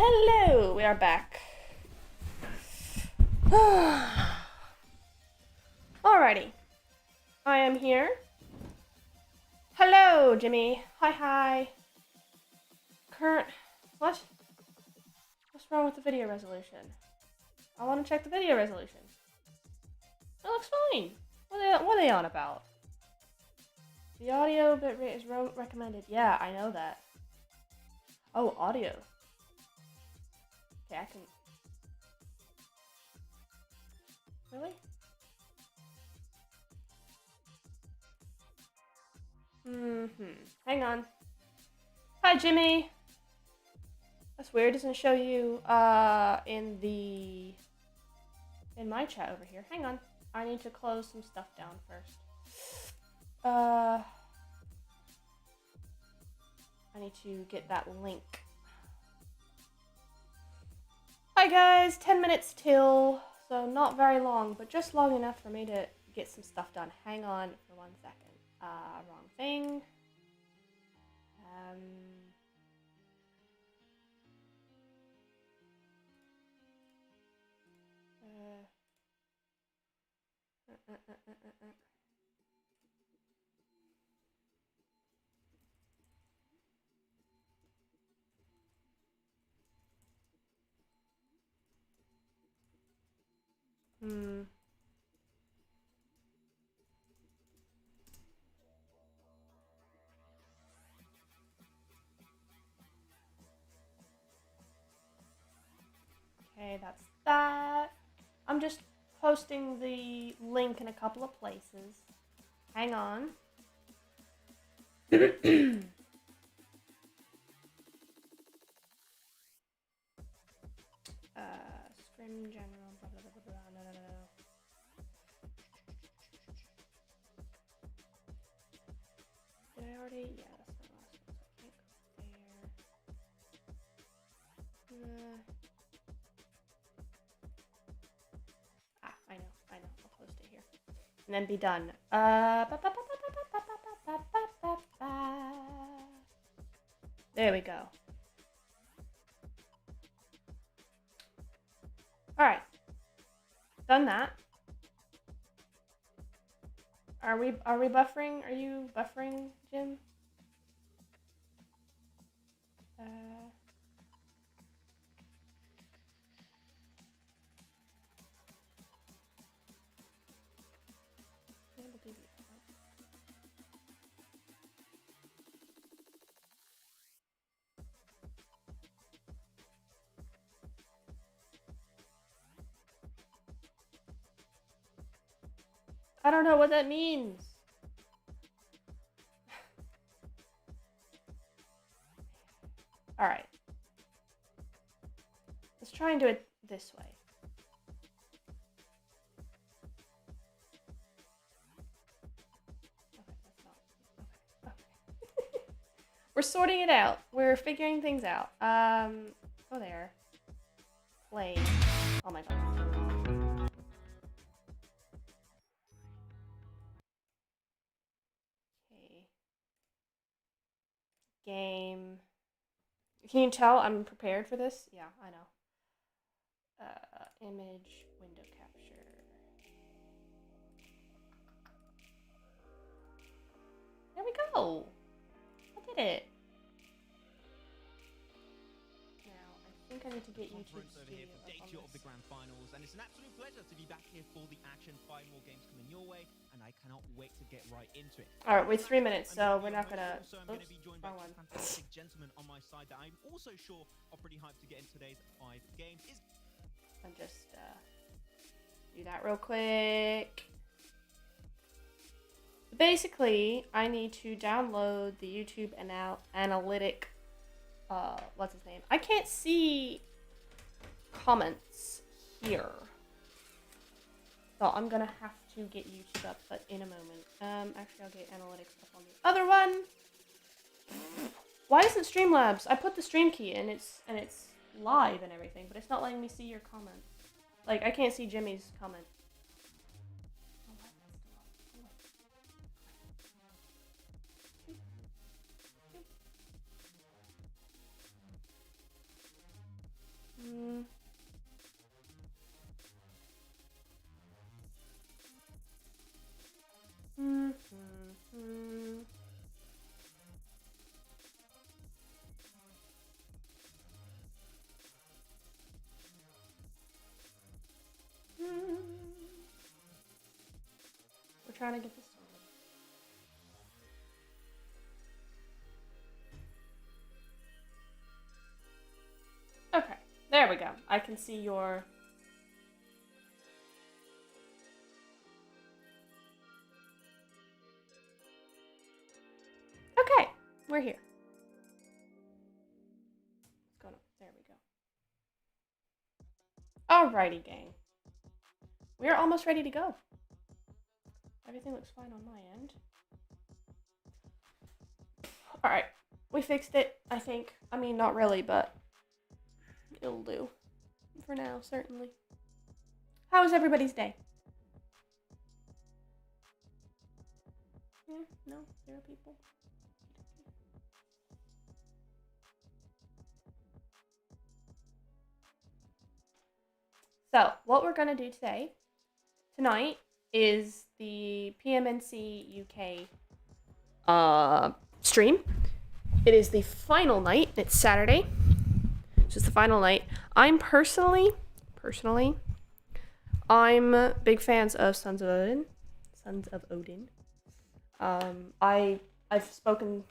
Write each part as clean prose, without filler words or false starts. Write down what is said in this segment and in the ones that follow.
Hello, we are back. Alrighty, I am here. Hello, Jimmy. Hi. What? What's wrong with the video resolution? I want to check the video resolution. It looks fine. What are they on about? The audio bitrate is recommended. Yeah, I know that. Oh, audio. Okay, I can... Really? Hang on. Hi, Jimmy. That's weird. It doesn't show you in my chat over here. Hang on. I need to close some stuff down first. I need to get that link. Hi guys, 10 minutes till, so not very long, but just long enough for me to get some stuff done. Hang on for 1 second. Wrong thing. Okay, that's that. I'm just posting the link in a couple of places. Hang on. Scrim general, blah, blah, blah, blah, blah. No. Did I already? Yeah, that's my last one. So I can't go there. I know. I'll post it here. And then be done. There we go. Alright. Done that. Are we buffering? Are you buffering, Jim? I don't know what that means. All right. Let's try and do it this way. Okay, that's not. Okay. We're sorting it out. We're figuring things out. Go there. Play. Oh my god. Okay. Game. Can you tell I'm prepared for this? Yeah, I know. Image window capture. There we go. I did it. Now I think I need to get YouTube Studio over here for day 2 of the grand finals, and it's an absolute pleasure to be back here for the action. 5 more games coming your way, and I cannot wait to get right into it. All right, we're 3 minutes, so we're not gonna. So I'm going to be joined by two fantastic gentlemen on my side that I'm also sure are pretty hyped to get in today's 5 games. I'll just do that real quick. Basically, I need to download the YouTube analytic. What's his name? I can't see comments here, so I'm gonna have to get YouTube up, but in a moment. Actually, I'll get analytics up on the other one. Why isn't Streamlabs? I put the stream key in, it's live and everything, but it's not letting me see your comment. Like, I can't see Jimmy's comment. trying to get this started. Okay, there we go. I can see your... Okay, we're here. What's going on? There we go. Alrighty, gang. We're almost ready to go. Everything looks fine on my end. Alright, we fixed it, I think. I mean, not really, but it'll do. For now, certainly. How was everybody's day? Yeah, no, 0 people. So, what we're going to do tonight, is the PMNC UK stream. It is the final night. It's Saturday. It's just the final night. I'm personally, I'm big fans of Sons of Odin. I've spoken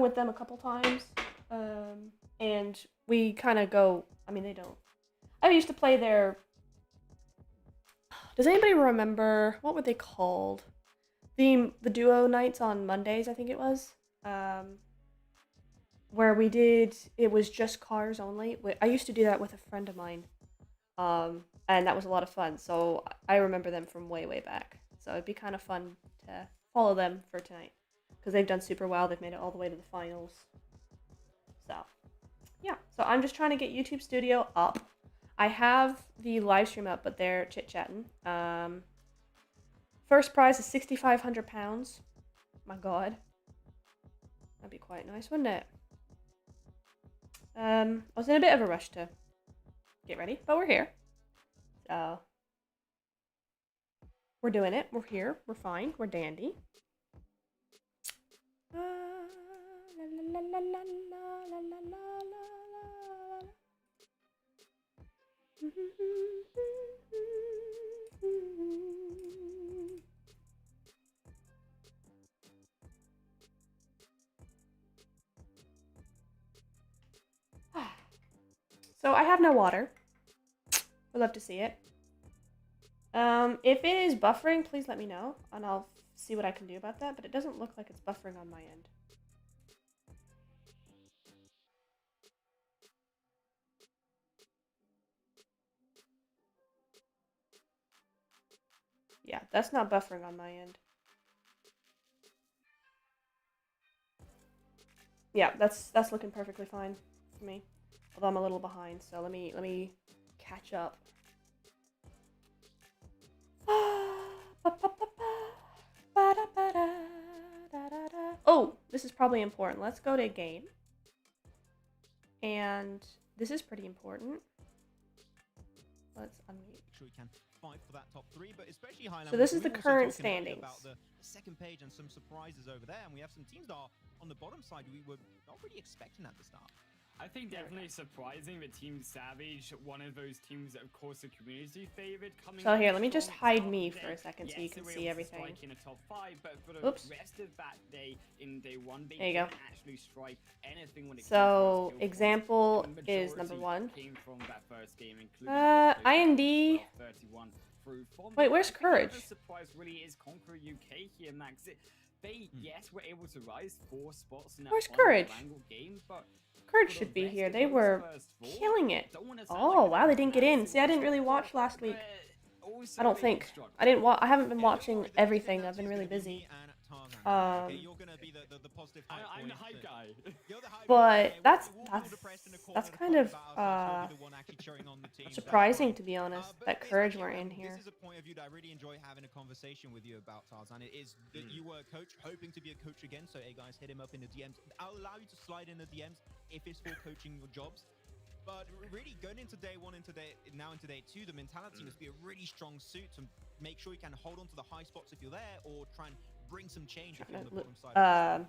with them a couple times, and we kind of go. I mean, they don't. I used to play their. Does anybody remember what were they called? The duo nights on Mondays, I think it was. Where we did, it was just cars only. I used to do that with a friend of mine, and that was a lot of fun. So I remember them from way back. So it'd be kind of fun to follow them for tonight because they've done super well. They've made it all the way to the finals. So yeah. So I'm just trying to get YouTube Studio up. I have the live stream up, but they're chit-chatting. First prize is £6,500. My god. That'd be quite nice, wouldn't it? I was in a bit of a rush to get ready, but we're here. So, we're doing it. We're here. We're fine. We're dandy. La, la, la, la, la, la, la, la, la. So I have no water. Would love to see it. If it is buffering, please let me know, and I'll see what I can do about that, but it doesn't look like it's buffering on my end. Yeah, that's not buffering on my end. Yeah, that's looking perfectly fine for me. Although I'm a little behind, so let me catch up. Oh, this is probably important. Let's go to game. And this is pretty important. Let's unmute. Sure you can fight for that top 3, but especially Highland. So this is the current standings. About the second page and some surprises over there, and we have some teams that are on the bottom side we were not really expecting at the start. I think definitely surprising that Team Savage, one of those teams that of course the community favored coming. So here, let me just hide me for a second so you can see everything. In a top 5, but for the rest of that day in day 1, they didn't actually strike anything when it so example is number 1. Came from that first game, IND. 31 through from. Wait, where's Courage? The surprise really is Conqueror UK here, Max. They were able to rise 4 spots in that Courage? game, but Courage should be here. They were killing it. Oh wow, they didn't get in. See, I didn't really watch last week. I don't think. I haven't been watching everything. I've been really busy. You're gonna be the positive hype I'm the hype guy. But that's kind of surprising, to be honest, that Courage weren't in here. This is a point of view that I really enjoy having a conversation with you about, Tarzan. It is that you were a coach, hoping to be a coach again. So hey guys, hit him up in the DMs. I'll allow you to slide in the DMs if it's for coaching your jobs. But really, going into day 1 into day 2, the mentality must be a really strong suit to make sure you can hold on to the high spots if you're there, or try and bring some change if you're on the bottom side.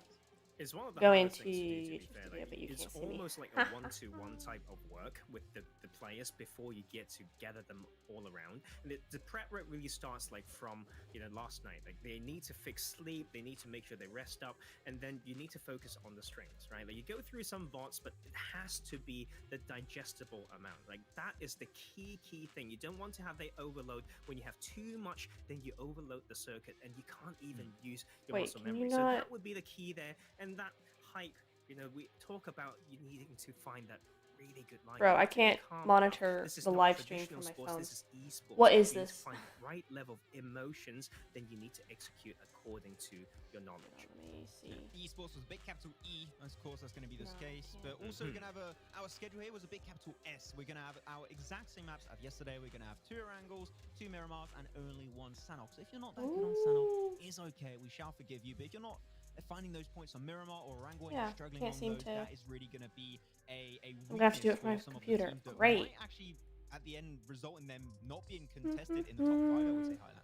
It's one of the go hardest into things to do, to be YouTube fair. Studio, Like, but you it's can't see me. almost like a one-to-one type of work with the players before you get to gather them all around. And the prep work really starts like from, last night. Like, they need to fix sleep, they need to make sure they rest up, and then you need to focus on the strings, right? Like, you go through some VODs, but it has to be the digestible amount. Like, that is the key thing. You don't want to have the overload. When you have too much, then you overload the circuit and you can't even use your Wait, muscle can memory. you So not- that would be the key there. And that hype, we talk about you needing to find that really good line. Bro, I can't monitor This is the not live stream traditional from my sports, phone. this is esports. What is You need to this? find the right level of emotions, then you need to execute according to your knowledge. Let me see. Esports was a big capital E, of course, that's going to be the No, case. I But can't. also, we're going to have our schedule here was a big capital S. We're going to have our exact same maps as yesterday. We're going to have 2 Orangles, 2 Miramars, and only 1 Sanox. So if you're not that good on Sanox, Ooh. it's okay. We shall forgive you. But if you're not finding those points on Miramar or Orangle and Yeah, you're struggling can't on seem those, to- that is really going to be a I'm gonna have to do it weakness from my for some of the computer. teams that Great. might actually, at the end, result in them not being contested in the top 5, I would say, Highland.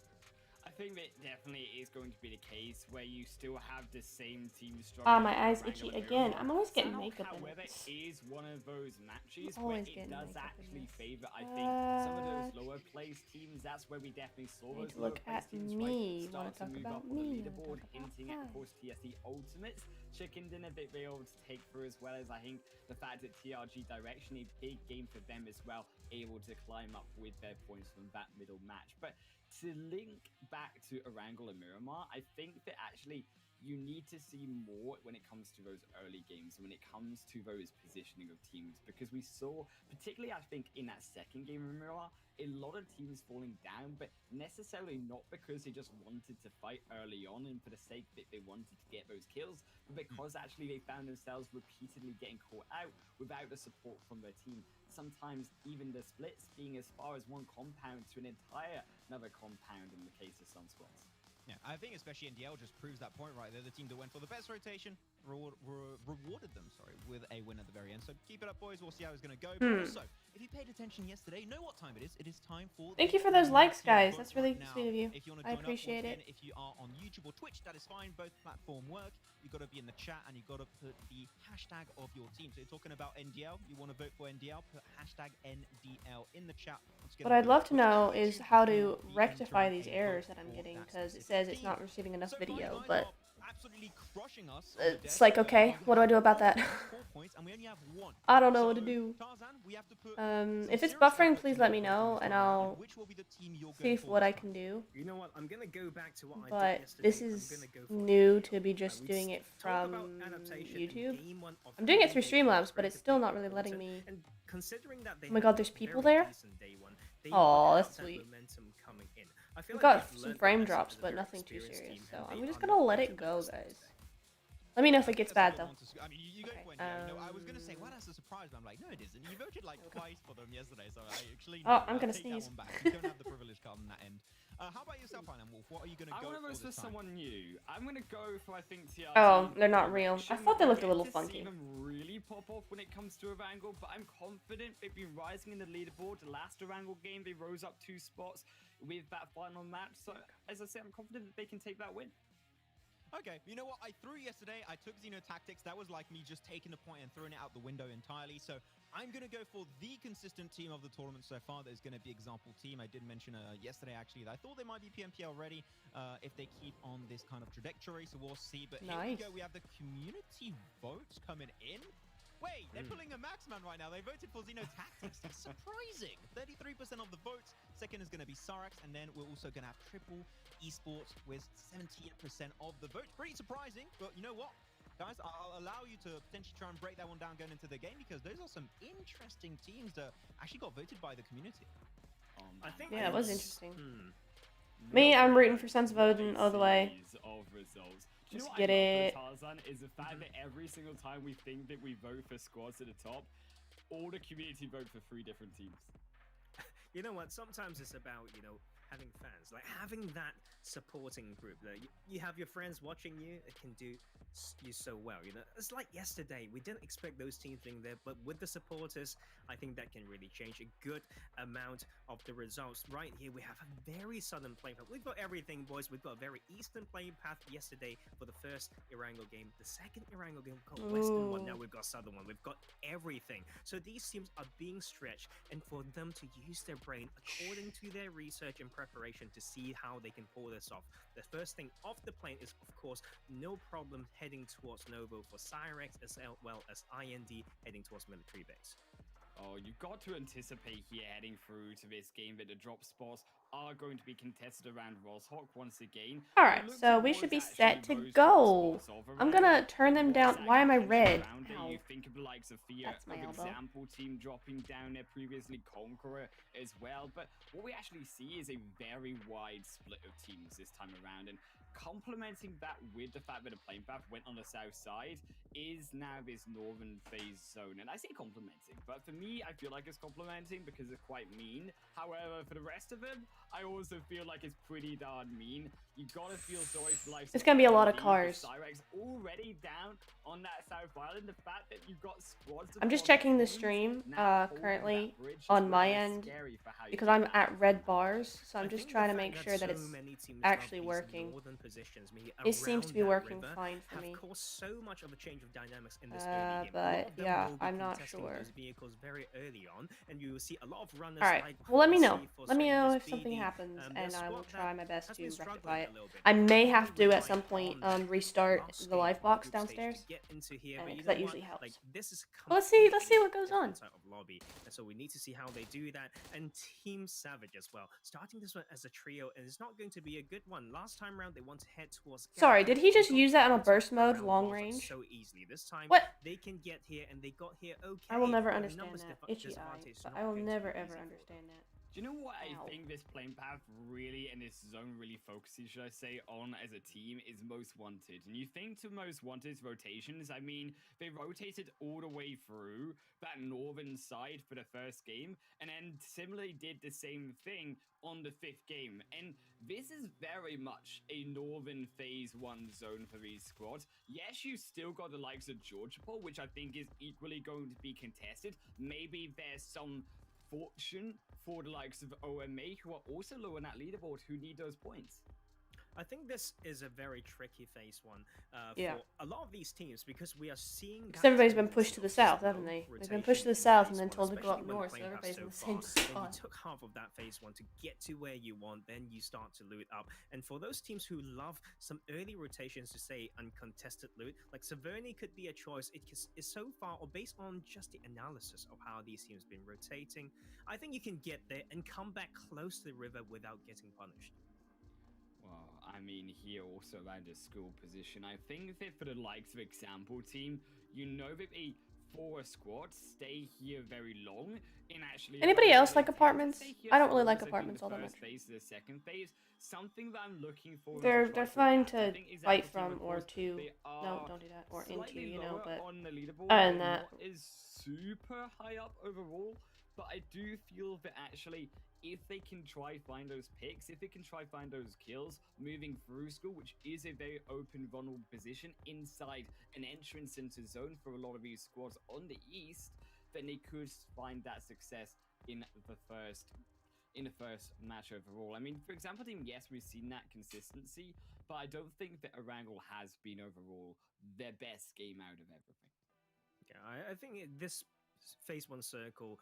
I think that definitely is going to be the case where you still have the same team structure. Ah, my eyes Wrangle itchy and again. Miramar. I'm always getting Sanox, makeup in however, it. is one of those matches I'm where always it getting does makeup in actually this. favor, I think, some of those lower placed teams. That's where we definitely saw I need those to lower look placed at teams me. start Wanna to talk move about up on the me. Wanna leaderboard, talk about hinting at, of us. course, TSD Ultimates. Chicken dinner they'll be able to take through, as well as I think the fact that TRG Direction, a big game for them as well, able to climb up with their points from that middle match. But to link back to Orangle and Miramar, I think that actually you need to see more when it comes to those early games, when it comes to those positioning of teams, because we saw, particularly I think in that second game of Miramar, a lot of teams falling down, but necessarily not because they just wanted to fight early on and for the sake that they wanted to get those kills, but because actually they found themselves repeatedly getting caught out without the support from their team. Sometimes even the splits being as far as one compound to an entire another compound in the case of some squads. Yeah, I think especially NDL just proves that point right there. The team that went for the best rotation rewarded them, with a win at the very end. So keep it up, boys. We'll see how it's going to go. But also, if you paid attention yesterday, you know what time it is. It is time for... Thank you for those likes, guys. That's really now. sweet of you. If you want to I join appreciate up, it. If you are on YouTube or Twitch, that is fine. Both platform work. You got to be in the chat and you got to put the hashtag of your team. So you're talking about NDL. You want to vote for NDL, put hashtag NDL in the chat. What I'd love to know is how to rectify these errors that I'm getting, because it says it's not receiving enough video, but it's like, okay, what do I do about that? I don't know what to do. If it's buffering, please let me know, and I'll see what I can do. You know what? I'm gonna go back to what I did But yesterday. this I'm is gonna go for new NDL. to be just We doing it talk from about adaptation in YouTube. game one of I'm doing it through Game Streamlabs, but it's Creative still Big not really letting Important. me. And considering that they Oh my had God, a there's people very there? decent day one, they Aw, would that's have that sweet. momentum coming in. I feel We've like got they've some learned frame their lesson drops, as a but very nothing too experienced serious, team, so and I'm they just are gonna not let it going to go, make a guys. mistake. Let me know if it gets bad, though. I mean, you go Okay, for NDL. You know, I was going to say, well, that's a surprise, but I'm like, no, it isn't. You voted like twice for them yesterday, so I actually... Oh, no, I'm I'll gonna take that sneeze. one back. You don't have the privilege card on that end. How about yourself, Iron Wolf? What are you going to I go want to for vote this for time? someone new. I'm going to go for, I think, TRG. Oh, they're not real. I Direction. thought they We're looked a yet little to funky. see them really pop off when it comes to Orangle, but I'm confident they've been rising in the leaderboard. The last Orangle game, they rose up 2 spots with that final match. So, as I say, I'm confident that they can take that win. Okay, you know what? I threw yesterday. I took Xeno Tactics. That was like me just taking the point and throwing it out the window entirely. So I'm going to go for the consistent team of the tournament so far. There's going to be example team. I did mention yesterday, actually, that I thought they might be PMPL ready if they keep on this kind of trajectory. So we'll see. But here we go. We have the community votes coming in. Wait, they're pulling a Maxman right now. They voted for Xeno Tactics. That's surprising. 33% of the votes. Second is going to be Sarax. And then we're also going to have Triple Esports with 17% of the votes. Pretty surprising. But you know what? Guys, I'll allow you to potentially try and break that one down going into the game, because those are some interesting teams that actually got voted by the community. I think Yeah, it was it's- interesting. hmm. Me, I'm rooting for Sons of Odin all the way. Of results. Do Let's you know what get I it. love with Tarzan is the fact that every single time we think that we vote for squads at the top, all the community vote for 3 different teams. You know what? Sometimes it's about, having fans, like having that supporting group. That you have your friends watching you, it can do you so well. You know, it's like yesterday. We didn't expect those teams being there, but with the supporters, I think that can really change a good amount of the results. Right here, we have a very southern playing path. We've got everything, boys. We've got a very eastern playing path yesterday for the first Erangel game. The second Erangel game, we've got western one. Now we've got southern one. We've got everything. So these teams are being stretched, and for them to use their brain according to their research and preparation to see how they can pull this off. The first thing off the plane is, of course, no problem heading towards Novo for Cyrex as well as IND heading towards military base. Oh, you've got to anticipate here heading through to this game that the drop spots are going to be contested around Roshawk once again. Alright, so we should be set to go. I'm gonna turn them down. Why am I red? Ow. You think of the likes of the That's my elbow. example team dropping down there previously, Conqueror as well. But what we actually see is a very wide split of teams this time around. And complementing that with the fact that the plane path went on the south side is now this northern phase zone. And I say complementing, but for me, I feel like it's complementing because it's quite mean. However, for the rest of them, I also feel like it's pretty darn mean. You gotta feel sorry for life. It's gonna be a lot of cars. Cyrex already down on that south island. The fact that you've got squads. I'm just checking the stream currently on my end because I'm at red bars, so I'm just trying to make sure that it's actually working. It seems to be working fine for me. Of course, so much of a change of dynamics in this early game. But yeah, I'm not sure. Those vehicles very early on, and you will see a lot of runners. All right. Like Well, let me know. Let me know if BD, something happens, and I will try my best to has been rectify it. struggling a little bit. I may have to at Relying some point on that restart last the live game box group stage to downstairs. get into here, but Because you that know usually what? helps. Like, this is Well, let's see what goes on. type of lobby, and so we need to see how they do that. And Team Savage as well, starting this one as a trio, and it's not going to be a good one. Last time round, they want to head towards. Sorry, Gap. did he just They use got that on a around burst mode, long Rosa range? so easily. This time, What? they can get here, and they got here. Okay, I will never the understand numbers that. disadvantage Itchy eye. is But not I will going to never be ever easy for understand that. Do you know what Ow. I think this plane path really and this zone really focuses, should I say, on as a team is Most Wanted. And you think to Most Wanted's rotations, I mean, they rotated all the way through that northern side for the first game, and then similarly did the same thing on the fifth game. And this is very much a northern phase 1 zone for these squads. Yes, you still got the likes of Georgiapol, which I think is equally going to be contested. Maybe there's some fortune for the likes of OMA, who are also low on that leaderboard, who need those points. I think this is a very tricky phase one Yeah. for a lot of these teams because we are seeing. Because that everybody's been tendency pushed to the of south, slow haven't they? They've been rotation pushed to the in south and phase then one, told to go up especially when the north, so playing path everybody's in the so same far. When you spot. took half of that phase one to get to where you want, then you start to loot up. And for those teams who love some early rotations to say uncontested loot, like Severny could be a choice. It is so far, or based on just the analysis of how these teams been rotating, I think you can get there and come back close to the river without getting punished. Well, I mean, here also around the school position, I think that for the likes of example team, you know that a 4 squad stay here very long in actually. Anybody else like apartments? I don't really like apartments all that much. First phase to the second phase, something that I'm looking for. They're fine to fight from or to. No, don't do that. Or into, you know. But on the leaderboard, other than that, is super high up overall. But I do feel that actually, if they can try find those picks, if they can try find those kills moving through school, which is a very open, vulnerable position inside an entrance into zone for a lot of these squads on the east, then they could find that success in the first match overall. I mean, for example, team, yes, we've seen that consistency, but I don't think that Erangel has been overall their best game out of everything. Yeah, I think this phase one circle,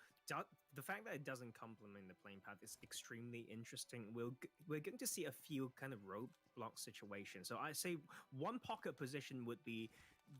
the fact that it doesn't complement the playing path is extremely interesting. We're going to see a few kind of roadblock situations. So I say one pocket position would be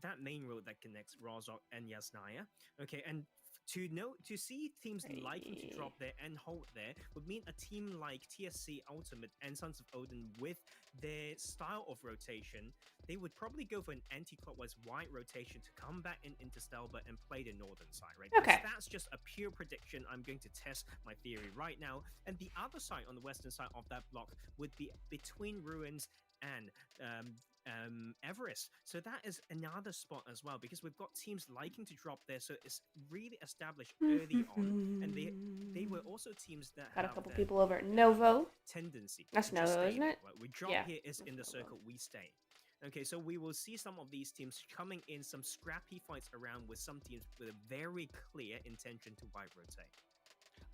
that main road that connects Rozok and Yasnaya. Okay, and to see teams liking to drop there and hold there would mean a team like TSC Ultimate and Sons of Odin, with their style of rotation, they would probably go for an anti-clockwise wide rotation to come back in Interstelba and play the northern side, right? Okay. Because that's just a pure prediction. I'm going to test my theory right now. And the other side on the western side of that block would be between Ruins and Everest. So that is another spot as well, because we've got teams liking to drop there. So it's really established early on, and they were also teams that Got a have couple that people over at Novo. tendency. That's to just Novo, stay isn't there. it? Like, we drop Yeah, here is in the that's Novo. circle, we stay. Okay, so we will see some of these teams coming in, some scrappy fights around with some teams with a very clear intention to wipe rotate.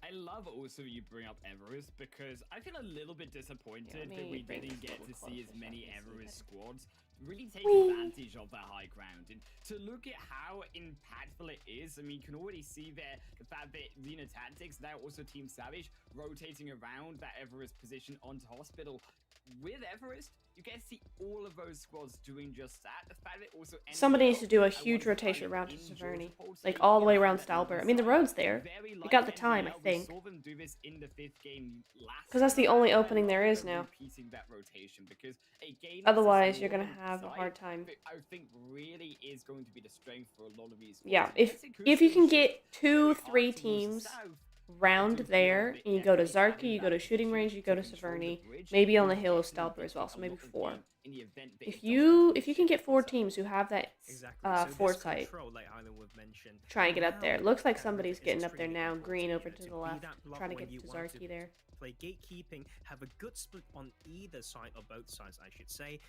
I love also you bring up Everest because I feel a little bit disappointed Yeah, that we bring didn't this a get little to see as closer so I many can see Everest better. squads really take Whee! advantage of that high ground. And to look at how impactful it is, I mean, you can already see there the fact that Xena Tactics, now also Team Savage, rotating around that Everest position onto Hospital. With Everest, you get to see all of those squads doing just that. The fact that also Somebody needs to do a I huge want to rotation find around to in Severny. Georgia Like, Pulse, all the way yeah, around that Stalber. I east mean, the side. road's there. Very They like got the time, I NDL, think. We saw them do this in the 5th game last 'Cause that's the time only around, opening and there I is love now. repeating that rotation because again, Otherwise, you're gonna have a hard time. I think really is going to be the strength for a lot of these. Yeah, Squads. if you can get Very 2, hard 3 towards the teams south. round do feel there, that and you go to definitely having Zarki, you go that to Shooting position Range, you go to control the Severny, bridge maybe on the will hill of definitely Stalber as well, dictate so a maybe lot of 4. game in the event that If it does you become can get shift 4 itself. teams who have that Exactly. So this foresight, control, like Island would mention, try and get up there. around Looks like that somebody's river is getting up there extremely now. important, Green you over know, to to the be left, that block trying to when get you to want to Zarki there. play gatekeeping, have a good split on either side or both sides, I should say,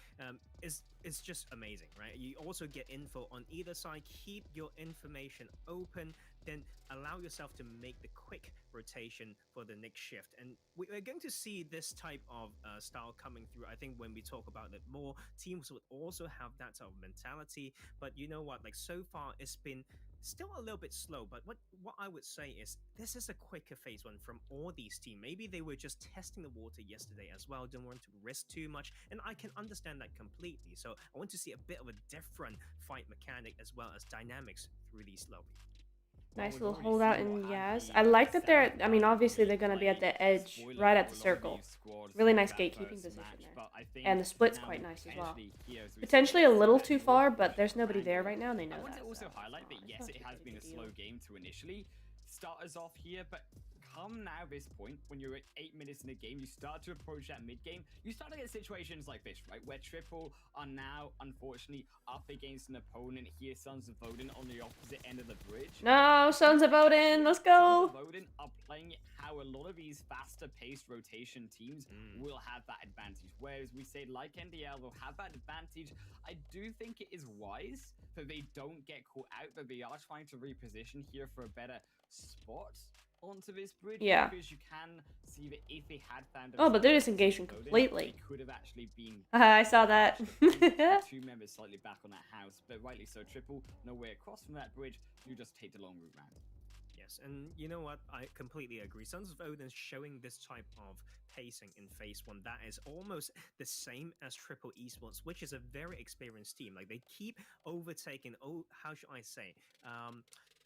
is just amazing, right? You also get info on either side, keep your information open, then allow yourself to make the quick rotation for the next shift. And we're going to see this type of style coming through. I think when we talk about it more, teams would also have that type of mentality. But you know what? Like, so far, it's been still a little bit slow, but what I would say is this is a quicker phase one from all these teams. Maybe they were just testing the water yesterday as well, don't want to risk too much, and I can understand that completely. So I want to see a bit of a different fight mechanic as well as dynamics through these lobbies. Nice we've little already holdout seen in what had Yaz. the I like that they're, setup I mean, done obviously really they're going to be at play the edge, spoiler right at for the a lot of circle. these squads Really in nice that gatekeeping first position match, there. but I think And the split's now quite nice as well. potentially here, as we Potentially see a this little bit too more far, but push there's nobody there angle. right now, and they know I want that. to also So highlight that it's yes, not it too has big been of a a slow deal. game to initially start us off here, but come now this point when you're at 8 minutes in the game, you start to approach that mid game, you start to get situations like this, right, where Triple are now unfortunately up against an opponent here, Sons of Odin on the opposite end of the bridge. No, Sons of Odin, let's go. Sons of Odin are playing it how a lot of these faster paced rotation teams will have that advantage, whereas we say like NDL will have that advantage. I do think it is wise that they don't get caught out, that they are trying to reposition here for a better spot onto this bridge. Yeah. Because you can see that if they had found Oh, but they're themselves disengaging Odin, completely. they could have actually been I saw that. the 2 members slightly back on that house, but rightly so. Triple no way across from that bridge, you just take the long route round. Yes, and you know what? I completely agree. Sons of Odin showing this type of pacing in phase one that is almost the same as Triple Esports, which is a very experienced team. Like, they keep overtaking, how should I say?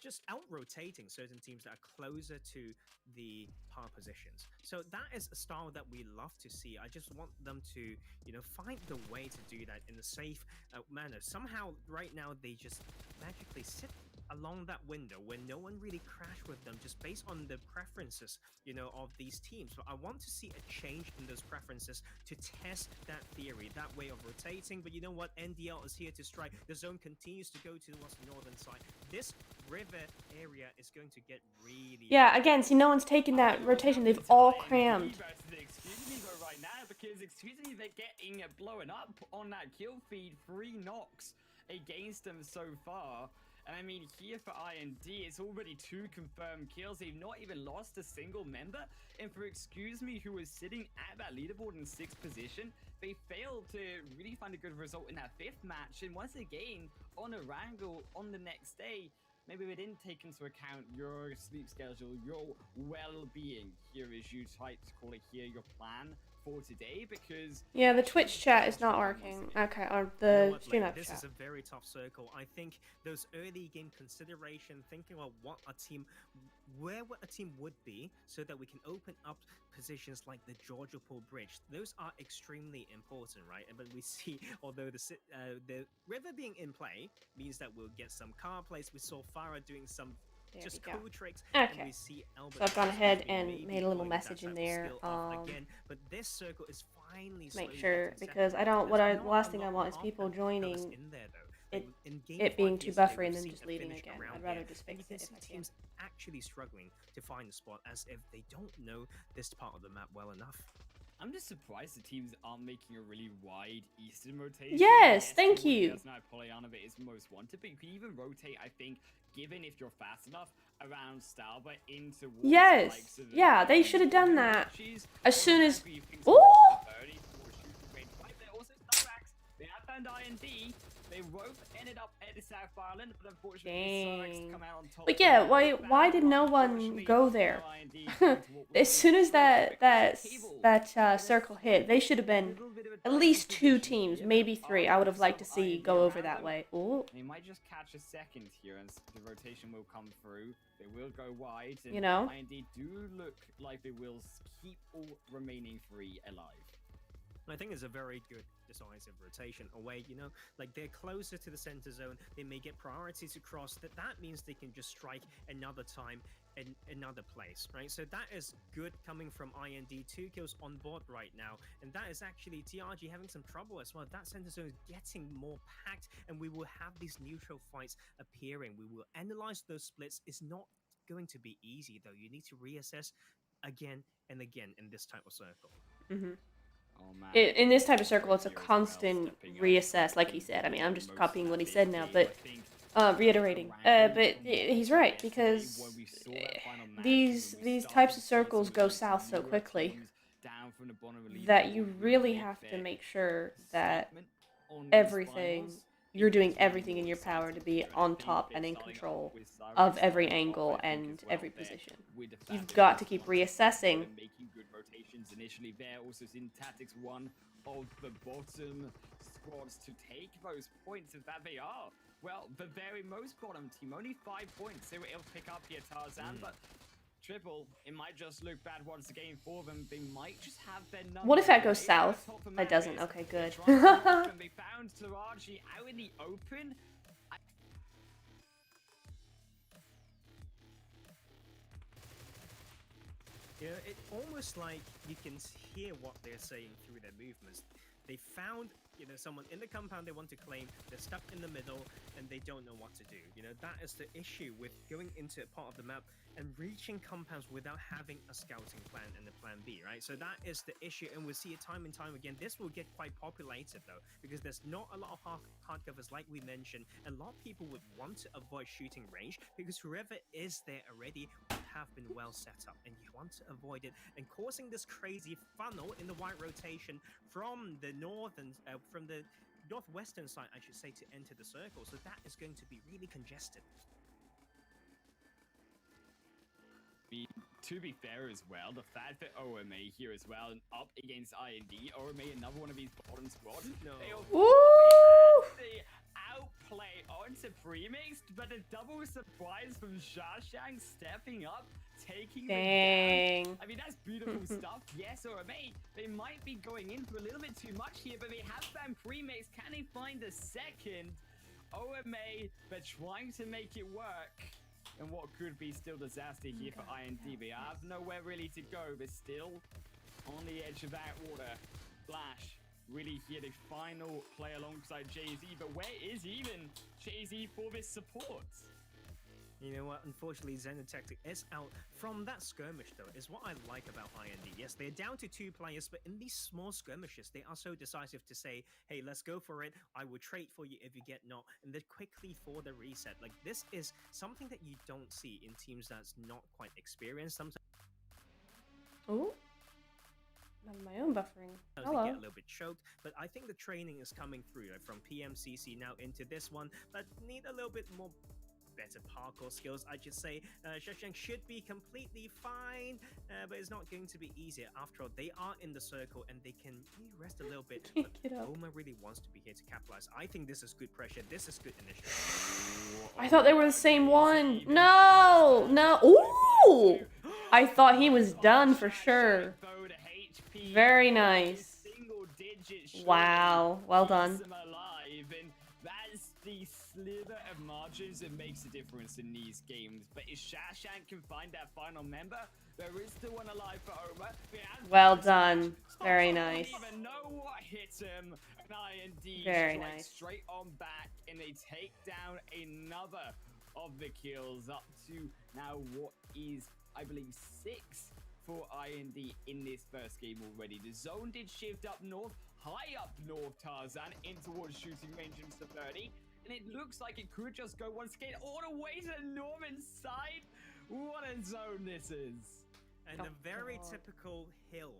Just out-rotating certain teams that are closer to the par positions. So that is a style that we love to see. I just want them to, you know, find the way to do that in a safe manner. Somehow, right now, they just magically sit along that window where no one really crashed with them, just based on the preferences, you know, of these teams. So I want to see a change in those preferences to test that theory, that way of rotating. But you know what? NDL is here to strike. The zone continues to go towards the northern side. This river area is going to get really... Yeah, again, see, no one's taking that rotation. They've all crammed. Excuse me, though, right now, because excuse me, they're getting blown up on that kill feed. 3 knocks against them so far. And I mean, here for IND, it's already 2 confirmed kills. They've not even lost a single member. And for Excuse Me, who was sitting at that leaderboard in 6th position, they failed to really find a good result in that 5th match. And once again, on a wrangle on the next day, maybe they didn't take into account your sleep schedule, your well-being here, as you try to call it here, your plan for today, because Yeah, the Twitch chat is not working. Okay, or the stream app this chat. is a very tough circle. I think those early game consideration, thinking about where a team would be, so that we can open up positions like the Georgia Pool Bridge. Those are extremely important, right? But we see, although the river being in play means that we'll get some car plays. We saw Farah doing some There just we go. cool tricks. Okay. And we see Albert So I've gone ahead maybe and made a little pulling that message in type of there. skill off again. But this circle is finally Make slowly sure, getting because settled. I don't. There's The not last a thing I lot want is of people them that was joining in there though. it, In game it being 5 too yesterday, buffery and we've then seen just a leaving finish again. around I'd rather here, just and fix you it can if see I can. teams actually struggling to find a spot as if they don't know this part of the map well enough. I'm just surprised the teams aren't making a really wide eastern rotation. Yes, thank you. That's not Polyanova is most wanted, but you can even rotate, I think, given if you're fast enough, around Stalba in towards Yes. the likes of Yeah, they should have done that as soon as. Ooh! They have found IND. They both ended up at the South Island, but unfortunately, Dang. come out on top. But yeah, why did no one go there? As soon as that circle hit, they should have been at least 2 teams, maybe 3. I would have liked to see go over that way. Ooh. They might just catch a second here, and the rotation will come through. They will go wide, and You know? IND do look like they will keep all remaining 3 alive. I think it's a very good decisive rotation away, you know, like they're closer to the center zone, they may get priorities across, that means they can just strike another time in another place, right? So that is good coming from IND. 2 kills on board right now, and that is actually TRG having some trouble as well. That center zone is getting more packed, and we will have these neutral fights appearing. We will analyze those splits. It's not going to be easy though. You need to reassess again and again in this type of circle. Mm-hmm. Oh, man. In this type of circle, it's a constant reassess, like he said. I mean, I'm just copying what he said now, but reiterating. But he's right, because these types of circles go south so quickly that you really have to make sure that you're doing everything in your power to be on top and in control of every angle and every position. You've got to keep reassessing. Making good rotations initially there. Also seen Tactics one of the bottom squads to take those points, if that they are. Well, the very most bottom team, only 5 points they were able to pick up here, Tarzan, but Triple, it might just look bad once again for them. They might just have their number. What if that goes south? That doesn't. Okay, good. They found Taraji out in the open. Yeah, it almost like you can hear what they're saying through their movements. They found, you know, someone in the compound they want to claim, they're stuck in the middle, and they don't know what to do. You know, that is the issue with going into a part of the map and reaching compounds without having a scouting plan and a plan B, right? So that is the issue, and we'll see it time and time again. This will get quite populated, though, because there's not a lot of hard covers, like we mentioned, and a lot of people would want to avoid shooting range, because whoever is there already would have been well set up, and you want to avoid it, and causing this crazy funnel in the white rotation from the from the northwestern side, I should say, to enter the circle. So that is going to be really congested. To be fair as well, the fact that OMA here as well and up against IND, OMA another one of these bottom squads. No. They outplay onto Premixed, but a double surprise from Shashang stepping up, taking the down. I mean, that's beautiful stuff. Yes, OMA, they might be going in for a little bit too much here, but they have found Premixed. Can they find a second? OMA, they're trying to make it work. And what could be still disaster here for IND. They have nowhere really to go. They're still on the edge of that water. Flash really here the final play alongside Jay-Z. But where is even Jay-Z for this support? You know what? Unfortunately, Xenotactic is out from that skirmish, though, is what I like about IND. Yes, they're down to 2 players, but in these small skirmishes, they are so decisive to say, hey, let's go for it. I will trade for you if you get not. And they're quickly for the reset. Like, this is something that you don't see in teams that's not quite experienced. Sometimes. Oh. My own buffering. Hello. They get a little bit choked, but I think the training is coming through, like, from PMCC now into this one, but need a little bit more better parkour skills, I should say. Shashang should be completely fine, but it's not going to be easier. After all, they are in the circle and they can really rest a little bit. But Oma really wants to be here to capitalize. I think this is good pressure. This is good initiative. I thought they were the same one. No, no. Ooh! I thought he was done for sure. Very nice. Wow, well done. the sliver of margins that makes a difference in these games. But if Shashank can find that final member, there is still one alive for Oma. Well done. Very nice. Don't even know what hit him. An IND Very strikes nice. straight on back, and they take down another of the kills, up to now what is, I believe, 6 for IND in this first game already. The zone did shift up north, high up north, Tarzan, in towards shooting range into 30. And it looks like it could just go once again all the way to the northern side. What a zone this is. And a Oh, very God. typical hill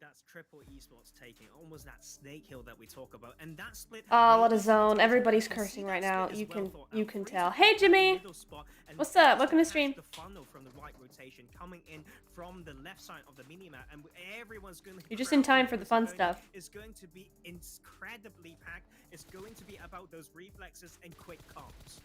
that's Triple Esports taking, almost that snake hill that we talk about, and that split. Oh, what a really zone. takes- Everybody's you can see cursing that right split now. is You well can- thought you out. can Freeze tell. is Hey, in the Jimmy. middle spot, and What's Freeze up? Welcome to catch stream. The funnel from the right rotation coming in from the left side of the minimap, and everyone's going to. You're just in time for the fun stuff. It's going to be incredibly packed. It's going to be about those reflexes and quick comps.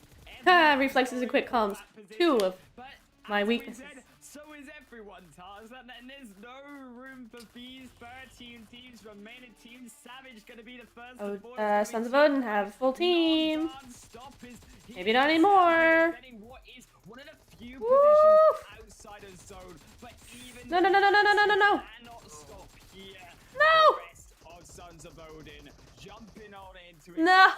Ha, reflexes and quick comms. 2 of But my as we weaknesses. said, so is everyone, Tarzan, and there's no room for these 13 teams. Remaining teams, Savage gonna be the first. Oh, to board. Sons of Odin have a full team. Non-stop is here. Maybe not anymore. Defending what is one of the few Woo! positions outside of zone, but even No, no, no, no, no, no, no, no, no. cannot stop here. No! The rest of Sons of Odin jumping on into it. No!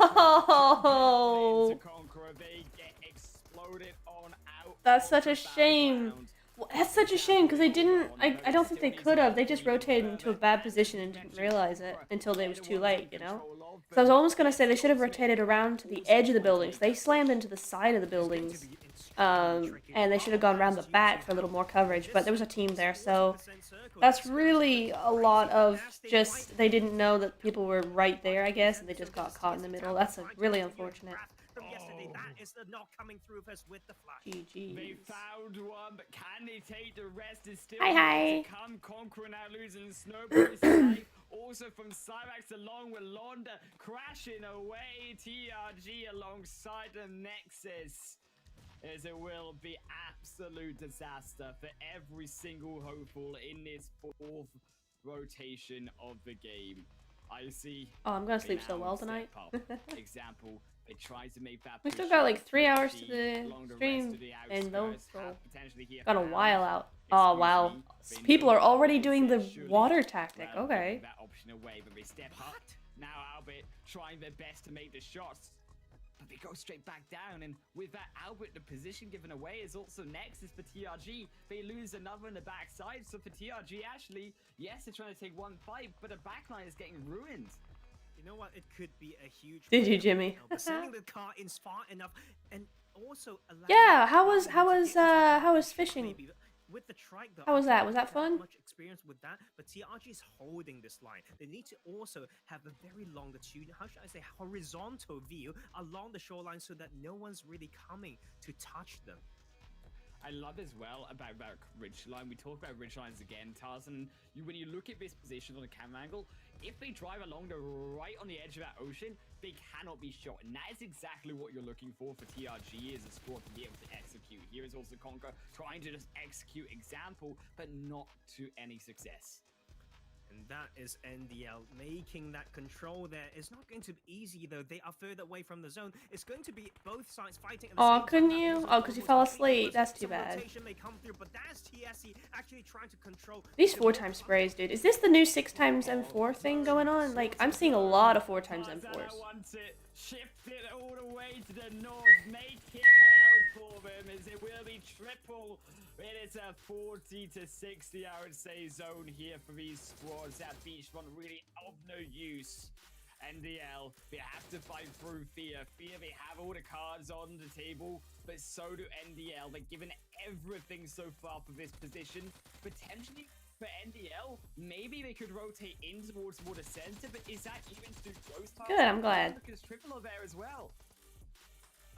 To Conqueror, they get exploded on out. That's of such the a shame. battleground. Well, that's such a shame because they didn't. I don't think they could have. They just rotated into a bad position and didn't realize it until it was too late, you know? So I was almost gonna say they should have rotated around to the edge of the buildings. They slammed into the side of the buildings, and they should have gone around the back for a little more coverage. But there was a team there, so that's really a lot of just they didn't know that people were right there, I guess, and they just got caught in the middle. That's really unfortunate. From yesterday, that is not coming through with us with the flash. They GG. found one, but can they take the rest? Is still Hi, hi. to come. Conqueror now losing Snowball's life. Also from Cyrax along with Londa crashing away. TRG alongside the Nexus. As it will be absolute disaster for every single hopeful in this 4th rotation of the game. I see. Oh, I'm gonna they sleep so now well step tonight. up. Example, they try to make that We still push got up like 3 hours to along the rest stream, of the and those outskirts, so have potentially here got a found while out. Oh wow, exclusively, they people know are already doing the surely water tactic. well Okay. giving that option away, but they step up. Now Albert trying their best to make the shots, but they go straight back down, and with that Albert, the position given away is also Nexus for TRG. They lose another in the backside, so for TRG actually, yes, they're trying to take one fight, but the backline is getting ruined. You know what? It could be a huge. Did you, problem, Jimmy? know, but sending the car in far enough, and also allowing Yeah, how the was- car how to was, get into how was TRG fishing? maybe. With the trike, though, How was I that? don't Was that have fun? Much experience with that, but TRG is holding this line. They need to also have a very longitude, how should I say, horizontal view along the shoreline, so that no one's really coming to touch them. I love as well about ridgeline. We talk about ridgelines again, Tarzan. When you look at this position on a camera angle, if they drive along the right on the edge of that ocean, they cannot be shot. And that is exactly what you're looking for TRG as a squad to be able to execute. Here is also Conquer trying to just execute example, but not to any success. And that is NDL making that control there. It's not going to be easy though. They are further away from the zone. It's going to be both sides fighting at the Aw, same couldn't time. you? Also, Oh, 'cause you almost fell completely asleep. That's too some bad. rotation may come through, but that's TSE actually trying to control These the 4 more times sprays, dude. Is this the new 6 times M4 thing going on? Like, I'm seeing a lot of 4 times Tarzan M4s. wants it. Shift it all the way to the north. Make it hell for them as it will be triple. It is a 40 to 60, I would say, zone here for these squads. That beachfront really of no use. NDL, they have to fight through fear. Fear, they have all the cards on the table, but so do NDL. They're given everything so far for this position. Potentially, for NDL, maybe they could rotate in towards more the center, but is that even too close? Good, I'm glad. Because triple are there as well.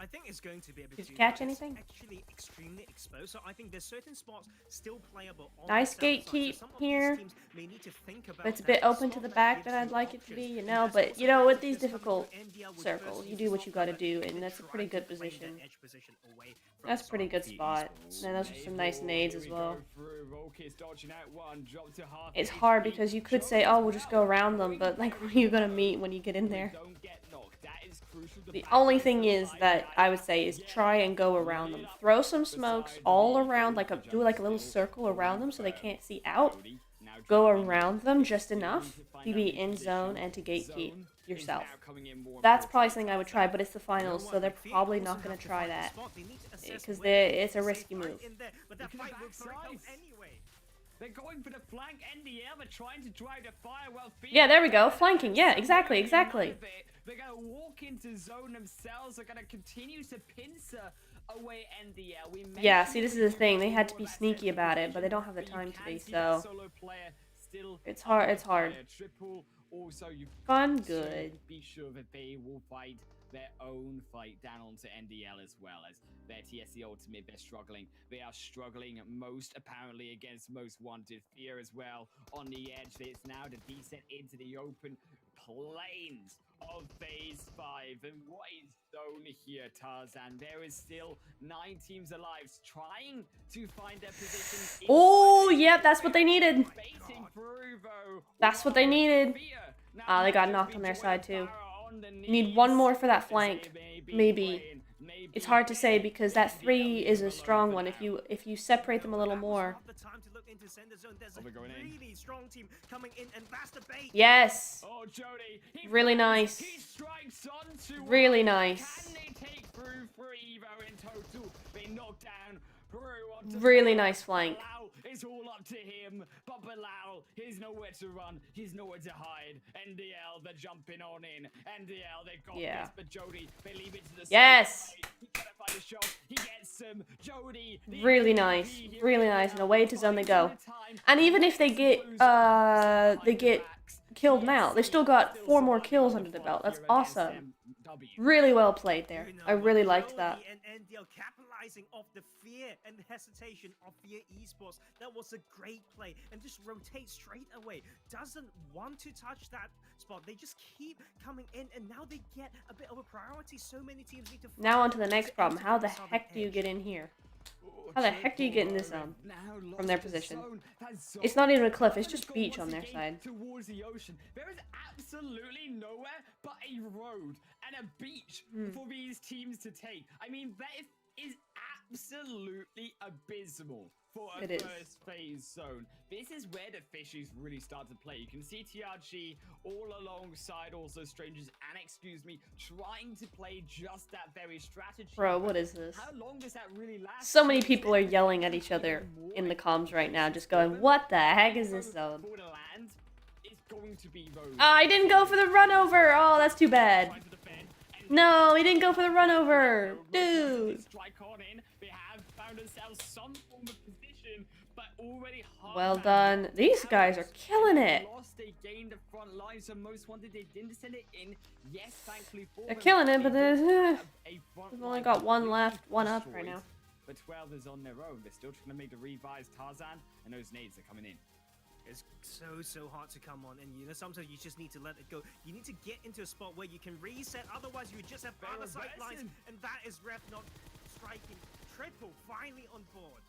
I think it's going to be able Did to you catch it's anything? actually extremely exposed. So I think there's certain spots still playable. On Nice the south side. gatekeep So some of these here. teams may need to think about But it's a that. bit open to Spot the that back gives than I'd you like it to be, options. you And know. that's But, also you know, with because these coming difficult through NDL would circles, first you use do what you Slot gotta Cover do, to and that's a try pretty to good play that position. edge position away from That's the pretty side good of the spot. esports. And those are some nice nades as well. It's hard because you could say, oh, we'll just go around them, but like, who are you gonna meet when you get in there? Don't get knocked. That is The only thing is that I would say is try and go around them. Throw some smokes all around, do like a little circle around them so they can't see out. Go around them just enough to be in zone and to gatekeep yourself. That's probably something I would try, but it's the finals, so they're probably not going to try that. Because it's a risky move. They're going for the flank NDL, they're trying to drive the fire well. Yeah, there we go. Flanking. Yeah, exactly. They're going to walk into zone themselves. They're going to continue to pincer away NDL. Yeah, see, this is the thing. They had to be sneaky about it, but they don't have the time to be, so it's hard. It's hard. Fun, good. Be sure that they will fight their own fight down onto NDL as well as their TSC Ultimate. They're struggling. They are struggling most apparently against Most Wanted. Fear as well on the edge. It's now the descent into the open plains of phase 5. And what is zone here, Tarzan? There is still 9 teams alive trying to find their position. Oh, yeah, that's what they needed. That's what they needed. They got knocked on their side too. You need one more for that flank. Maybe. It's hard to say because that 3 is a strong one. If you separate them a little more. Yes. Really nice. Really nice. Really nice flank. It's all up to him, but Bilal, he's nowhere to run, he's nowhere to hide. NDL, they're jumping on in. NDL, they've got this, but Jody, they leave it to the yes. side. He's gonna find a shot. He gets him. Jody, really nice, and away to zone they go. And even if they get killed now, they still got 4 more kills under the belt. That's awesome. Really well played there. I really liked that. And NDL capitalizing off the fear and hesitation of Fear Esports. That was a great play. And just rotate straight away. Doesn't want to touch that spot. They just keep coming in, and now they get a bit of a priority. So many teams need to... Now on to the next problem. How the heck do you get in here? How the heck do you get in this zone from their position? It's not even a cliff, it's just beach on their side. Towards the ocean. There is absolutely nowhere but a road and a beach for these teams to take. I mean, that is absolutely abysmal for a first phase zone. This is where the fishies really start to play. You can see TRG all alongside also Strangers and Excuse Me trying to play just that very strategy. Bro, what is this? How long does that really last? So many people are yelling at each other in the comms right now, just going, what the heck is this zone? I didn't go for the run over! Oh, that's too bad. No, he didn't go for the run over! Dude! Well done. These guys are killing it. They're killing it, but they've only got 1 left, 1 up right now. But 12 is on their own. They're still trying to make the revised Tarzan, and those nades are coming in. It's so hard to come on, and you know sometimes you just need to let it go. You need to get into a spot where you can reset, otherwise you just have other side lines, and that is Ref not striking. Triple finally on board.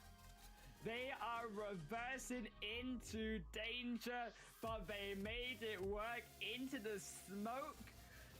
They are reversing into danger, but they made it work into the smoke.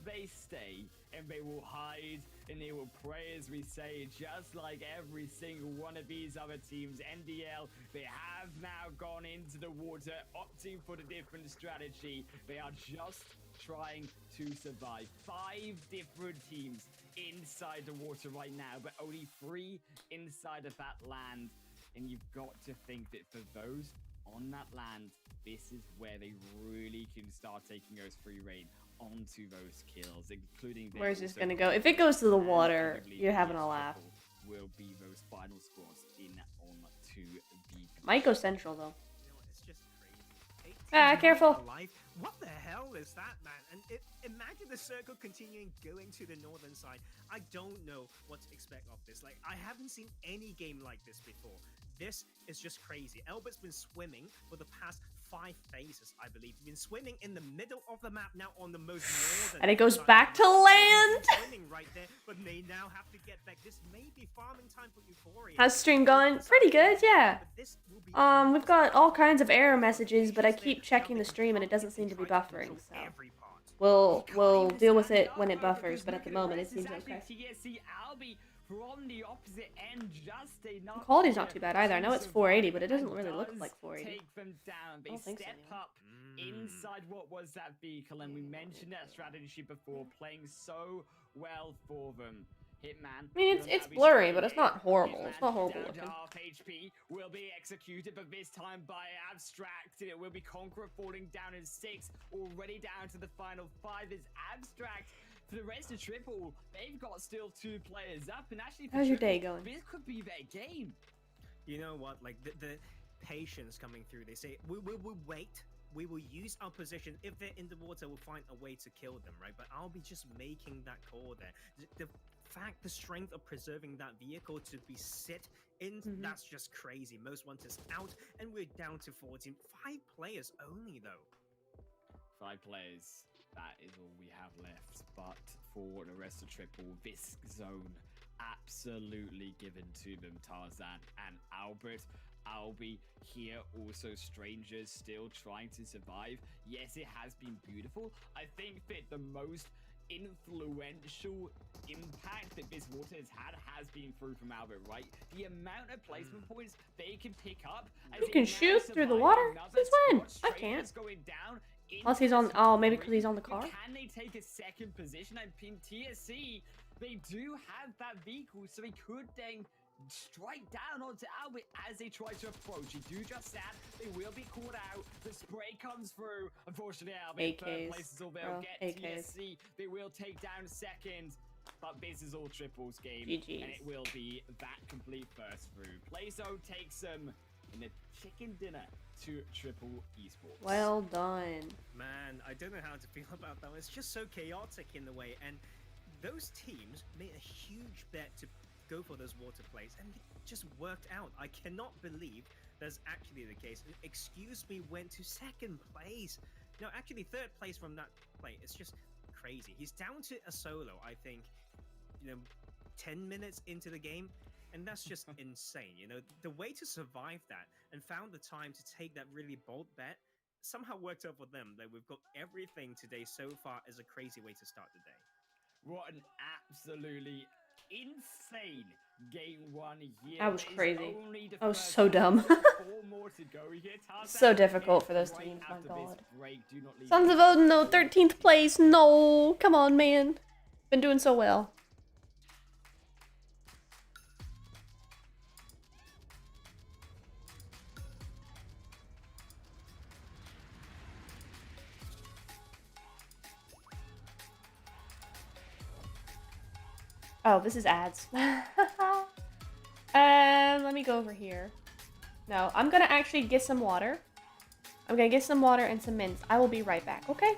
They stay and they will hide and they will pray, as we say, just like every single one of these other teams. NDL, they have now gone into the water, opting for the different strategy. They are just trying to survive. 5 different teams inside the water right now, but only 3 inside of that land. And you've got to think that for those on that land, this is where they really can start taking those free reign onto those kills, including... Where's this gonna go? If it goes to the water, you're having a laugh. Will be those final scores in on to the... Might go central, though. You know, it's just crazy. Careful. What the hell is that, man? And imagine the circle continuing going to the northern side. I don't know what to expect of this. Like, I haven't seen any game like this before. This is just crazy. Albert's been swimming for the past 5 phases, I believe. He's been swimming in the middle of the map now on the most northern. And it goes back to land. Swimming right there, but they now have to get back. This may be farming time for Euphoria. How's stream going? Pretty good, yeah. We've got all kinds of error messages, but I keep checking the stream and it doesn't seem to be buffering. So. Every part. We'll deal with it when it buffers, but at the moment it seems okay. TSC Albi from the opposite end, just enough. The quality's not too bad either. I know it's 480, but it doesn't really look like 480. Take them down. They I don't think so, step anyway. up inside what was that vehicle, and we mentioned that strategy before, playing so well for them. Hitman. I mean, it's blurry, but it's not horrible. It's not horrible looking. Half HP will be executed, but this time by Abstract. It will be Conqueror falling down in 6, already down to the final 5 is Abstract. For the rest of Triple, they've got still 2 players up, and actually, how's your day going? This could be their game. You know what? Like the patience coming through. They say we will wait. We will use our position. If they're in the water, we'll find a way to kill them, right? But I'll be just making that call there. The strength of preserving that vehicle to be sit in, that's just crazy. Most hunters out, and we're down to 14. 5 players only, though. 5 players. That is all we have left. But for the rest of Triple, this zone absolutely given to them. Tarzan and Albert. Albi here, also strangers still trying to survive. Yes, it has been beautiful. I think that the most influential impact that this water has been through from Albert, right? The amount of placement points they can pick up. You can shoot through the water? Since when? I can't. Unless he's on, oh, maybe because he's on the car? Can they take a second position? And TSC, they do have that vehicle, so they could then strike down onto Albert as they try to approach. You do just that. They will be caught out. The spray comes through. Unfortunately, Albert third place is all they'll get. TSC, they will take down second. But this is all Triple's game. GG's. And it will be that complete first through. PlayZone takes them in a chicken dinner to Triple Esports. Well done. Man, I don't know how to feel about that. It's just so chaotic in the way. And those teams made a huge bet to go for those water plays, and it just worked out. I cannot believe that's actually the case. Excuse me, went to second place. No, actually third place from that play. It's just crazy. He's down to a solo, I think, 10 minutes into the game, and that's just insane. The way to survive that and found the time to take that really bold bet somehow worked out for them. That we've got everything today so far as a crazy way to start the day. What an absolutely insane game 1 here. That was crazy. That was so dumb. 4 more to go here. So difficult for those teams, my after god. this break, do not leave Sons of Odin, though, 13th place. No, come on, man. Been doing so well. Oh, this is ads. Let me go over here. No, I'm gonna actually get some water. I'm gonna get some water and some mints. I will be right back, okay?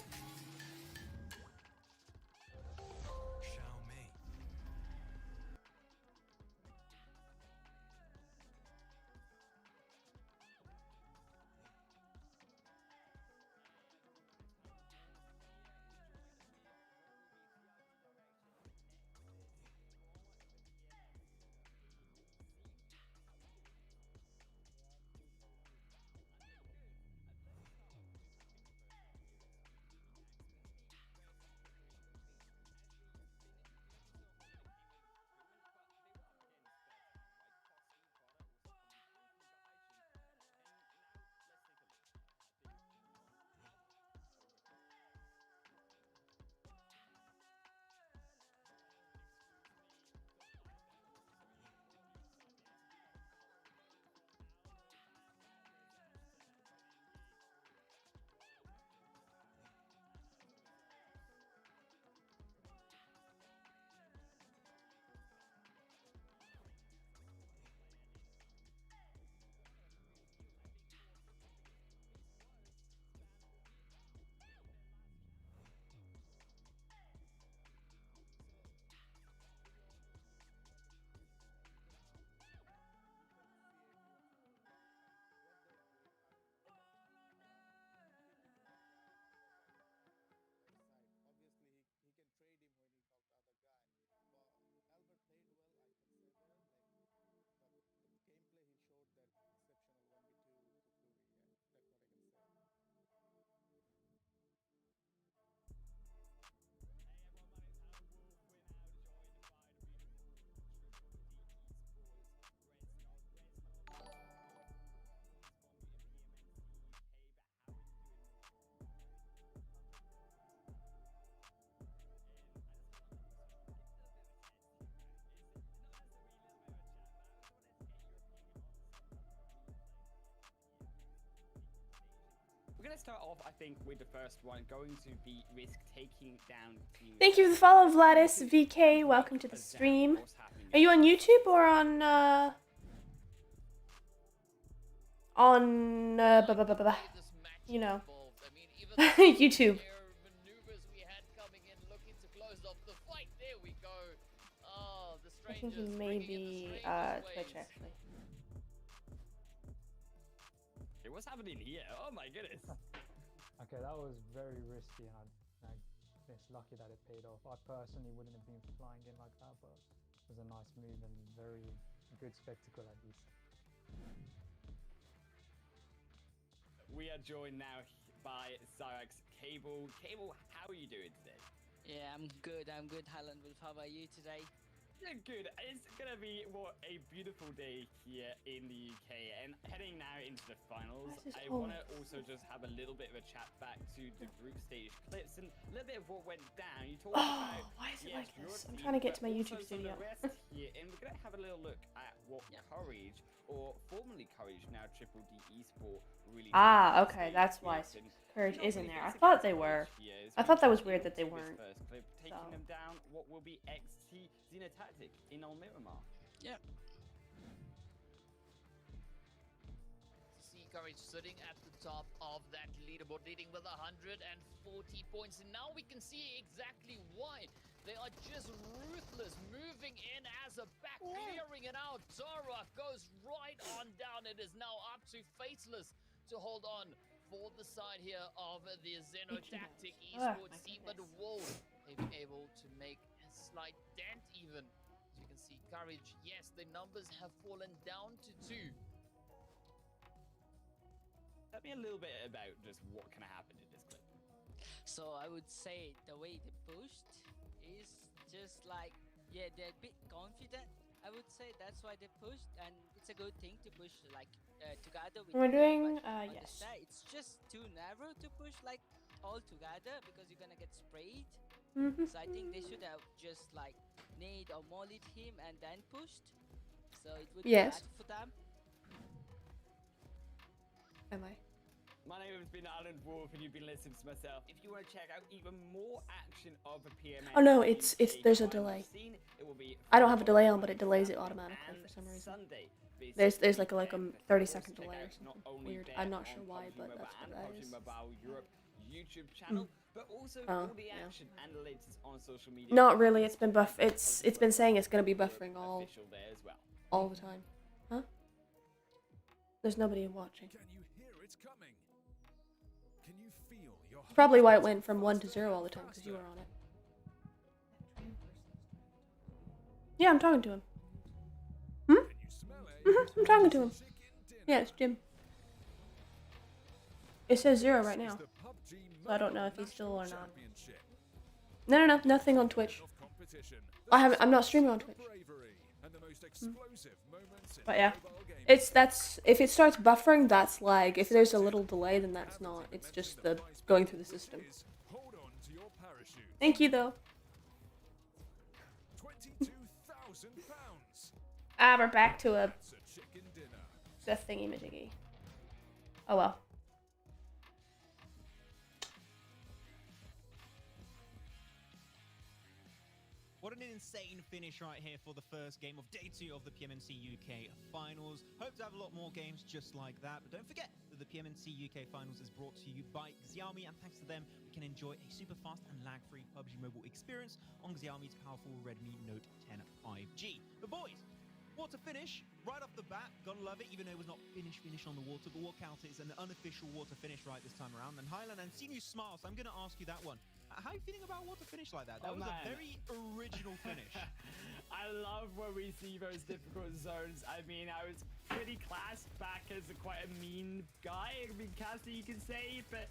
We're going to start off, I think, with the first one, going to be risk taking down team. Thank you for the follow, Vladis VK. Welcome to the stream. Are you on YouTube or on you know, YouTube? I think he may be Twitch actually. Hey, what's happening here? Oh my goodness. Okay, that was very risky, and it's lucky that it paid off. I personally wouldn't have been flying in like that, but it was a nice move and very good spectacle at least. We are joined now by Cyrax Cable. Cable, how are you doing today? Yeah, I'm good, Highland Wolf. How about you today? Yeah, good. It's gonna be a beautiful day here in the UK, and heading now into the finals. I want to also just have a little bit of a chat back to the group stage clips and a little bit of what went down. You talked about why is it like your this? I'm team, trying to get to my but YouTube also some of studio. the rest here, and we're gonna have a little look at what Courage, or formerly Courage, now Triple D Esport, really. Okay, that's why Courage is in there. I thought they were. I thought that was weird that they weren't. First clip, taking them down, what will be XT Xenotactic in on Miramar. Yeah. See Courage sitting at the top of that leaderboard, leading with 140 points, and now we can see exactly why. They are just ruthless, moving in as a back, clearing it out. Zara goes right on down. It is now up to Faceless to hold on for the side here of the Xenotactic Esports team, but Wolf, they've been able to make a slight dent even. As you can see, Courage, yes, the numbers have fallen down to 2. Tell me a little bit about just what kind of happened in this clip. So I would say the way they pushed is just like, yeah, they're a bit confident. I would say that's why they pushed, and it's a good thing to push like together with. We're doing yes. It's just too narrow to push like all together because you're gonna get sprayed. So I think they should have just like nade or mollied him and then pushed. So it would be bad for them. Am I? My name has been Alan Wolf, and you've been listening to myself. If you want to check out even more action of a PMNC, Oh no, it's there's a delay. I don't have a delay on, but it delays it automatically for some reason. There's like a 30-second delay or something weird. I'm not sure why, but that's what that is. YouTube channel, but also all the action and the latest on social media. Not really. It's been It's been saying it's gonna be buffering all the time. Huh? There's nobody watching. Can you hear it coming? Can you feel your That's probably why it went from 1 to 0 all the time, because you were on it. Yeah, I'm talking to him. I'm talking to him. Yeah, it's Jim. It says 0 right now. So I don't know if he's still or not. No, nothing on Twitch. I'm not streaming on Twitch. But yeah, if it starts buffering, that's lag. If there's a little delay, then that's not. It's just the going through the system. Thank you though. We're back to a thingy majiggy. Oh well. What an insane finish right here for the first game of Day 2 of the PMNC UK Finals. Hope to have a lot more games just like that, but don't forget that the PMNC UK Finals is brought to you by Xiaomi, and thanks to them, we can enjoy a super fast and lag-free PUBG mobile experience on Xiaomi's powerful Redmi Note 10 5G. But boys, water finish right off the bat, gotta love it, even though it was not finish on the water, but what counts is an unofficial water finish right this time around. And Highland, and seeing you smile, so I'm gonna ask you that one. How are you feeling about water finish like that? That was a very original finish. I love when we see those difficult zones. I mean, I was pretty classed back as quite a mean guy, I mean, caster you can say, but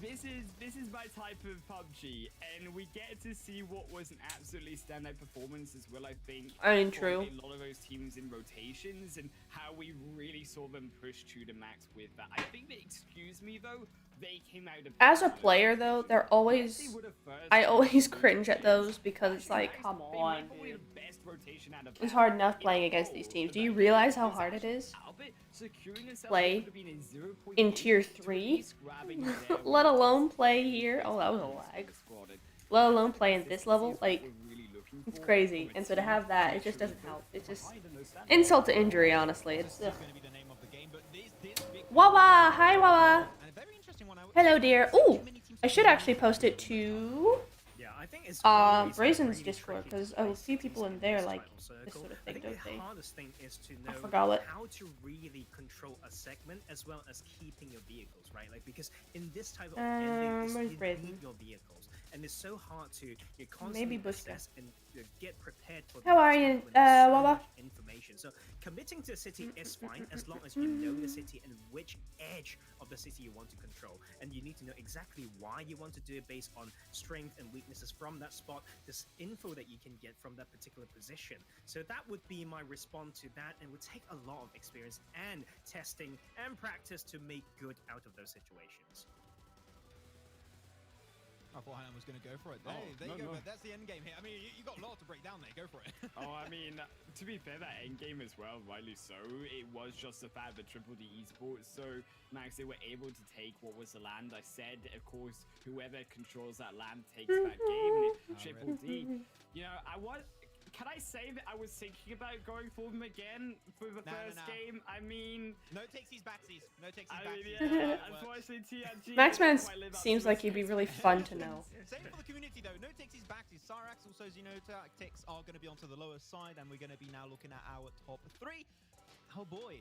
this is my type of PUBG, and we get to see what was an absolutely standout performance as well, I think. True. A lot of those teams in rotations, and how we really saw them push to the max with that. I think that, excuse me though, they came out of as a player though, they're always I always cringe at those because it's like, come on, dude. It's hard enough playing against these teams. Do you realize how hard it is? securing himself play would have been a 0.8 in tier to at 3, least grabbing there let with alone this play big here. Oh, that was a boost lag. the squad. And Let that alone type of play in this consistency level, is what like, we're really looking it's for crazy. from a And so to team have that, it make just sure doesn't they help. It's put just behind and no stand. insult to injury, honestly. It's This is going to be the name of the game, but this big Wawa! Hi, Wawa! and a very interesting one. Hello, dear. Too Ooh, many teams I should to actually post it to Yeah, I think it's Brazen's Discord, because a few people in there like this sort of I thing, think don't the they? hardest thing is to I know forgot what. how to really control a segment as well as keeping your vehicles, right? Like, because in this type of ending, where's you Brazen? need your vehicles, and it's so hard to Maybe constantly Bushka. assess and get prepared for. How the are next you, one when there's so Wawa? much information. So committing to a city is fine as long as you know the city and which edge of the city you want to control, and you need to know exactly why you want to do it based on strength and weaknesses from that spot, this info that you can get from that particular position. So that would be my response to that, and would take a lot of experience and testing and practice to make good out of those situations. I thought Hannah was going to go for it. There, there you go, but that's the end game here. I mean, you got a lot to break down there. Go for it. Oh, I mean, to be fair, that end game as well, rightly so. It was just the fact that Triple D Esports, so Max, they were able to take what was the land. I said, of course, whoever controls that land takes that game. And Triple D, you know, can I say that I was thinking about going for them again for the first game? I mean, no takesies backsies. No takesies I mean, backsies. yeah, unfortunately, TRG Maxman didn't quite live up seems to like he'd be really fun to know. Same for the community though. No takesies backsies. Cyrax also, as you know, tactics are going to be onto the lower side, and we're going to be now looking at our top 3. Our boy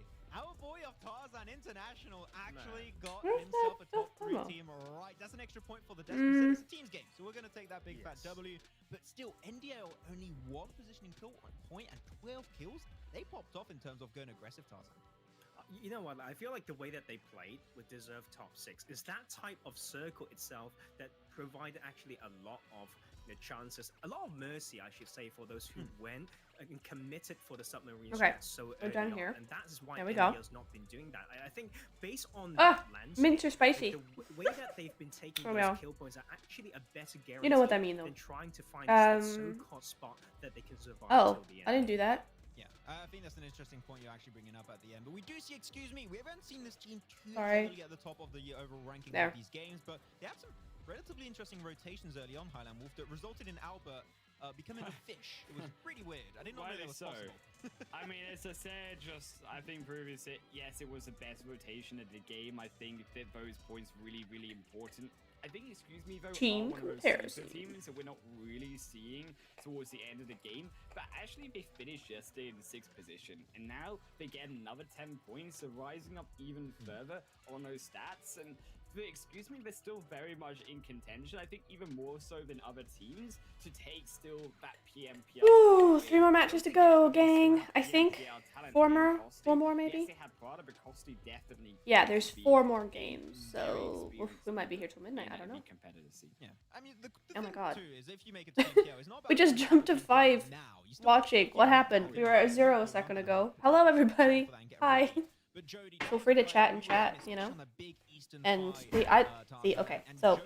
of Tarzan International actually got himself a top 3 team right. That's an extra point for the Desmond. It's a team's game, so we're going to take that big fat W. But still, NDL only 1 positioning kill on point and 12 kills. They popped off in terms of going aggressive, Tarzan. You know what? I feel like the way that they played with Deserve top 6 is that type of circle itself that provided actually a lot of chances, a lot of mercy, I should say, for those who went and committed for the submarine so we're done here. And that is why There we go. NDL's not been doing that. I think based on landscape, mints are spicy. the way that they've been taking those kill points are actually a better guarantee. You know what I mean, though. Than trying to find that so-called spot that they can survive until the end. I didn't do that. Yeah, I think that's an interesting point you're actually bringing up at the end. But we do see, excuse me, we haven't seen this team too heavily at the top of the overall ranking of these games, but they have some relatively interesting rotations early on, Highland Wolf, that resulted in Albert becoming a fish. It was pretty weird. I didn't know that was possible. I mean, as I said, I think previously, yes, it was the best rotation of the game. I think that those points really, really important. I think, excuse me, though, team one of those comparison teams that we're not really seeing towards the end of the game. But actually, they finished yesterday in the 6th position, and now they get another 10 points, so rising up even further on those stats. And excuse me, they're still very much in contention. I think even more so than other teams to take still that PMPL. Ooh, 3 more matches to go, gang. I think 4 more maybe. Yes, they had Prada, but Costi definitely. Yeah, there's 4 more games, so we might be here till midnight. I don't know. Yeah, I mean, the Oh my god. too is if you make it to PMPL, it's not about We just jumped to 5 watching. What happened? We were at 0 a second ago. Hello, everybody. Hi. Feel free to chat and chat, you know. And okay, so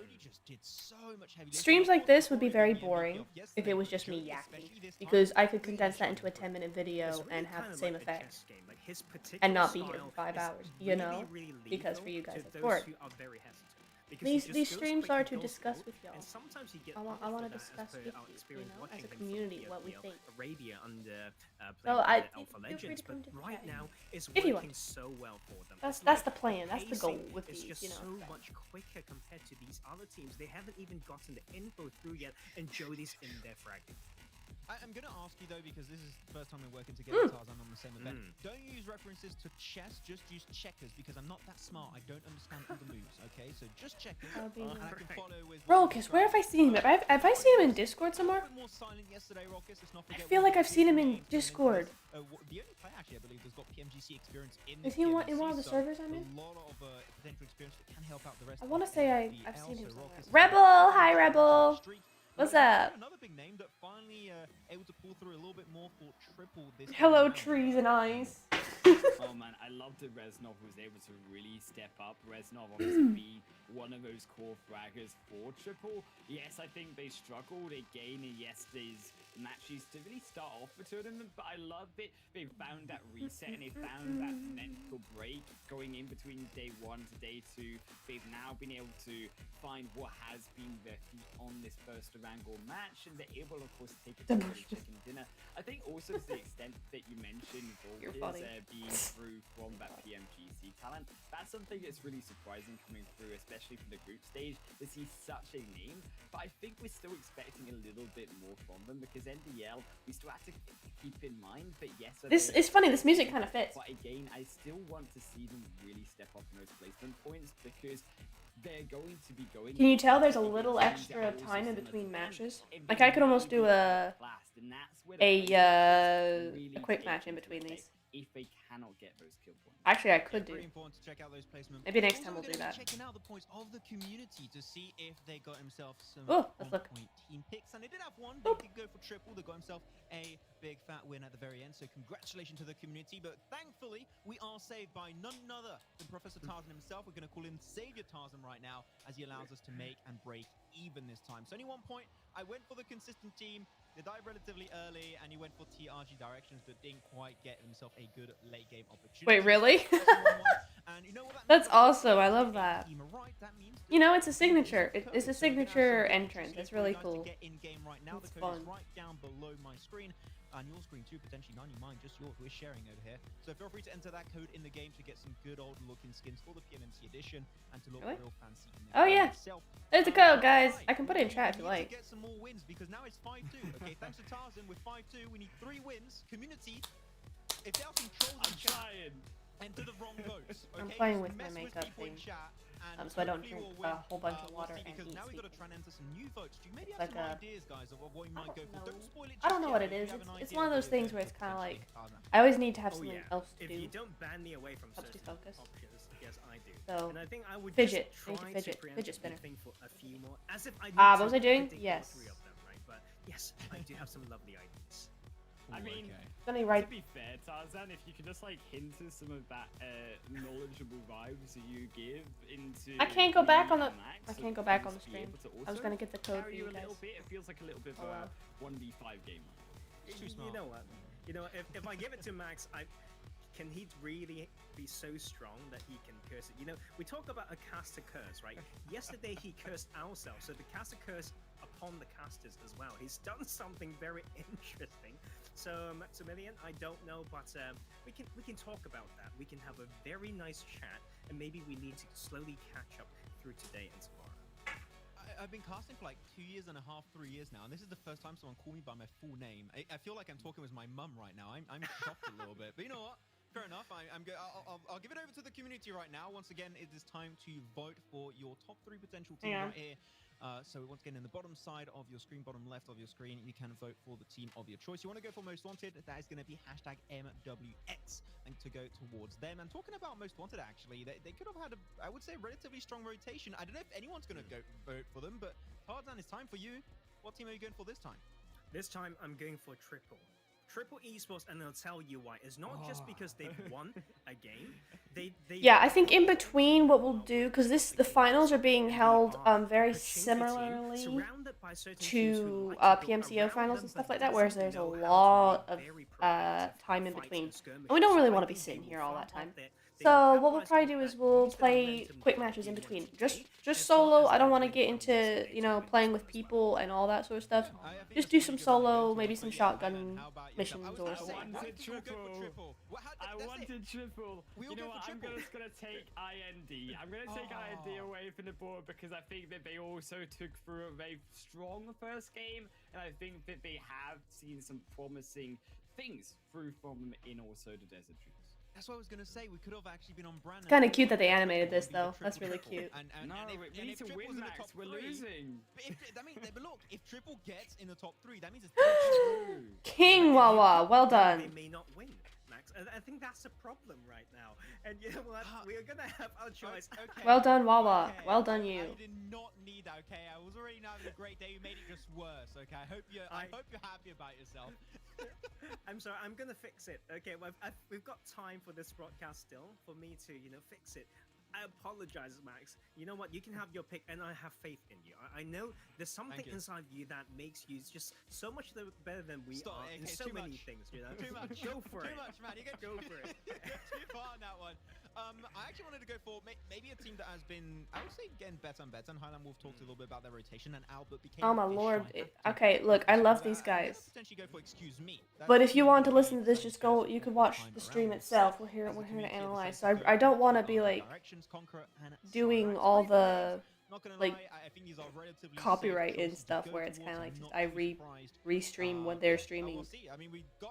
streams like this would be very boring if it was just me yakking, because I could condense that into a 10-minute video and have the same effect and not be here for 5 hours, you know, because for you guys it's bored. These streams are to discuss with y'all. I want to discuss with you, you know, as a community, what we think. Arabia under So Alpha Legends, but right now it's if you working want. so well for them. That's the plan. That's the goal with it's these, just you know. so much quicker compared to these other teams. They haven't even gotten the info through yet, and Jody's in their fragging. I'm going to ask you, though, because this is the first time we're working together, Tarzan, on the same event. Don't use references to chess, just use checkers, because I'm not that smart. I don't understand all the moves, okay? So just checkers, and I can follow with... Rolkis, where have I seen him? Have I seen him in Discord somewhere? More silent yesterday, Rolkis. Let's not I forget feel like I've seen him in Discord. The only player, actually, I believe, that's got PMGC experience in Is he in one of the servers I'm in? A lot of potential experience that can help out the rest. I want to say I've seen him somewhere. Rebel! Hi, Rebel! What's up? Another big name that finally able to pull through a little bit more for triple this. Hello, trees and eyes. Oh man, I love that Reznov was able to really step up. Reznov obviously being one of those core fraggers for Triple. Yes, I think they struggled again in yesterday's matches to really start off the tournament, but I love it. They found that reset and they found that mental break going in between day 1 to day 2. They've now been able to find what has been their feet on this first Erangel match, and they're able, of course, to take it to the chicken dinner. I think also to the extent that you mentioned Volkers being through from that PMGC talent, that's something that's really surprising coming through, especially from the group stage, to see such a name. But I think we're still expecting a little bit more from them, because NDL, we still have to keep in mind. But yes, This is funny. This music kind of fits. But again, I still want to see them really step up in those placement points, because they're going to be going. Can you tell there's a little extra time in between matches? Like I could almost do a quick match in between these. If they cannot get those kill points. Actually, I could do. Very important to check out those placements. Maybe next Also, time we'll do that. Checking out the points of the community to see if they got themselves some on-point team picks, and they did have one. They did go for triple. They got himself a big fat win at the very end. So congratulations to the community. But thankfully, we are saved by none other than Professor Tarzan himself. We're going to call him Savior Tarzan right now, as he allows us to make and break even this time. So only 1 point. I went for the consistent team. They died relatively early, and he went for TRG directions, but didn't quite get himself a good late game opportunity. Wait, really? And you know what that That's means? awesome. I love that. Right, that means You know, it's a signature. It's a signature entrance. It's really cool. It's fun. Right down below my screen, and your screen too, potentially not only mine, just yours. We're sharing over here. So feel free to enter that code in the game to get some good old looking skins for the PMNC edition and to look real fancy. Oh yeah. There's a code, guys. I can put it in chat if you like. Get some more wins, because now it's 5-2. Okay, thanks to Tarzan with 5-2. We need 3 wins. Community, if there are some trolls in chat, enter the wrong votes. Okay? I'm playing with my Mess makeup people in thing. chat, and So I don't hopefully drink we'll win. a whole bunch of water We'll see, and because eat now we've got to sweet. try and enter some new votes. Do you maybe It's have like some a- ideas, guys, of what you might go for? Don't spoil it. I don't know what it just is. yet, but if you have an It's idea one of what those you're things going where for, it's kind of like potentially, I always need to have Oh, something yeah. else to If do. you don't ban me away from Helps you certain focus. options, yes, I do. So, and I think I would fidget. just I need to try fidget. to preempt Fidget spinner. think for a few more, as if I need what to was I doing? predict all Yes. 3 of them, right? But yes, I do have some lovely ideas. I mean, Funny, to right? be fair, Tarzan, if you could just like hint to some of that knowledgeable vibes that you give into. I can't go back on the. Max, I so can't go back on the please be stream. able to I was also gonna get the code for carry you a guys. little bit. It feels like a little bit of Oh, a well. 1v5 game. You know what? You know, if I give it to Max, can he really be so strong that he can curse it? You know, we talk about a caster curse, right? Yesterday he cursed ourselves, so the caster curse upon the casters as well. He's done something very interesting. So Maximilian, I don't know, but we can talk about that. We can have a very nice chat, and maybe we need to slowly catch up through today and tomorrow. I've been casting for like 2 years and a half, 3 years now, and this is the first time someone called me by my full name. I feel like I'm talking with my mum right now. I'm shocked a little bit, but you know what? Fair enough. I'll give it over to the community right now. Once again, it is time to vote for your top 3 potential teams right here. So once again, in the bottom side of your screen, bottom left of your screen, you can vote for the team of your choice. You want to go for Most Wanted, that is going to be #MWX, and to go towards them. And talking about Most Wanted, actually, they could have had, I would say, relatively strong rotation. I don't know if anyone's going to go vote for them, but Tarzan, it's time for you. What team are you going for this time? This time, I'm going for Triple Esports, and I'll tell you why. It's not just because they've won a game. Yeah, I think in between what we'll do, because the finals are being held very similarly to PMCO finals and stuff like that, whereas there's a lot of time in between. And we don't really want to be sitting here all that time. So what we'll probably do is we'll play quick matches in between. Just solo. I don't want to get into, you know, playing with people and all that sort of stuff. Just do some solo, maybe some shotgun missions or something. I wanted triple. You know what? I'm just gonna take IND. I'm gonna take IND away from the board because I think that they also took through a very strong first game, and I think that they have seen some promising things through from them in also the Desert Dreams. That's what I was going to say. We could have actually been on brand. It's kind of cute that they animated this, though. That's really cute. We need to win, Max. We're losing. But look, if Triple gets in the top 3, that means it's King Wawa, well done. They may not win, Max. I think that's a problem right now. And you know what? We're gonna have our choice. Okay. Well done, Wawa. Okay. Well done, you. I did not need that. Okay, I was already having a great day. You made it just worse. Okay, I hope you're happy about yourself. I'm sorry. I'm gonna fix it. Okay, well, we've got time for this broadcast still for me to fix it. I apologize, Max. You know what? You can have your pick, and I have faith in you. I know there's something inside you that makes you just so much better than we are in so many things. You know, Too much. Go for it. Too much, man. You go for it. Too far on that one. I actually wanted to go for maybe a team that has been, I would say, getting better and better. And Highland Wolf talked a little bit about their rotation, and Albert became. Oh my lord. Okay, look, I love these guys. Potentially go for excuse me. But if you want to listen to this, just go. You could watch the stream itself. We're here to analyze. So I don't want to be like doing all the like copyright and stuff where it's kind of like just I restream when they're streaming.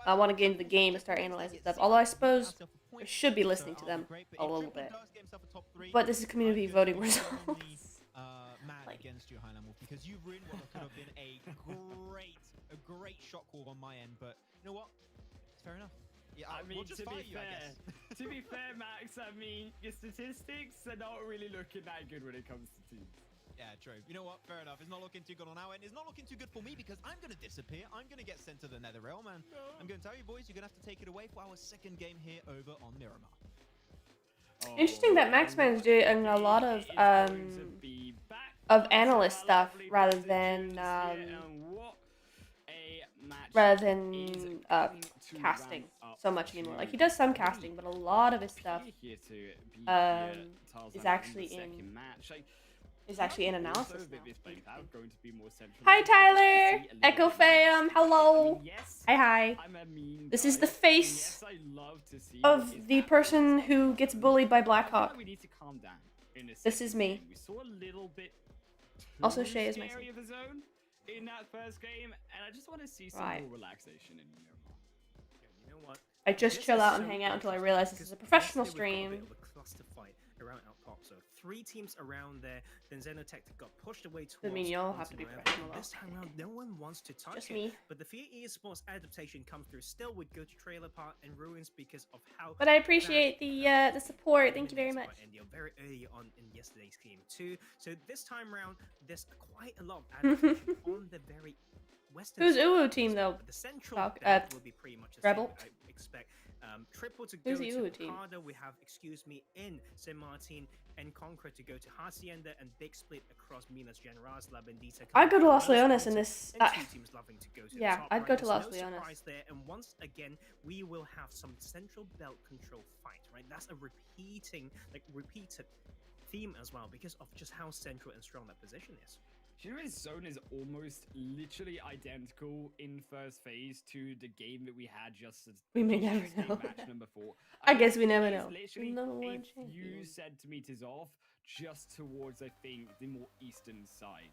I want to get into the game and start analyzing stuff. Although I suppose I should be listening to them a little bit. But this is community voting results. Mad against you, Highland Wolf, because you've ruined what could have been a great shot call on my end. But you know what? It's fair enough. Yeah, I mean, we'll just fight you, I guess. To be fair, Max, I mean, your statistics are not really looking that good when it comes to teams. Yeah, true. You know what? Fair enough. It's not looking too good on our end. It's not looking too good for me because I'm going to disappear. I'm going to get sent to the Nether Realm, and I'm going to tell you, boys, you're going to have to take it away for our second game here over on Miramar. Interesting that Maxman's doing a lot of analyst stuff rather than casting so much anymore. Like he does some casting, but a lot of his stuff is actually in analysis now. Hi Tyler, Echo Fam, hello. Hi. This is the face of the person who gets bullied by Blackhawk. This is me. Also, Shay is my son. In that first game, and I just want to see some more relaxation in Miramar. You know what? I just chill out and hang out until I realize this is a professional stream. Cluster fight around Outpop, so 3 teams around there. Then Xenotech got pushed away towards. I mean, you all have to be professional. This time around, no one wants to touch just it. me. But the Fear Esports adaptation comes through. Still would go to Trailer Park and Ruins because of how. But I appreciate the support. Thank you very much. And very early on in yesterday's game too. So this time around, there's quite a lot of adaptation on the very western. Who's Uwu team though? The central will be pretty much the Rebel. same, I expect. Triple to go to Picardo. We have Excuse Me in Saint Martin, and Conqueror to go to Hacienda, and Big Split across Minas Gerais, La Bendita. I'd go to Las Leones in this. Teams loving to go to yeah, the top, I'd go to Las no Leones. surprise there, and once again, we will have some central belt control fight. Right, that's a repeated theme as well because of just how central and strong that position is. His zone is almost literally identical in first phase to the game that we had just as we may never know. Match number 4. I guess we never know. Literally a few centimeters off, just towards I think the more eastern side.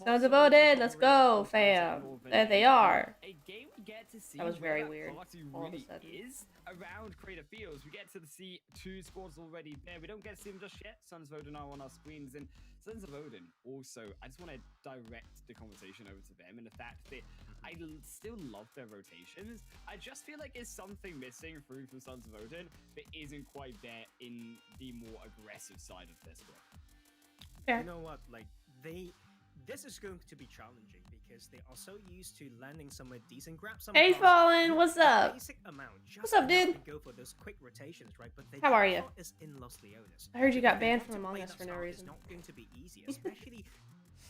Sounds voted. Let's go, fam. There they are. A game we get to see that was very weird. All really is around Crater Fields. We get to see 2 squads already there. We don't get to see them just yet. Sons of Odin are on our screens, and Sons of Odin also. I just want to direct the conversation over to them and the fact that I still love their rotations. I just feel like there's something missing through from Sons of Odin that isn't quite there in the more aggressive side of their squad. Yeah. You know what? Like this is going to be challenging because they are so used to landing somewhere decent. Grab some. Hey, Fallen, what's up? Basic amount, what's up, dude? Go for those quick rotations, right? But how are you? Is in Los Leones. I heard you got banned from Among Us for no reason. It's not going to be easy, especially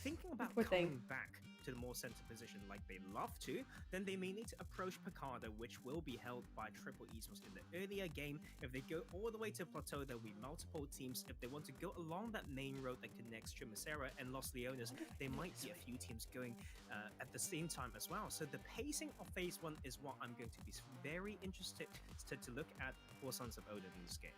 thinking about coming back to the more center position like they love to, then they may need to approach Picardo, which will be held by Triple Esports in the earlier game. If they go all the way to Plateau, there'll be multiple teams. If they want to go along that main road that connects Chimicera and Los Leones, they might see a few teams going at the same time as well. So the pacing of Phase 1 is what I'm going to be very interested to look at for Sons of Odin in this game.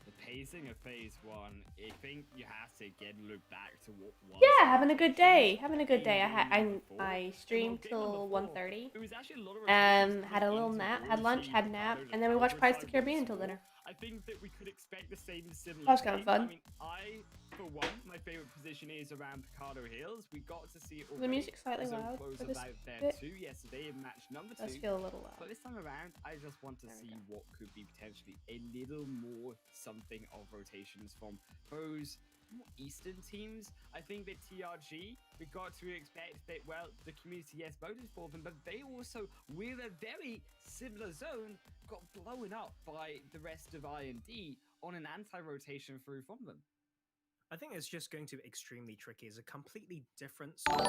The pacing of Phase 1, I think you have to again look back to what was. Yeah, having a good day. Having a good day. I streamed till 1:30. It was actually a lot of had a little nap, had lunch, had a nap, and then we watched Pirates of the Caribbean until dinner. I think that we could expect the same similar. That was kind of fun. I mean, for one, my favorite position is around Picado Hills. We got to see it already. The music's slightly Zone loud close for this out there bit. too yesterday in match number Does 2. feel a little loud. But this time around, I just want to There we see go. what could be potentially a little more something of rotations from those more Eastern teams. I think that TRG, we got to expect that, well, the community, yes, voted for them, but they also, with a very similar zone, got blown up by the rest of I&D on an anti-rotation through from them. I think it's just going to be extremely tricky. It's a completely different style,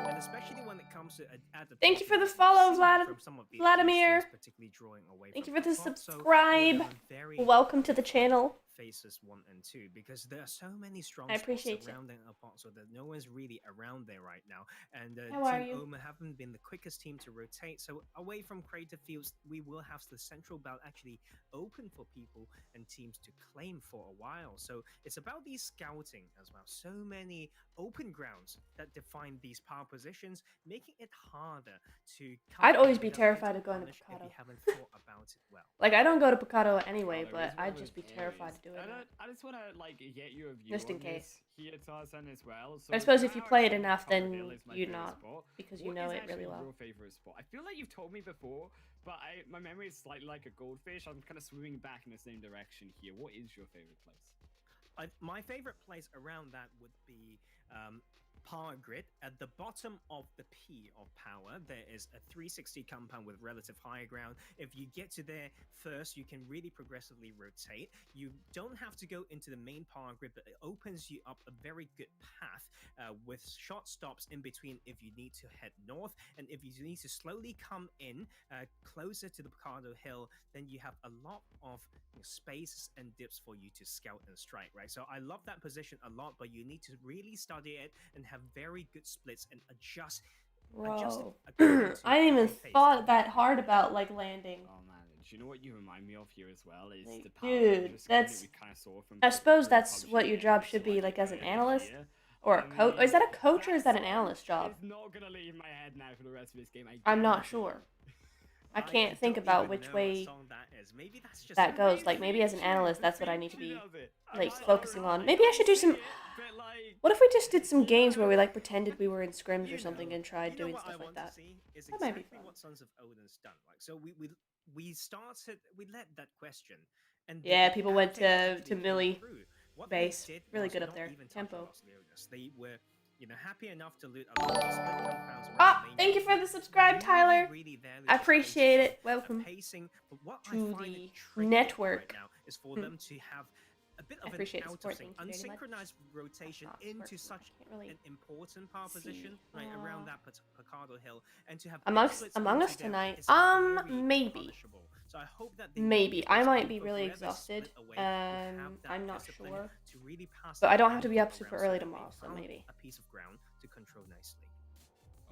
and especially when it comes to adaptation. Thank you for the follow, from some of the Vladimir. teams, particularly drawing away Thank you from for the the top. So subscribe. we're very Welcome to the channel. Phases 1 and 2, because there are so many strong I spots appreciate you. surrounding our pot, so that no one's really around there right now. And How are Team you? Oma haven't been the quickest team to rotate, so away from creative fields, we will have the central belt actually open for people and teams to claim for a while. So it's about these scouting as well. So many open grounds that define these power positions, making it harder to. I'd always be without terrified getting of going to punished if Picado. you haven't thought about it well. Like, I don't go to Picado anyway, Picado but is I'd one just of be those terrified areas. to do it. I just want to like get your view Just in on case. this here, Tarzan, as well. So I suppose if you now play it actually enough, Picado then Hill is my you'd favorite not, spot. because you What know is it really actually well. your favorite spot? I feel like you've told me before, but my memory is slightly like a goldfish. I'm kind of swimming back in the same direction here. What is your favorite place? My favorite place around that would be Power Grid. At the bottom of the P of Power, there is a 360 compound with relative high ground. If you get to there first, you can really progressively rotate. You don't have to go into the main Power Grid, but it opens you up a very good path with short stops in between if you need to head north. And if you need to slowly come in closer to the Picado Hill, then you have a lot of spaces and dips for you to scout and strike, right? So I love that position a lot, but you need to really study it and have very good splits and adjust. Bro, according to I didn't even your pace. thought that hard about, like, landing. Oh man, do you know what you remind me of here as well? Is Like, the power dude, Ranger skin that's- that we kind of saw from. I suppose from that's PUBG what your and job just should be, like, as an earlier analyst here. or a I coach. Is that a coach or is that an song analyst job? It's not gonna leave my head now for the rest of this game. I'm not guarantee sure. you. I can't think don't about even which know what way song that is. Maybe that's just that goes. Like, maybe as an analyst, that's what I need to be, like, focusing on. Maybe I should do some... What if we just did some games where we, like, pretended we were in scrims or something and tried doing stuff like that? Is That might be exactly fun. what Sons of Odin's done. Like, so we started, we led that question, and Yeah, the people went outfit actually to came Millie through. What they base. did Really was good up not there. even touch Tempo. Los Leones. They were, happy enough to loot a lot of split compounds around Ah, the main thank you base. for the subscribe, Tyler. Really there I with appreciate pacing, it. Welcome pacing. But what I to find the it tricky network. right now is for Hmm. them to have a bit I of an appreciate the out of support, sync, thank you very much. unsynchronized rotation Not into personal, such I can't really an important power see. position, right around that Picado Hill, and to have Among splits Us into them tonight. is very Maybe. punishable. So I hope that they Maybe. use I this might be for really whoever's exhausted. split away, to have that I'm not discipline sure. to really pass But that I don't have to be around up super so early that they tomorrow, so found maybe. a piece of ground to control nicely.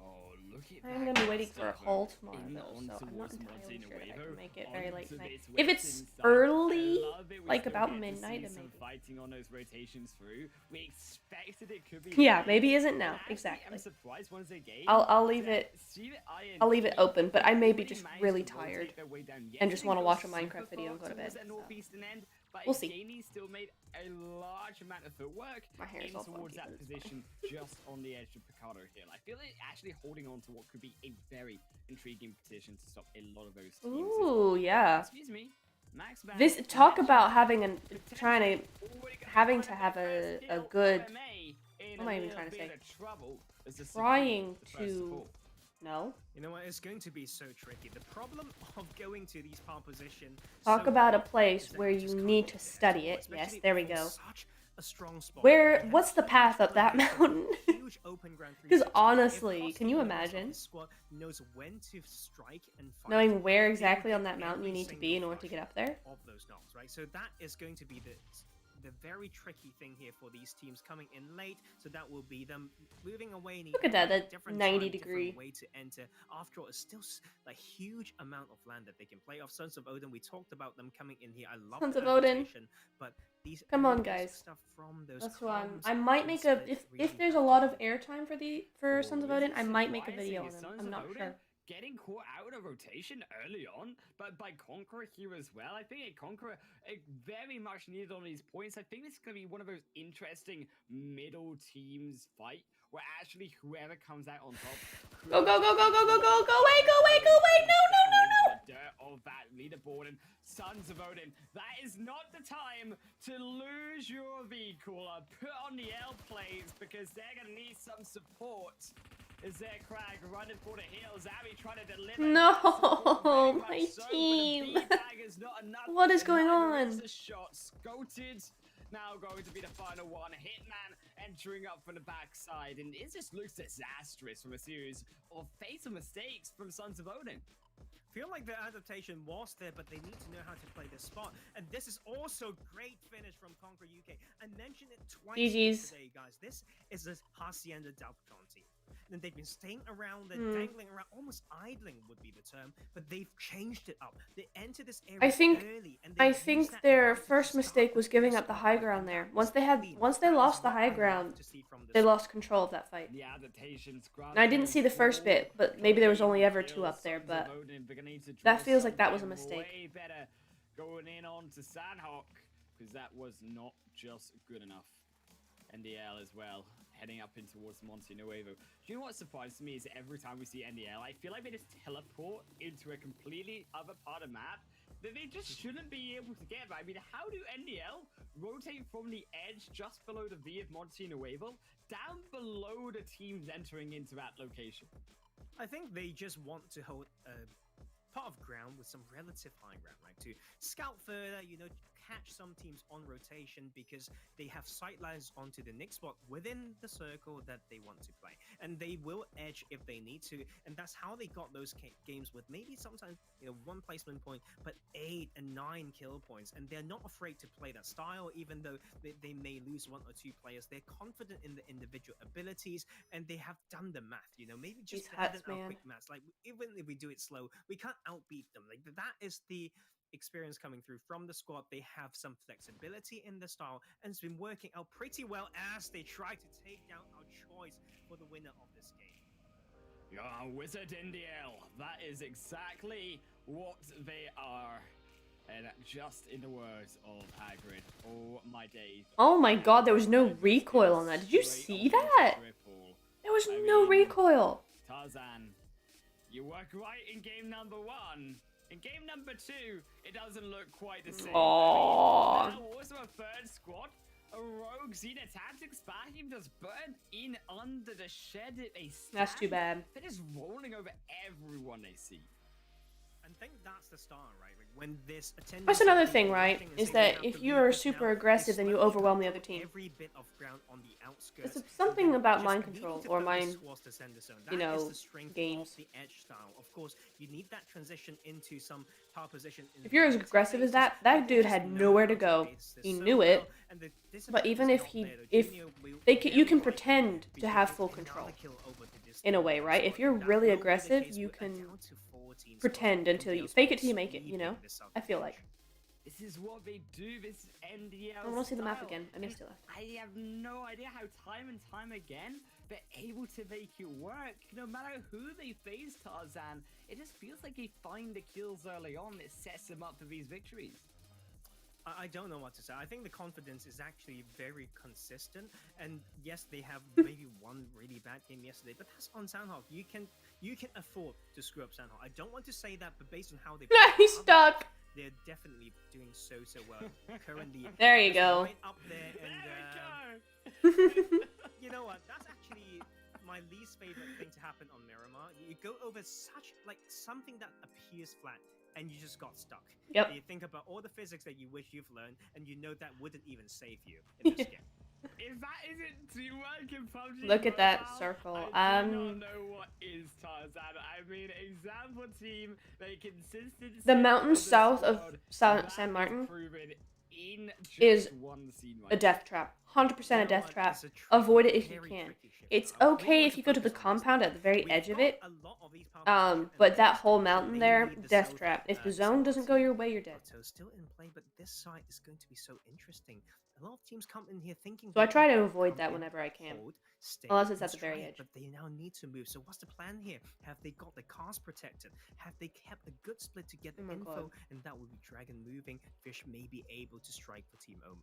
Oh, look at I'm that gonna be waiting for a stuff, hole though. tomorrow, In though, on so I'm not towards entirely Martina sure that I Waver, can make it very late onto tonight. this If west it's inside. early, I love it. We like still about get to midnight, see then some maybe. fighting on those rotations through. We expected it could be. Yeah, late, maybe isn't now. and actually, Exactly. I'm surprised once again. I'll leave to it. see that I'll leave it IND open, but I may be already just managed really to rotate tired their way down. and just Yesterday want to got watch a super Minecraft video and far go to bed. towards that So. northeastern end, but We'll see. Gainey still made a large amount of footwork My hair's in all towards funky, that but it's fine. position just on the edge of Picado Hill. I feel it actually holding on to what could be a very intriguing position to stop a lot of those teams. Ooh, yeah. Excuse me. Max Van This talk mentioned about having a potentially already gonna having find to have their a first good- kill. OMA in what am I a even little trying to bit say? of trouble as the Trying support, the first to support. no. You know what? It's going to be so tricky. The problem of going to these power positions. Talk so about a early place is that where you you just can't need get to there at study all, it. Yes, especially there we for go. such a strong spot. Where? You What's the have path up that like a mountain? huge open ground 'Cause 360. honestly, If can you Costi knows imagine? his squad knows when to strike and fight, Knowing where they exactly will on get that mountain you every need to be in single order to rush get up there. of those knocks, right? So that is going to be the very tricky thing here for these teams coming in late. So that will be them moving away. And Look at that, that different 90 time, degree. different way to enter. After all, it's still a huge amount of land that they can play off. Sons of Odin, we talked about them coming in here. I love Sons the of Odin. rotation, but these Come on, little bits of guys. stuff from those That's why columns I might can make a split if really there's a lot of airtime for Sons of Odin, I might make a video on them. I'm not sure. getting caught out in a rotation early on, but by Conqueror here as well. I think a Conqueror very much needed on these points. I think this is going to be one of those interesting middle teams fight where actually whoever comes out on top. Go, go, go, go, go, go, go, go away, go away, go away. No, no, no, no. The dirt of that leaderboard and Sons of Odin. That is not the time to lose your vehicle. Put on the L plates because they're going to need some support. Is there Crag running for the hills? Abby trying to deliver. No, my team. What is going on? The shot scouted. Now going to be the final one. Hitman entering up from the backside. And it just looks disastrous from a series of fatal mistakes from Sons of Odin. Feel like the adaptation was there, but they need to know how to play this spot. And this is also great finish from Conquer UK. I mentioned it twice GG's. today, guys. This is a Hacienda Dalpacon team. And they've been staying around, they're dangling around, almost idling would be the term, but they've changed it up. They enter this area early, and I think their first mistake was giving up the high ground there. Once they lost the high ground, they lost control of that fight. The adaptations. And I didn't see the first bit, but maybe there was only ever 2 up there, but that feels like that was a mistake. Way better going in on to Sandhawk, because that was not just good enough. NDL as well, heading up in towards Monte Nuevo. Do you know what surprises me is every time we see NDL, I feel like they just teleport into a completely other part of the map that they just shouldn't be able to get. I mean, how do NDL rotate from the edge just below the V of Monte Nuevo down below the teams entering into that location? I think they just want to hold a part of ground with some relative high ground, right? To scout further, you know, catch some teams on rotation because they have sightlines onto the next spot within the circle that they want to play. And they will edge if they need to. And that's how they got those games with maybe sometimes, you know, 1 placement point, but 8 and 9 kill points. And they're not afraid to play that style, even though they may lose 1 or 2 players. They're confident in the individual abilities and they have done the math, you know, maybe just add our quick maths. Like, even if we do it slow, we can't outbeat them. Like, that is the experience coming through from the squad. They have some flexibility in the style and it's been working out pretty well as they try to take down our choice for the winner of this game. Yeah, Wizard NDL. That is exactly what they are. And just in the words of Hagrid, oh my days. Oh my god, there was no recoil on that. Did you see that? There was no recoil. Tarzan, you work right in game number 1. In game number 2, it doesn't look quite the same. Aww. Now also a third squad. A rogue Xena Tactics backing just burn in under the shed. That's too bad. They're just rolling over everyone they see. I think that's the start, right? Like when this that's another thing, right? Is that if you're super aggressive, then you overwhelm the other team. Every bit of ground on the outskirts. It's something about mind control or mind, you know, games. The edge style. Of course, you need that transition into some power position. If you're as aggressive as that dude had nowhere to go. He knew it. But even if you can pretend to have full control. In a way, right? If you're really aggressive, you can pretend until you fake it till you make it, you know? I feel like. This is what they do, this NDL I want to see the map again. I missed it. I have no idea how time and time again they're able to make it work. No matter who they face, Tarzan, it just feels like they find the kills early on that sets them up for these victories. I don't know what to say. I think the confidence is actually very consistent. And yes, they have maybe one really bad game yesterday, but that's on Sandhawk. You can afford to screw up Sandhawk. I don't want to say that, but based on how they he's stuck. They're definitely doing so well currently. There you go. Right up there, and you know what? That's actually my least favorite thing to happen on Miramar. You go over something that appears flat, and you just got stuck. Yep. You think about all the physics that you wish you've learned, and you know that wouldn't even save you in this game. If that isn't to work in PUBG, look at that circle. I do not know what is Tarzan. I mean, example team, they consistently. The mountain south of San Martin is a death trap. 100% a death trap. Avoid it if you can. It's okay if you go to the compound at the very edge of it. But that whole mountain there, death trap. If the zone doesn't go your way, you're dead. So still in play, but this site is going to be so interesting. a lot of teams come in here thinking. So I they try can to avoid come that in, whenever I can. hold, stay, Unless it's and at the very strike, edge. But they now need to move. So what's the plan here? Have they got the cars protected? Have they kept a good split to get the Oh my info? God. And that would be Dragon moving. Fish may be able to strike for Team Oma.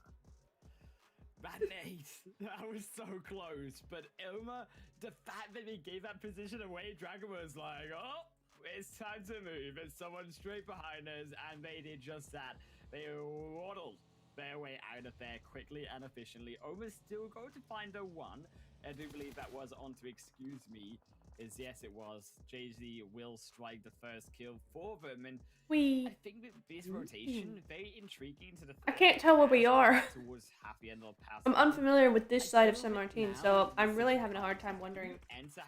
That nade, that was so close. But Ilma, the fact that he gave that position away, Dragon was like, oh, it's time to move. And someone straight behind us, and they did just that. They waddled their way out of there quickly and efficiently. Oma's still going to find a one. I do believe that was on to excuse me. Yes, it was. Jay-Z will strike the first kill for them. And I think that this rotation, very intriguing to the fact I can't tell where we are. towards half the end of the pass. I'm unfamiliar with this side of San Martin, so I'm really having a hard time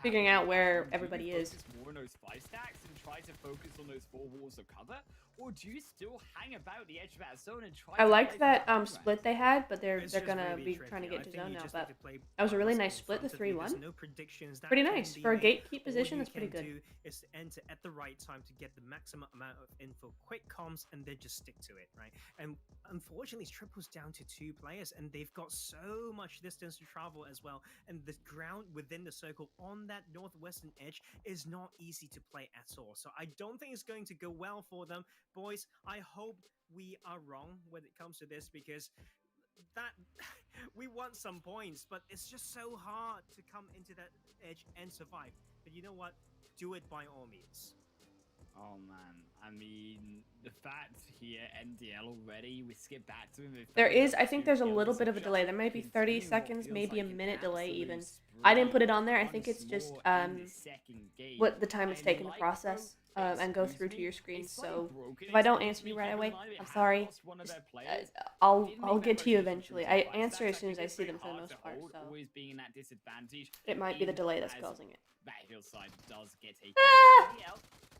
figuring out where everybody is. More on those 5 stacks and try to focus on those 4 walls of cover, or do you still hang about the edge of that zone and try? I liked that to split they had, but they're It's gonna really be tricky. trying to get I to think zone you now. just But need to play that was a really what's nice in split, the front of you. 3-1. There's no predictions that Pretty can nice be for a made. gatekeep All position. you That's pretty can good. do is to enter at the right time to get the maximum amount of info, quick comms, and then just stick to it, right? And unfortunately, it's triples down to 2 players, and they've got so much distance to travel as well. And the ground within the circle on that northwestern edge is not easy to play at all. So I don't think it's going to go well for them, boys. I hope we are wrong when it comes to this, because that we want some points, but it's just so hard to come into that edge and survive. But you know what? Do it by all means. Oh man, I mean, the fact here, NDL already, we skip back to him. There is, I think there's a little bit of a delay. There may be 30 seconds, maybe a minute delay even. I didn't put it on there. I think it's just what the time it's taken to process and go through to your screen. So if I don't answer you right away, I'm sorry. I'll get to you eventually. I answer as soon as I see them for the most part. So it might be the delay that's causing it. That hillside does get a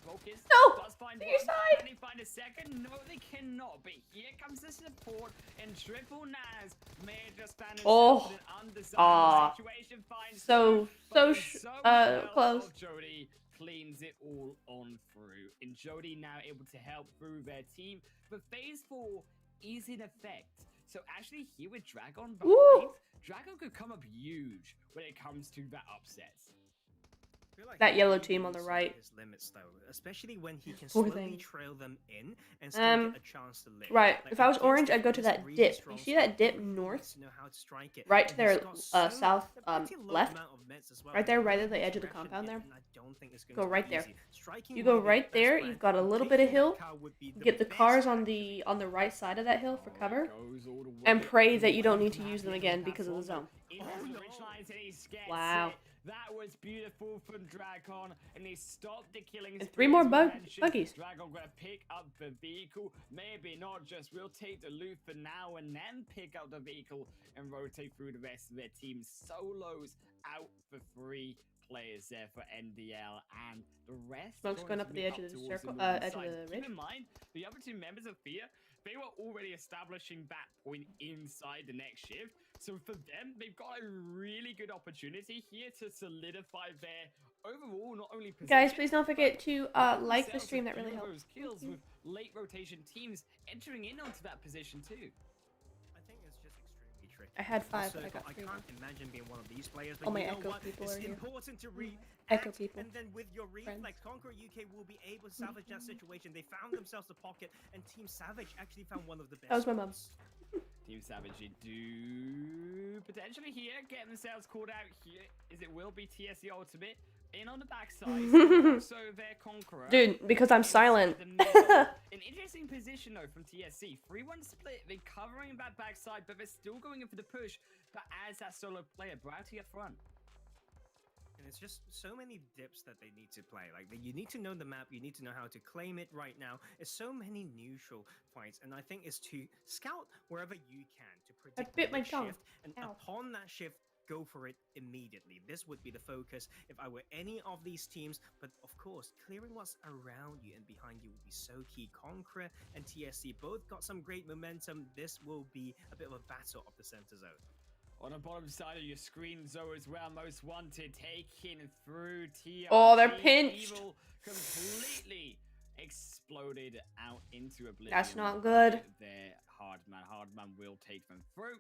Focus. No! Does find To your one. side! Can they find a second? No, they cannot. But here comes the support, and Triple Naz may just find himself in an undesirable situation. Finds close. Jody cleans it all on through, and Jody now able to help through their team. But phase 4 is in effect. So actually here with Dragon behind, Dragon could come up huge when it comes to that upset. Like that yellow team on the right. His limits though, especially when he can Poor slowly thing. trail them in and still get a chance to live. Right. Like, If I was against orange, I'd go to this that really dip. strong You see that dip squad, he north? needs to know how to strike it. Right to And he's their got south a pretty low left. amount of meds as well. Right there, right at the His edge of the aggression compound there. and I don't think it's going Go to be right there. easy. Striking You go would be right the best there. plan. You've got a little bit of Taking hill. that car would be the Get the best cars plan. on the right side of that hill for cover, Goes all the way and pray that you don't away need to from use them that again middle because of the zone. platform. Wow. That was beautiful from Dragon, and he stopped the killing. And 3 more spree, as we mentioned. buggies. Dragon gonna pick up the vehicle. Maybe not just. We'll take the loot for now and then pick up the vehicle and rotate through the rest of their team. Solos out for 3 players there for NDL, and the rest. Smoke's going up at the edge of the towards circle, northern edge of side. the ridge. Keep in mind, the other 2 members of Fear, they were already establishing that point inside the next shift. So for them, they've got a really good opportunity here to solidify their overall not only position. Guys, please don't forget to but like the themselves stream. a That really few of helps. those kills with late rotation teams entering in onto that position too. I think it's just extremely tricky. I had 5, Also, but I got I 3. can't imagine being one of these players, but All my you know Echo what? people It's are here. important to react, Echo people. and then with your reflex, Conqueror UK will be able to salvage that situation. They found themselves a pocket, and Team Savage actually found one of the best. That was my mum. spots. Team Savage do potentially here get themselves called out here, as it will be TSC Ultimate in on the backside. So their Conqueror. Dude, because I'm silent. An interesting position though from TSC. 3-1 split. They're covering that backside, but they're still going in for the push. But as that solo player, Broughty up front. And it's just so many dips that they need to play. Like, you need to know the map, you need to know how to claim it right now. It's so many neutral fights, and I think it's to scout wherever you can to predict bit the my next tongue. shift, and Ow. upon that shift, go for it immediately. This would be the focus if I were any of these teams, but of course, clearing what's around you and behind you will be so key. Conqueror and TSC both got some great momentum. This will be a bit of a battle of the center zone. On the bottom side of your screen, Zoe as well, most wanted, taken through TRG. Oh, they're pinched. Evil completely exploded out into oblivion. That's not good. There, Hardman will take them through.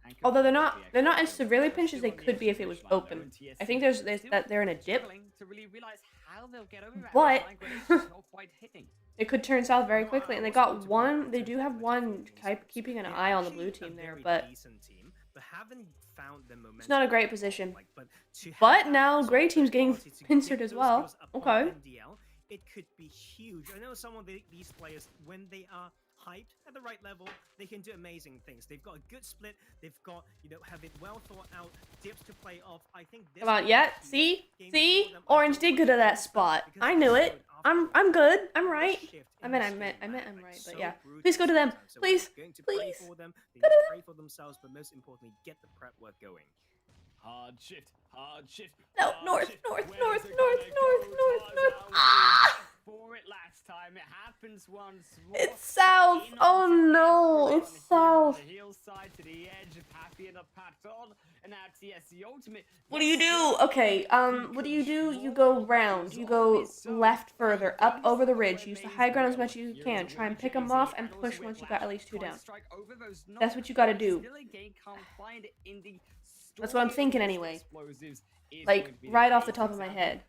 And Although they're completely not as explode. severely They're pinched as still they on the could be edge if of it the was ridge line, though, open. and TSC I think there's still that they're in a dip, struggling to really realize how they'll get over that but ridge line when it's just not quite hitting. it could turn south very No, quickly. I And they was got going to one. point They out do to have the one team in this keeping an They're eye on the actually blue a team there, very but decent team, but haven't found the momentum. it's not a great position. Like, but to have But that now sort gray of team's getting quality to pincered get as those well. skills up on Okay. NDL, it could be huge. I know some of these players, when they are hyped at the right level, they can do amazing things. They've got a good split. They've got, have it well thought out dips to play off. I think this Come on, yeah. See, see, Orange did good at that spot. I knew it. I'm good. I'm right. I meant I'm right. But yeah, please go to them. Please, please. For them. They Go need to to pray for themselves, but most importantly, get the prep work going. Hard shift, hard shift. No, hard north, shift. north, Where's north, it north, gonna north, go? north, Tars north. out Ah! for it last time. It happens once more. It's south. In Oh onto no, everyone it's here south. On the heel side to the edge, Pappy and a Paton, and now TSC ultimate. What do you do? Okay, what do? You go round. You go left further, up over the ridge. Use the high ground as much as you can. Try and pick them off and push once you got at least 2 down. That's what you gotta do. That's what I'm thinking anyway. Like, right off the top of my head.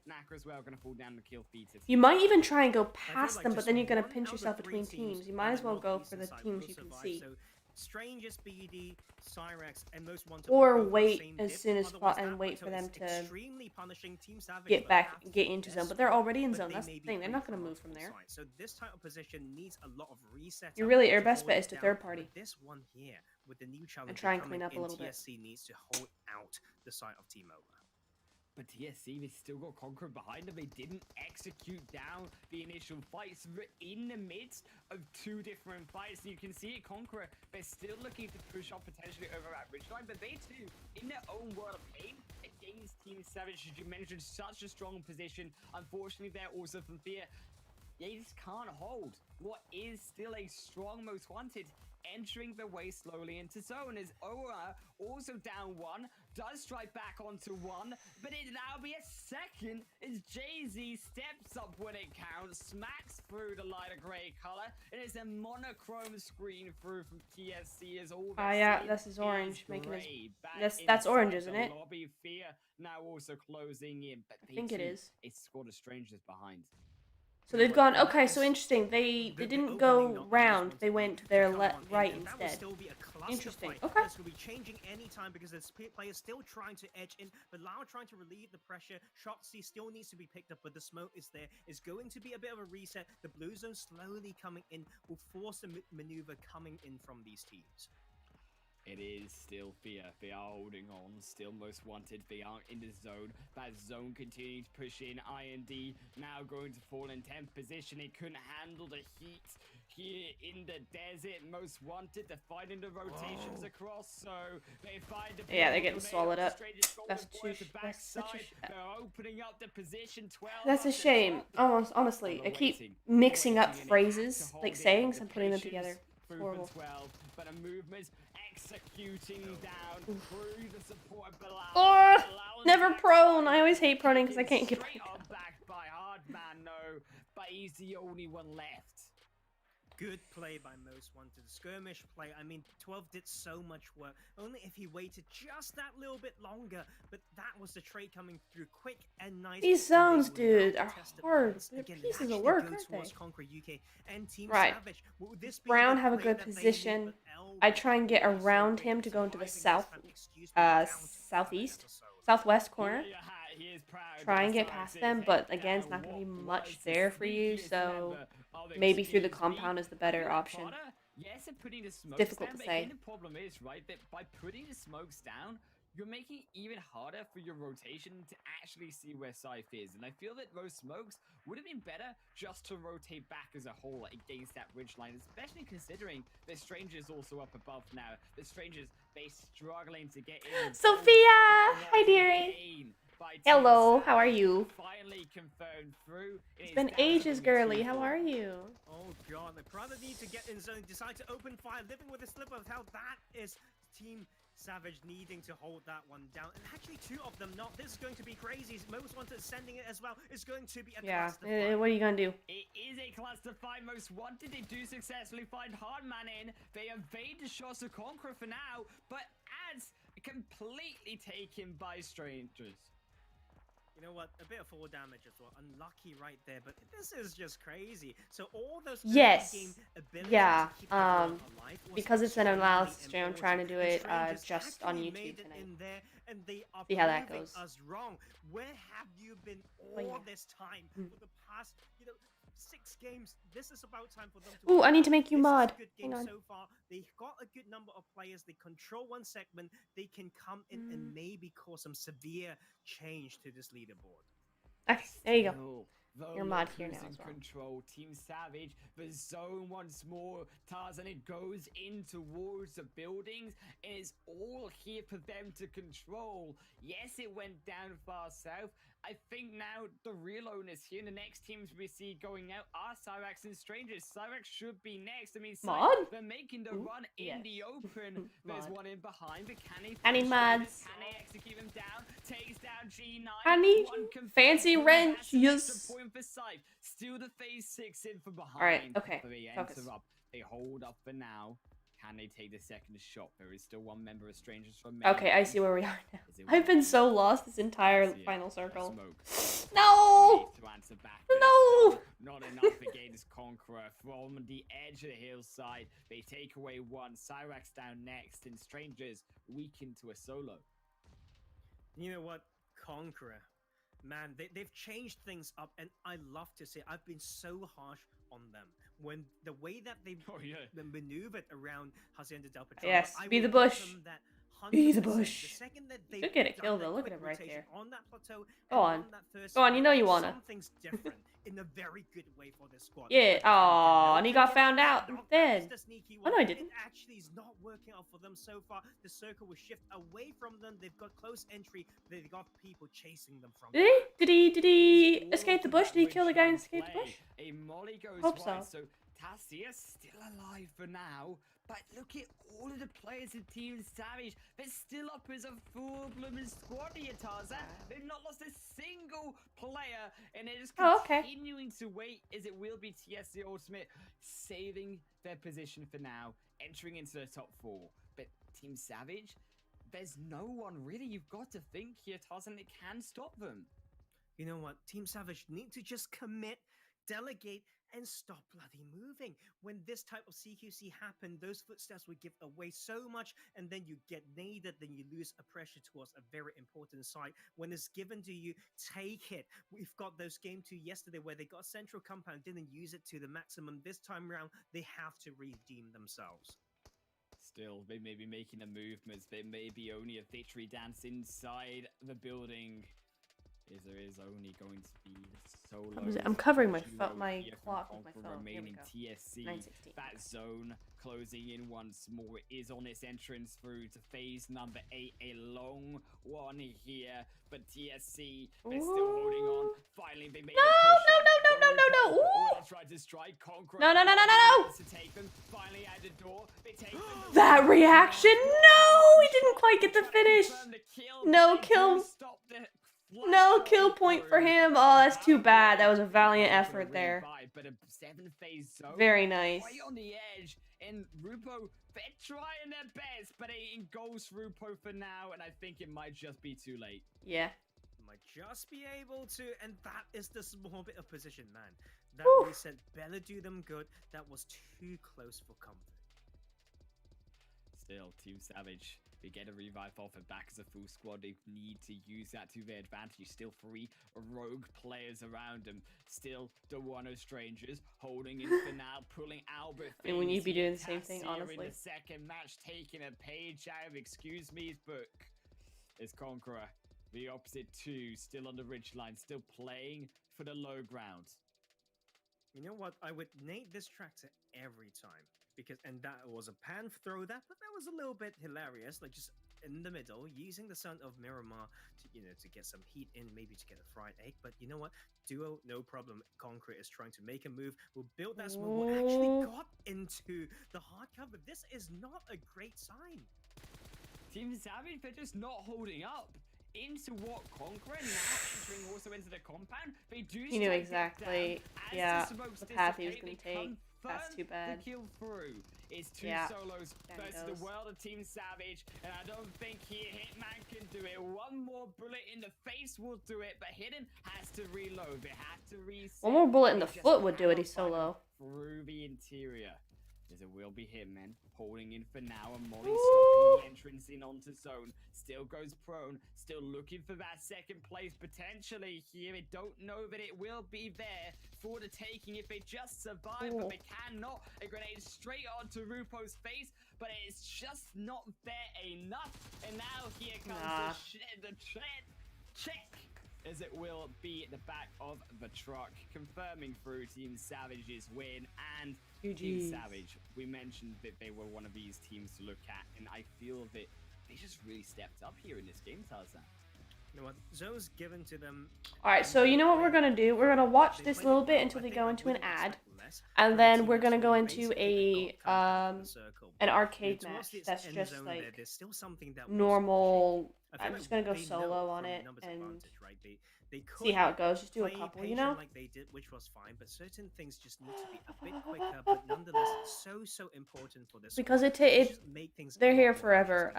You might even try and go past them, but then you're gonna pinch yourself between teams. You might as well go for the teams you can see. Strangest, BD, Cyrex, and most wanted Or wait as soon as and wait for them to get into zone. But they're already in zone. That's the thing. They're not gonna move from there. So this type of position needs a lot of reset. Your best bet is to third party. This one here with the new challenge and try and clean up a little bit. TSC needs to hold out the side of T-Mobile. But TSC, they still got Conqueror behind them. They didn't execute down the initial fights. We're in the midst of 2 different fights. You can see it, Conqueror, they're still looking to push off potentially over that ridgeline, but they too, in their own world of pain, against Team Savage, as you mentioned, such a strong position. Unfortunately, they're also from Fear. They just can't hold what is still a strong most wanted. Entering the way slowly into zone as Aura also down 1, does strike back onto 1, but it'll now be a second as Jay-Z steps up when it counts, smacks through the lighter grey color, and it's a monochrome screen through from TSC as all Oh yeah, this is orange, making his... That's orange, isn't it? Lobby. Fear now also closing in, but I think it is. It's squad of strangers behind. So they've gone, okay, so interesting. They didn't go round, they went to their right instead. Interesting. Okay. This will be changing any time because the player is still trying to edge in, but Lau trying to relieve the pressure. Shotzi still needs to be picked up, but the smoke is there. It's going to be a bit of a reset. The blue zone slowly coming in will force the maneuver coming in from these teams. It is still Fear. They are holding on. Still most wanted. They aren't in the zone. That zone continues to push in. IND now going to fall in 10th position. It couldn't handle the heat here in the desert. Most wanted. They're finding the rotations across. So they find the... Yeah, they're getting swallowed up. That's such a... They're opening up the position 12. That's a shame. Honestly, I keep mixing up phrases, like sayings, and putting them together. It's horrible. 12, but a movement executing down through the support below. Oh, never prone. I always hate proning because I can't get back by Hardman, no, but he's the only one left. Good play by Most Wanted. Skirmish play. I mean, 12 did so much work. Only if he waited just that little bit longer. But that was the trade coming through quick and nice. These zones, dude, are hard. They're pieces of work, aren't they? UK and Team right. Savage. This Brown have a good position. I try and get around him to go into the southwest corner. Try and get past them, but again, it's not going to be much there for you, so maybe through the compound is the better option. Yes, and putting the smokes difficult down, to say. The problem is, right, that by putting the smokes down, you're making it even harder for your rotation to actually see where Scythe is. And I feel that those smokes would have been better just to rotate back as a whole against that ridgeline, especially considering the Stranger's also up above now. The Stranger's, they struggling to get in. Sophia! Hi, dearie. Hello, how are you? Finally confirmed through. It's been ages, girly. How are you? Oh god, they probably need to get in zone, decide to open fire, living with a slip of hell. That is Team Savage needing to hold that one down. And actually 2 of them not. This is going to be crazy. Most Wanted sending it as well. It's going to be a yeah. clusterfuck. What are you gonna do? It is a class to find most wanted. They do successfully find Hardman in. They evade the shots of Conqueror for now, but ads completely taken by strangers. You know what? A bit of fall damage as well. Unlucky right there, but this is just crazy. So all those Yes. game abilities Yeah. to keep everyone alive was Because it's an analysis extremely stream, I'm trying to do important. it And Strangers just on actually YouTube made it tonight. in there, and they are See how that proving goes. us wrong. Where have you been Oh, all yeah. this time Mm. for the past, 6 games? This is about time for them to. Ooh, I need to make you This is mod. a good game Hang on. so far. They got a good number of players. They control one segment. They can come in and maybe cause some severe change to this leaderboard. Okay, there you go. The Your mod look here who's now in as well. control. Team Savage, the zone once more. Tarzan, it goes in towards the buildings, and it's all here for them to control. Yes, it went down far south. I think now the real owners here, and the next teams we see going out are Cyrax and Strangers. Cyrax should be next. I mean, Mod? they're making the Ooh, run in yes. the open. There's Mod. one in behind, but can he I need find mods. Strangers? Can they execute him down? Takes down G9. I need One confirmed fancy kill, wrench, that's an extra yes. point for Scythe. Still the phase 6 in from behind. Alright, okay, But they focus. enter up. They hold up for now. Can they take the second shot? There is still one member of Strangers remaining. Okay, I see where we are now. Is it I've been working? so lost this entire Yes, yeah. final circle. Smoke. No! To answer back, but No! it's still not enough against Conqueror. From the edge of the hillside, they take away one. Cyrax down next, and Strangers weaken to a solo. You know what? Conqueror. Man, they've changed things up, and I love to say I've been so harsh on them. When the way that they've maneuvered around Hacienda del Patrón, Yes, I be will the give bush. them that Be the 100%. bush. The second that they could get a kill, though. Look at him right there. on that plateau, Go and on. that first Go on, you know you wanna. Something's different in a very good way for this squad. Yeah, But aw, and he got Canelo found out that then. is the sneaky Oh, one. no, he didn't. It actually is not working out for them so far. The circle will shift away from them. They've got close entry. They've got people chasing them from. Did he? Did he All escape the of bush? that Did he kill the guy and ridge escape the play. bush? A molly goes Hope wide, so. so Tassia's still alive for now. But look at all of the players in Team Savage. They're still up as a full blooming squad here, Tarzan. They've not lost a single player, and they're just Oh, okay. continuing to wait as it will be TSC Ultimate saving their position for now, entering into the top 4. But Team Savage, there's no one really. You've got to think here, Tarzan, that can stop them. You know what? Team Savage need to just commit, delegate, and stop bloody moving. When this type of CQC happened, those footsteps would give away so much, and then you get naded, then you lose a pressure towards a very important site. When it's given to you, take it. We've got those game 2 yesterday where they got central compound, didn't use it to the maximum. This time around, they have to redeem themselves. Still, they may be making the movements. There may be only a victory dance inside the building. There is only going to be solo. I'm covering my duo my here from clock with my Conqueror phone. Here we remaining go. TSC. 9:16. That zone closing in once more is on its entrance through to phase number 8. A long one here, but TSC, they're still holding on. Finally, they made No, a push. no. Ooh. They tried to strike Conqueror. No. To take them. Finally at the door. They take them. That reaction! No! He didn't quite get the finish! Confirm the kill. No They kill. do stop the No flash kill shot point for through. him. Oh, that's too bad. That was a valiant effort there. But a 7-phase zone. Very nice. Right on the edge. And Rupo, they're trying their best, but it engulfs Rupo for now, and I think it might just be too late. Yeah. Might just be able to, and that is the small bit of position, man. That Whew. really said better do them good. That was too close for comfort. Still, Team Savage, they get a revive off and back as a full squad. They need to use that to their advantage. Still 3 rogue players around them. Still the one of Strangers holding in for now, pulling Albert. I mean, we need to be doing the same thing, Tassia honestly. in the second match, taking a page out of Excuse Me's book. It's Conqueror, the opposite 2, still on the ridgeline, still playing for the low ground. You know what? I would nade this tractor every time. And that was a pan throw that, but that was a little bit hilarious, like just in the middle, using the son of Miramar to get some heat in, maybe to get a fried egg. But you know what? Duo, no problem. Conqueror is trying to make a move. We'll build that smoke. We actually got into the hard cover. This is not a great sign. Team Savage, they're just not holding up. into what Conqueror now entering also into the compound. They do He knew exactly, yeah, the path he was going to take. That's too bad. The kill through. It's two Yeah, solos versus the world of Team Savage, and I don't think here Hitman can do it. One more bullet in the face will do it, but Hidden has to reload. They have to reset. One more bullet in the foot would do it. He's so low. Through the interior. As it will be Hitman holding in for now, and Molly stopping the entrance in onto zone. Still goes prone, still looking for that second place potentially here. I don't know that it will be there for the taking if they just survive, but they cannot. A grenade straight onto Rupo's face, but it's just not there enough. And now here comes the check. As it will be the back of the truck, confirming through Team Savage's win. And Team Savage, we mentioned that they were one of these teams to look at, and I feel that they just really stepped up here in this game, Tarzan. You know what? Zone's given to them. Alright, so you know what we're gonna do? We're gonna watch this little bit until we go into an ad, and then we're gonna go into a an arcade match that's just like normal. I'm just gonna go solo on it and see how it goes. Just do a couple, you know? Like they did, which was fine, but certain things just need to be a bit quicker, but nonetheless so important for this. Because they're here forever.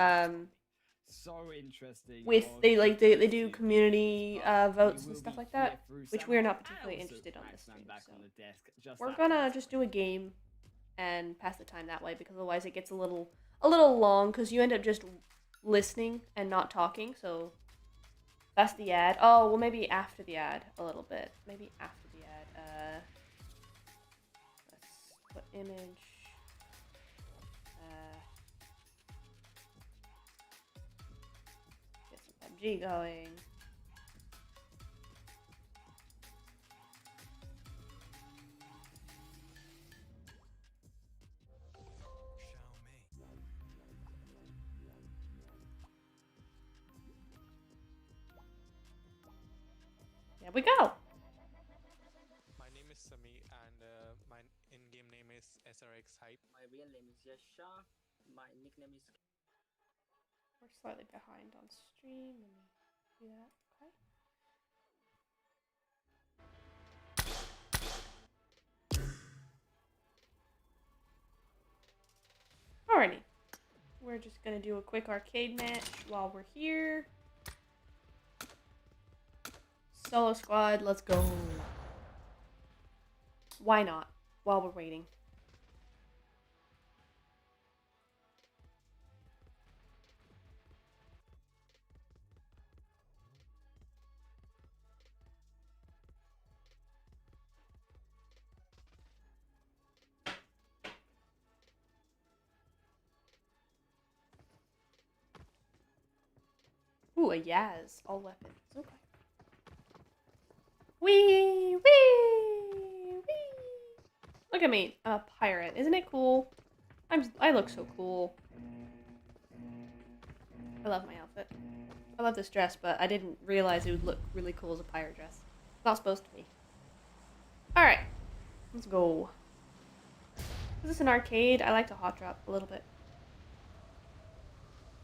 So interesting. With they do community votes and stuff like that, which we're not particularly interested on this stream. So we're gonna just do a game and pass the time that way, because otherwise it gets a little long, because you end up just listening and not talking. So that's the ad. Oh well, maybe after the ad a little bit. Maybe after the ad. Let's put image. PUBG going. There we go. My name is Sami, and my in-game name is SRX Hype. My real name is Yasha. My nickname is... We're slightly behind on stream. Let me do that. Okay. Alrighty. We're just gonna do a quick arcade match while we're here. Solo squad, let's go. Why not? While we're waiting. Ooh, a Yaz. All weapons. Okay. Wee! Wee! Wee! Look at me. A pirate. Isn't it cool? I look so cool. I love my outfit. I love this dress, but I didn't realize it would look really cool as a pirate dress. It's not supposed to be. Alright. Let's go. Is this an arcade? I like to hot drop a little bit.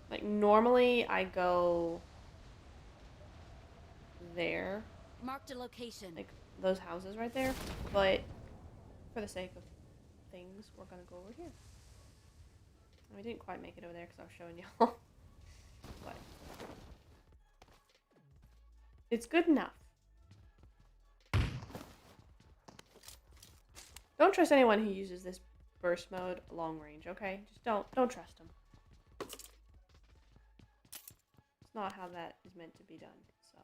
Like, normally I go there. Marked a location. Like, those houses right there. But for the sake of things, we're gonna go over here. We didn't quite make it over there because I was showing y'all. But it's good enough. Don't trust anyone who uses this burst mode long range, okay? Just don't trust them. It's not how that is meant to be done, so.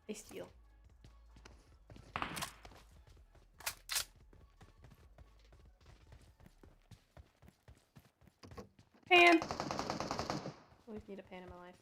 They steal. Pan! Always need a pan in my life.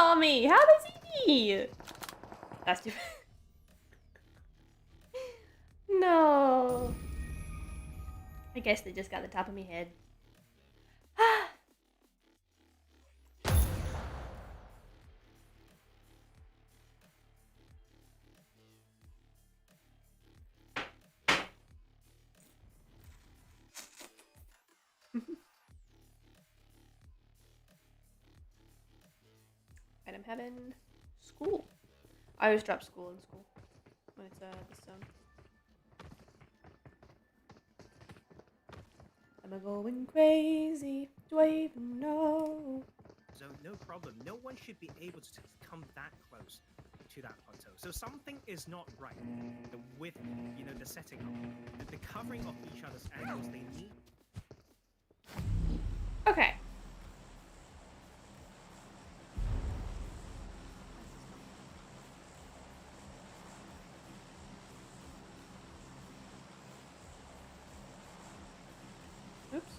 saw me. How did he see me? That's too. No. I guess they just got the top of my head. Item heaven. School. I always drop school in school when it's this zone. Am I going crazy? Do I even know? So no problem. No one should be able to come that close to that plateau. So something is not right. The width, the setting up, the covering of each other's angles. They need. Okay. Oops.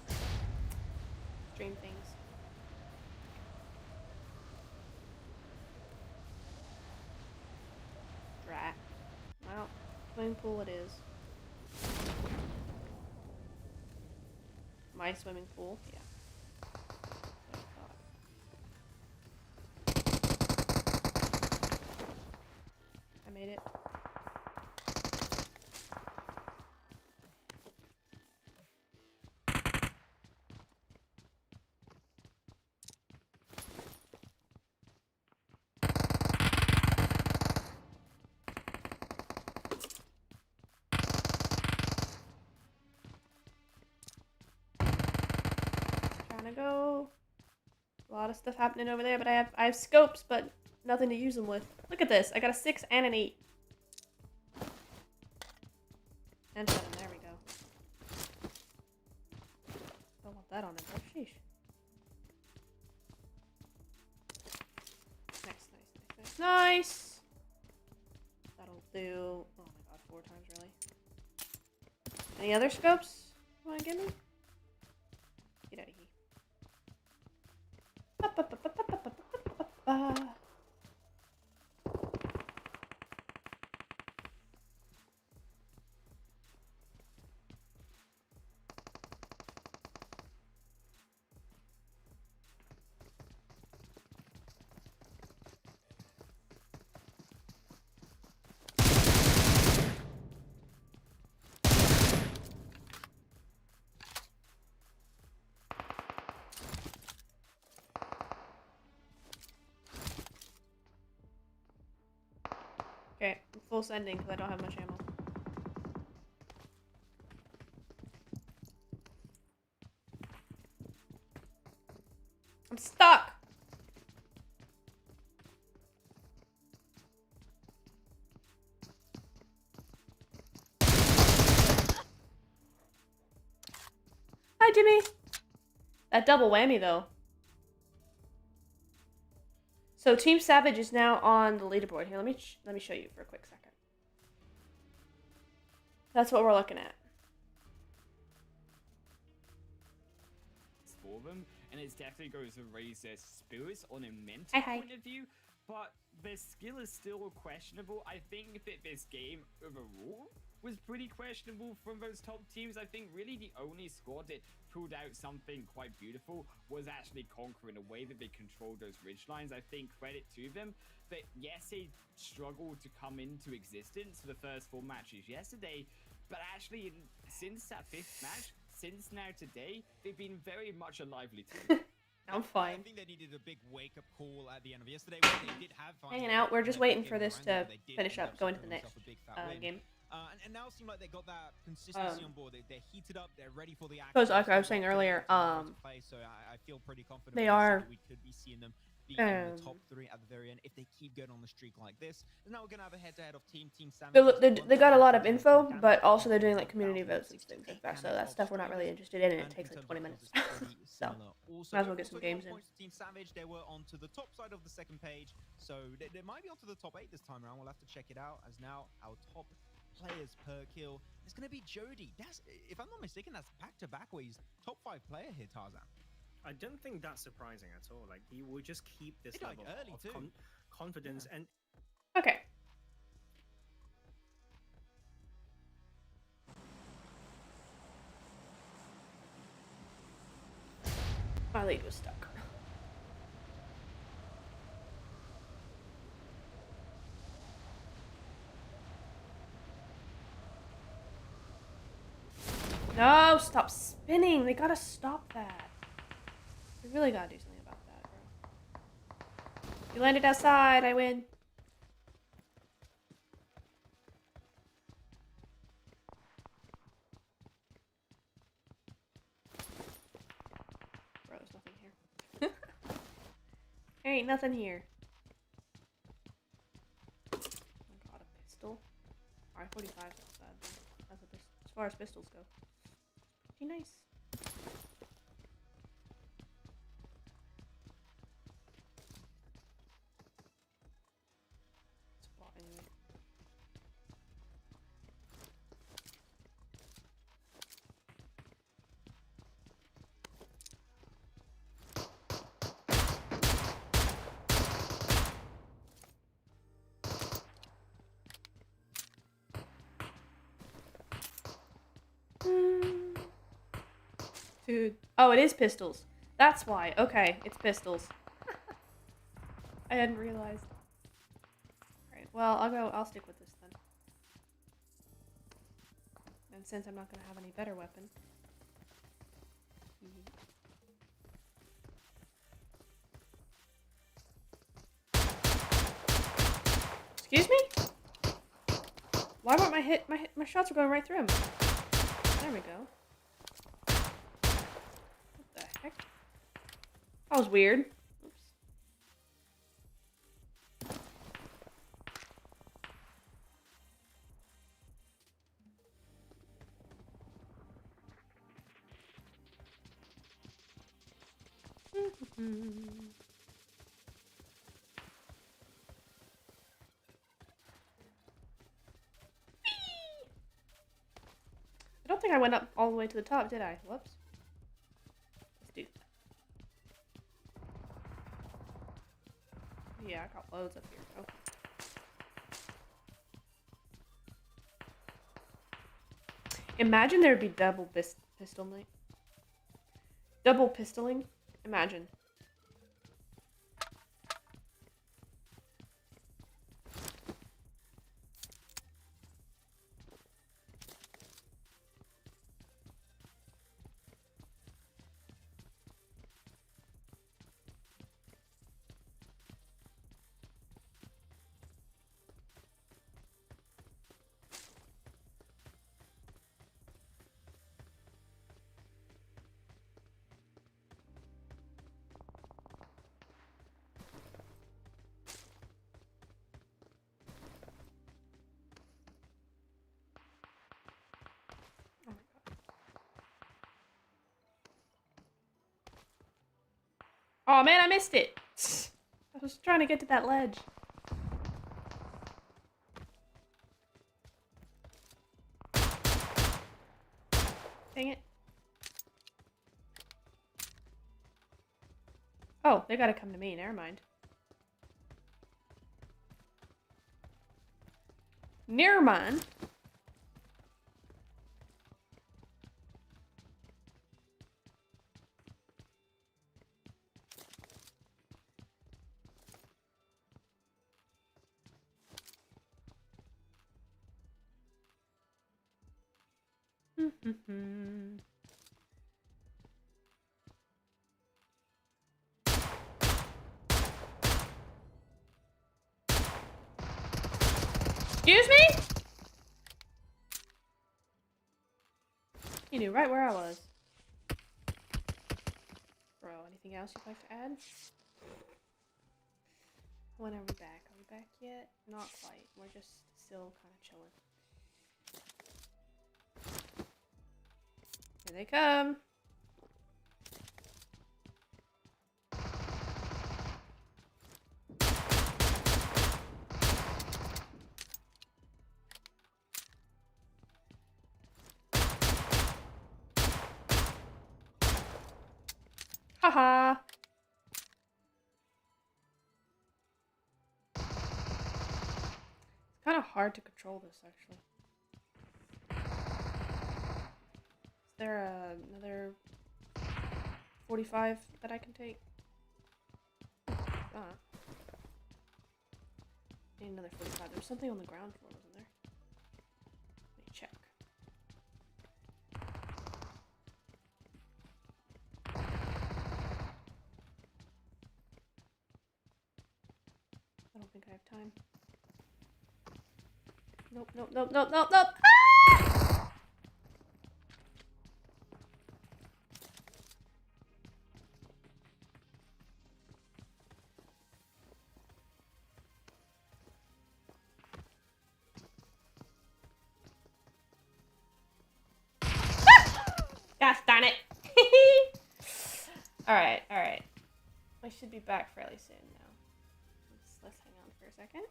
Stream things. Drat. Well, swimming pool it is. My swimming pool, yeah. I made it. Trying to go. A lot of stuff happening over there, but I have scopes, but nothing to use them with. Look at this. I got a 6 and an 8. And 7. There we go. Don't want that on it, though. Sheesh. Nice. That'll do. Oh my god, 4 times really. Any other scopes you want to give me? Get out of here. Okay, I'm full sending because I don't have much ammo. I'm stuck! Hi, Jimmy! That double whammy, though. So Team Savage is now on the leaderboard. Here, let me show you for a quick second. That's what we're looking at. For them, and it's definitely going to raise their spirits on a mental Hi. point of view, but their skill is still questionable. I think that this game overall was pretty questionable from those top teams. I think really the only squad that pulled out something quite beautiful was actually Conquer in a way that they controlled those ridge lines. I think credit to them that yes, they struggled to come into existence for the first 4 matches yesterday, but actually since that 5th match, since now today, they've been very much a lively team. I'm fine. I think they needed a big wake-up call at the end of yesterday. Where they did have Hanging out. We're just waiting for this to finish up, going to the next game. And now it seems like they got that consistency on board. They're heated up. They're ready for the action. Because like I was saying earlier, So I feel pretty confident. They are. We could be seeing them be in the top 3 at the very end if they keep going on the streak like this. And now we're gonna have a head-to-head of Team Savage. They got a lot of info, but also they're doing like community votes and things like that. So that stuff we're not really interested in, and it takes like 20 minutes. So might as well get some games in. Team Savage, they were onto the top side of the second page, so they might be onto the top 8 this time around. We'll have to check it out. As now our top players per kill is going to be Jody. That's, if I'm not mistaken, that's back-to-back where he's top 5 player here, Tarzan. I don't think that's surprising at all. Like he will just keep this He died level early of too. confidence and. Okay. My lead was stuck. No, stop spinning. They gotta stop that. They really gotta do something about that, bro. You landed outside, I win. Bro, there's nothing here. There ain't nothing here. Oh my god, a pistol. R45 is not bad, though. As far as pistols go. Pretty nice. Spot anyway. Dude. Oh, it is pistols. That's why. Okay, it's pistols. I hadn't realized. Alright, well, I'll stick with this then. And since I'm not gonna have any better weapon. Excuse me? Why weren't my shots were going right through him? There we go. What the heck? That was weird. Oops. I don't think I went up all the way to the top, did I? Whoops. Let's do that. Yeah, I got loads up here. Okay. Imagine there'd be double pistoling. Double pistoling? Imagine. Oh man, I missed it! I was trying to get to that ledge. Dang it. Oh, they gotta come to me, never mind. Never mind. Excuse me? You knew right where I was. Bro, anything else you'd like to add? When are we back? Are we back yet? Not quite. We're just still kind of chilling. Here they come. Haha. It's kind of hard to control this, actually. Is there another 45 that I can take? Need another 45. There was something on the ground floor, wasn't there? Let me check. I don't think I have time. Nope, nope, nope, nope, nope, nope! Ah! Gosh darn it! Alright, alright. I should be back fairly soon now. Let's hang on for a second.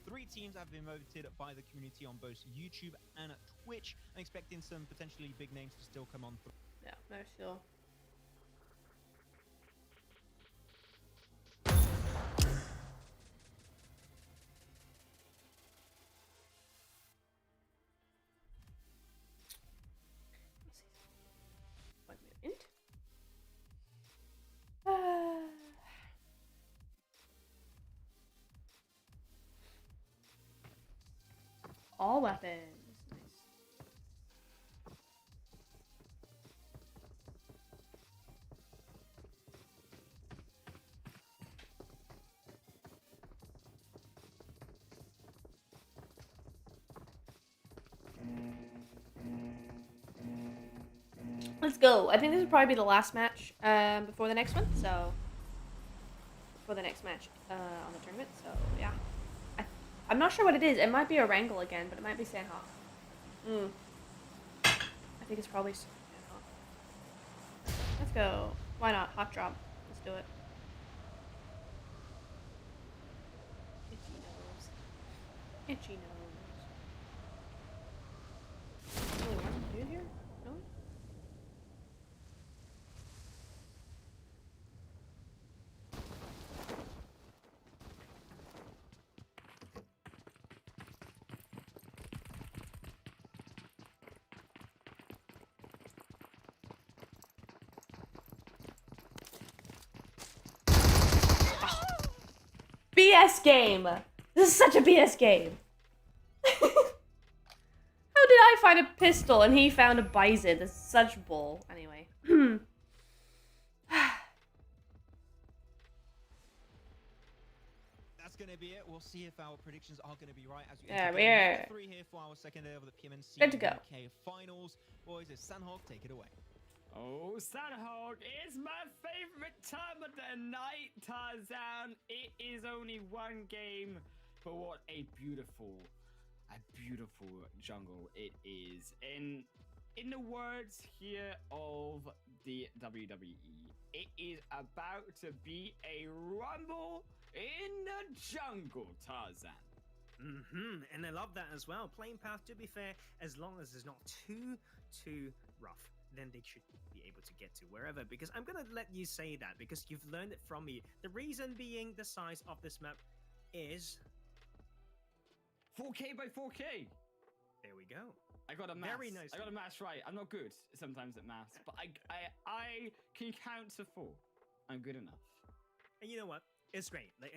Three teams have been voted by the community on both YouTube and Twitch. I'm expecting some potentially big names to still come on through. Yeah, no, sure. One moment. All weapons. Nice. Let's go. I think this would probably be the last match before the next one. So, before the next match on the tournament. So, yeah. I'm not sure what it is. It might be a wrangle again, but it might be Sandhawk. I think it's probably Sandhawk. Let's go. Why not? Hot drop. Let's do it. Itchy nose. Itchy nose. Really want to do here? No? BS game! This is such a BS game! How did I find a pistol and he found a bison? This is such bull. Anyway. That's going to be it. We'll see if our predictions are going to be right. As we Yeah, enter we game are. number 3 here for our second day of the PMNC Good to go. UK Finals. Boys, it's Sandhawk. Take it away. Oh, Sandhawk is my favorite time of the night, Tarzan. It is only one game, but what a beautiful jungle it is. In the words here of the WWE, it is about to be a rumble in the jungle, Tarzan. And I love that as well. Playing path, to be fair, as long as it's not too rough, then they should be able to get to wherever, because I'm gonna let you say that because you've learned it from me. The reason being the size of this map is 4K by 4K. There we go. I got a maths. Very nice. I got a maths right. I'm not good sometimes at maths, but I can count to 4. I'm good enough. And you know what? It's great. Like,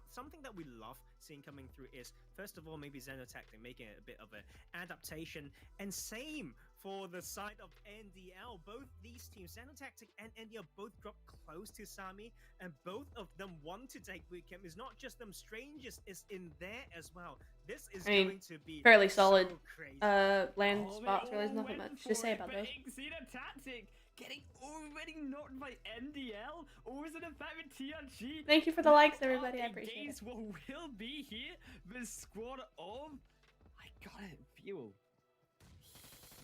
something that we love seeing coming through is, first of all, maybe Xenotactic making it a bit of an adaptation, and same for the side of NDL. Both these teams, Xenotactic and NDL, both dropped close to Sami, and both of them want to take bootcamp. It's not just them, Strangers is in there as well. This is going to be fairly solid. So crazy. Land spots. There's nothing much to say about those. Xenotactic getting already knocked by NDL, or is it a fact with TRG? Thank you for the likes, everybody. I appreciate it. What will be here? The squad of, I gotta feel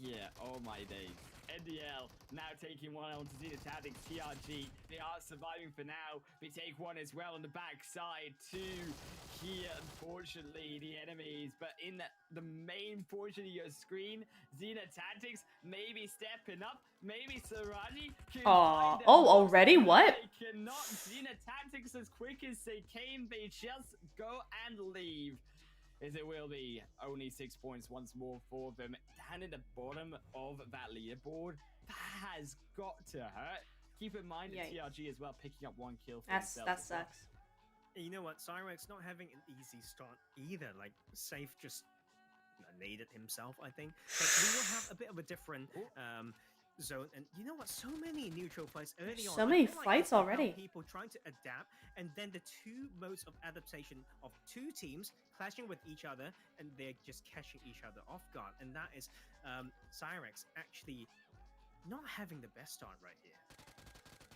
here. Oh my days. NDL now taking one on to Xena Tactics. TRG, they are surviving for now. We take one as well on the backside. Two here, unfortunately, the enemies. But in the main portion of your screen, Xena Tactics maybe stepping up. Maybe Saraji can find Oh, already? What? They cannot. Xena Tactics, as quick as they came, they just go and leave. As it will be only 6 points once more for them. Down in the bottom of that leaderboard, that has got to hurt. Keep in mind that TRG as well picking up 1 kill for himself. That sucks. You know what? Cyrex not having an easy start either. Like, Safe just naded himself, I think. But we will have a bit of a different zone. And you know what? So many neutral fights early on. So many fights already. People trying to adapt, and then the two modes of adaptation of two teams clashing with each other, and they're just catching each other off guard. And that is Cyrex actually not having the best start right here.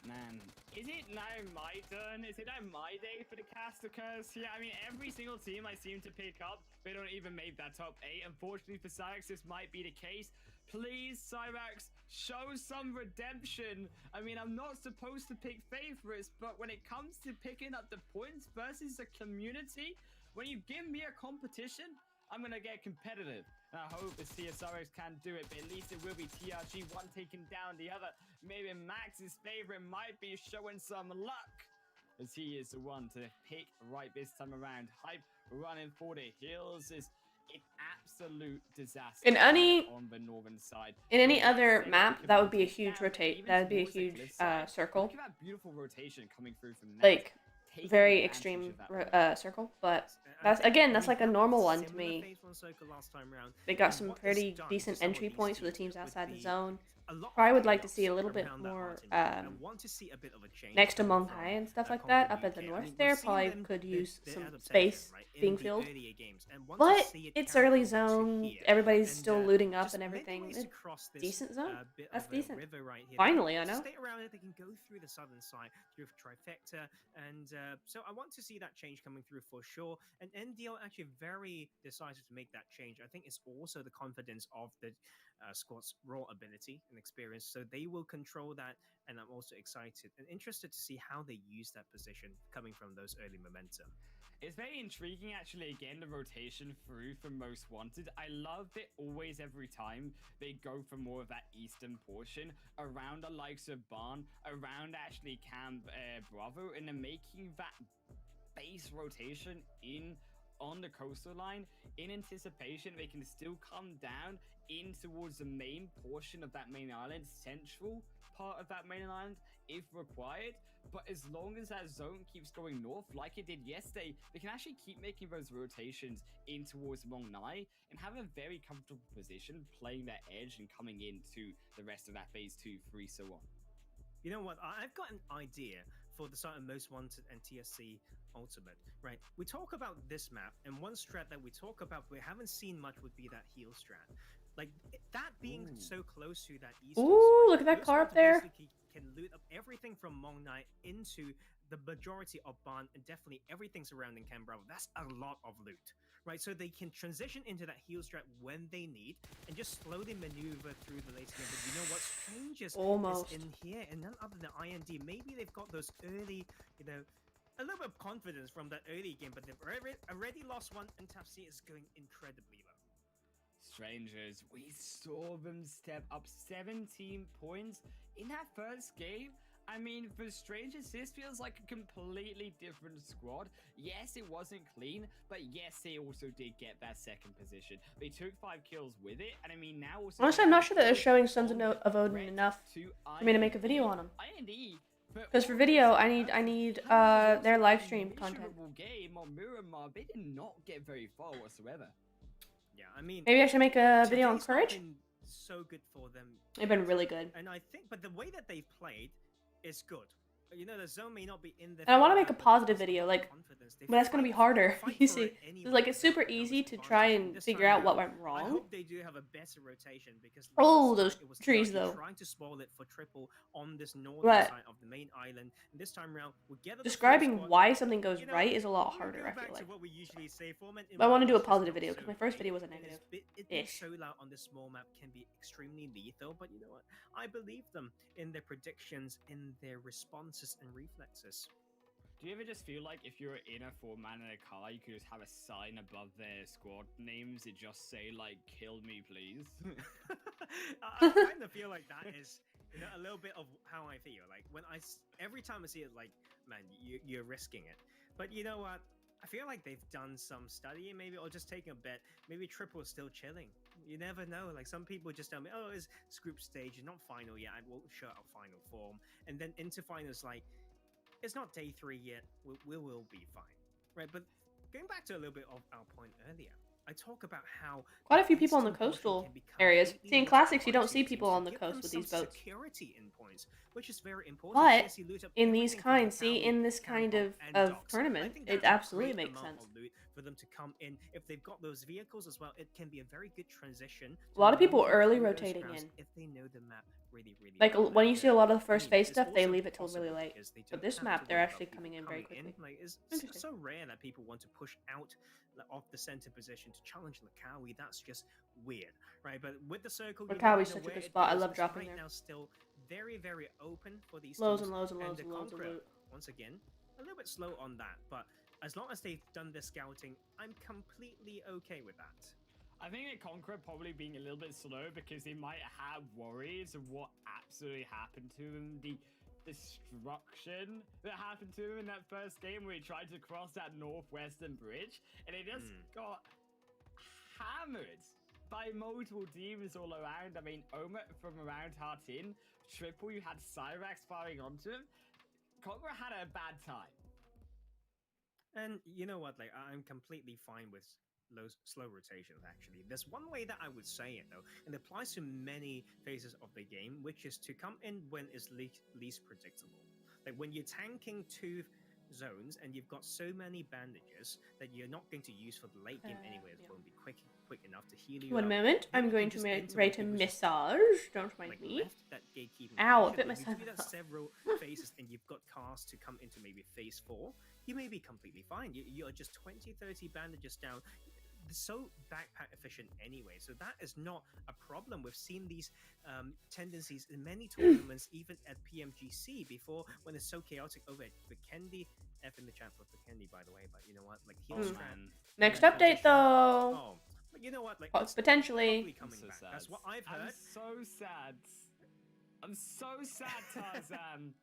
Man, is it now my turn? Is it now my day for the caster curse? Yeah, I mean, every single team I seem to pick up, they don't even make that top 8. Unfortunately for Cyrex, this might be the case. Please, Cyrex, show some redemption. I mean, I'm not supposed to pick favorites, but when it comes to picking up the points versus the community, when you give me a competition, I'm going to get competitive. And I hope the CSRX can do it, but at least it will be TRG, one taking down the other. Maybe Max's favorite might be showing some luck, as he is the one to pick right this time around. Hype running for the hills is an absolute disaster In any on the northern side. In any other map, that would be a huge rotate. That would be a huge circle. Look at that beautiful rotation coming through from Like, very extreme circle, but that's like a normal one to me. They got some pretty decent entry points for the teams outside the zone. I would like to see a little bit more next to Monghai and stuff like that up at the north there. Probably could use some space being filled. But it's early zone. Everybody's still looting up and everything. It's decent zone. That's decent. Finally, I know. Stay around it. They can go through the southern side through Trifecta, and so I want to see that change coming through for sure. And NDL actually very decisive to make that change. I think it's also the confidence of the squad's raw ability and experience, so they will control that. And I'm also excited and interested to see how they use that position coming from those early momentum. It's very intriguing, actually, again, the rotation through for Most Wanted. I love that always, every time, they go for more of that eastern portion, around the likes of Barn, around, actually, Camp Bravo, and then making that base rotation on the coastal line, in anticipation they can still come down in towards the main portion of that main island, central part of that main island, if required. But as long as that zone keeps going north like it did yesterday, they can actually keep making those rotations in towards Mong Nai and have a very comfortable position, playing that edge and coming into the rest of that phase 2, 3, so on. You know what? I've got an idea for the sort of Most Wanted and TSC Ultimate, right? We talk about this map, and one strat that we talk about we haven't seen much would be that heal strat. Like, that being so close to that eastern side, look at that car up there. Can loot up everything from Mong Nai into the majority of Barn, and definitely everything surrounding Camp Bravo. That's a lot of loot, right? So they can transition into that heal strat when they need, and just slowly maneuver through the later game. But you know what? Strangers is in here, and none other than IND. Maybe they've got those early, you know, a little bit of confidence from that early game, but they've already lost one, and Tafsi is going incredibly low. Strangers, we saw them step up 17 points in that first game. I mean, for Strangers, this feels like a completely different squad. Yes, it wasn't clean, but yes, they also did get that second position. They took 5 kills with it, and I mean, now also... Honestly, I'm not sure that they're showing Sons of Odin enough for me to make a video on them. Because for video, I need their live stream content. Game on Miramar, they did not get very far whatsoever. Yeah, I mean, maybe I should make a video on Courage. So good for them. They've been really good. And I think, but the way that they've played is good. you know, the zone may not be in the. And I want to make favor, a but positive because of video, their like, confidence, they but that's gonna be fight harder. You for see, it it's anyway. like it's super That was easy the to try advantage. and This figure time out what round, went I wrong. hope they do have a better rotation because Oh, last those time it was trees TRG though. trying to spoil it for triple on this northern But side of the main island. And this time round, we'll get the full describing squad. why something goes You know, right is a lot we harder, go I back feel to like. what we usually say. Format But I want to do a is positive not video so because my first great, video was a and negative. it being Ish. so loud on this small map can be extremely lethal. But you know what? I believe them in their predictions, in their responses and reflexes. Do you ever just feel like if you're in a 4-man in a car, you could just have a sign above their squad names? It just say like "Kill me, please." I kind of feel like that is, you know, a little bit of how I feel. Like when every time I see it, like, man, you're risking it. But you know what? I feel like they've done some studying, maybe, or just taking a bet. Maybe Triple is still chilling. You never know. Like some people just tell me, "Oh, it's group stage, it's not final yet. I won't show our final form." And then into finals, like, it's not day 3 yet. We will be fine, right? But going back to a little bit of our point earlier, I talk about how Quite a few people on the instant pushing coastal can be areas. completely See, in looked classics, you upon don't see teams people to on the give coast them with some these boats. security in points, which is very important. But So loot up in these everything from the kinds, see, Cowie, in this kind Campbell, and of docks. I tournament, think it that's a absolutely great makes amount sense. of loot for them to come in. If they've got those vehicles as well, it can be a very good transition. A lot of people moving early through those rotating grounds in. if they know the map really, really Like well. when you And, see a lot of the first I mean, phase it's stuff, they also leave it till really possible late. because they But don't this have map, to they're worry about actually people coming in very quickly. Like, it's Interesting. so rare that people want to push out off the center position to challenge Lakawi. That's just weird, right? But with the circle, you Lakawi's never know such a where good it spot. I goes. love It's dropping right there. now still very, very open for these Lows teams. and lows and lows the and lows of Conqueror, loot. once again, a little bit slow on that, but as long as they've done their scouting, I'm completely okay with that. I think that Conqueror probably being a little bit slow because they might have worries of what absolutely happened to them. The destruction that happened to him in that first game where he tried to cross that northwestern bridge and he just got hammered by multiple teams all around. I mean, Oma from around Hartin, Triple, you had Cyrax firing onto him. Conqueror had a bad time. And you know what? Like, I'm completely fine with slow rotations, actually. There's one way that I would say it, though, and it applies to many phases of the game, which is to come in when it's least predictable. Like, when you're tanking 2 zones and you've got so many bandages that you're not going to use for the late game anyway, it won't be quick enough to heal you. One up. moment, Then I'm you going can to just enter rate a with those, massage. Don't mind like, me. left that gatekeeping Ow, I position. bit If you myself do that off. several phases and you've got cars to come into maybe phase 4, you may be completely fine. You are just 20-30 bandages down. So backpack efficient anyway, so that is not a problem. We've seen these tendencies in many tournaments, even at PMGC before, when it's so chaotic over at Vikendi. F in the chat for Vikendi, by the way, but you know what, like, heal strand. Next update, though. Oh, but you know what, like, Potentially. probably coming back. That's what I've heard. I'm so sad. I'm so sad, Tarzan.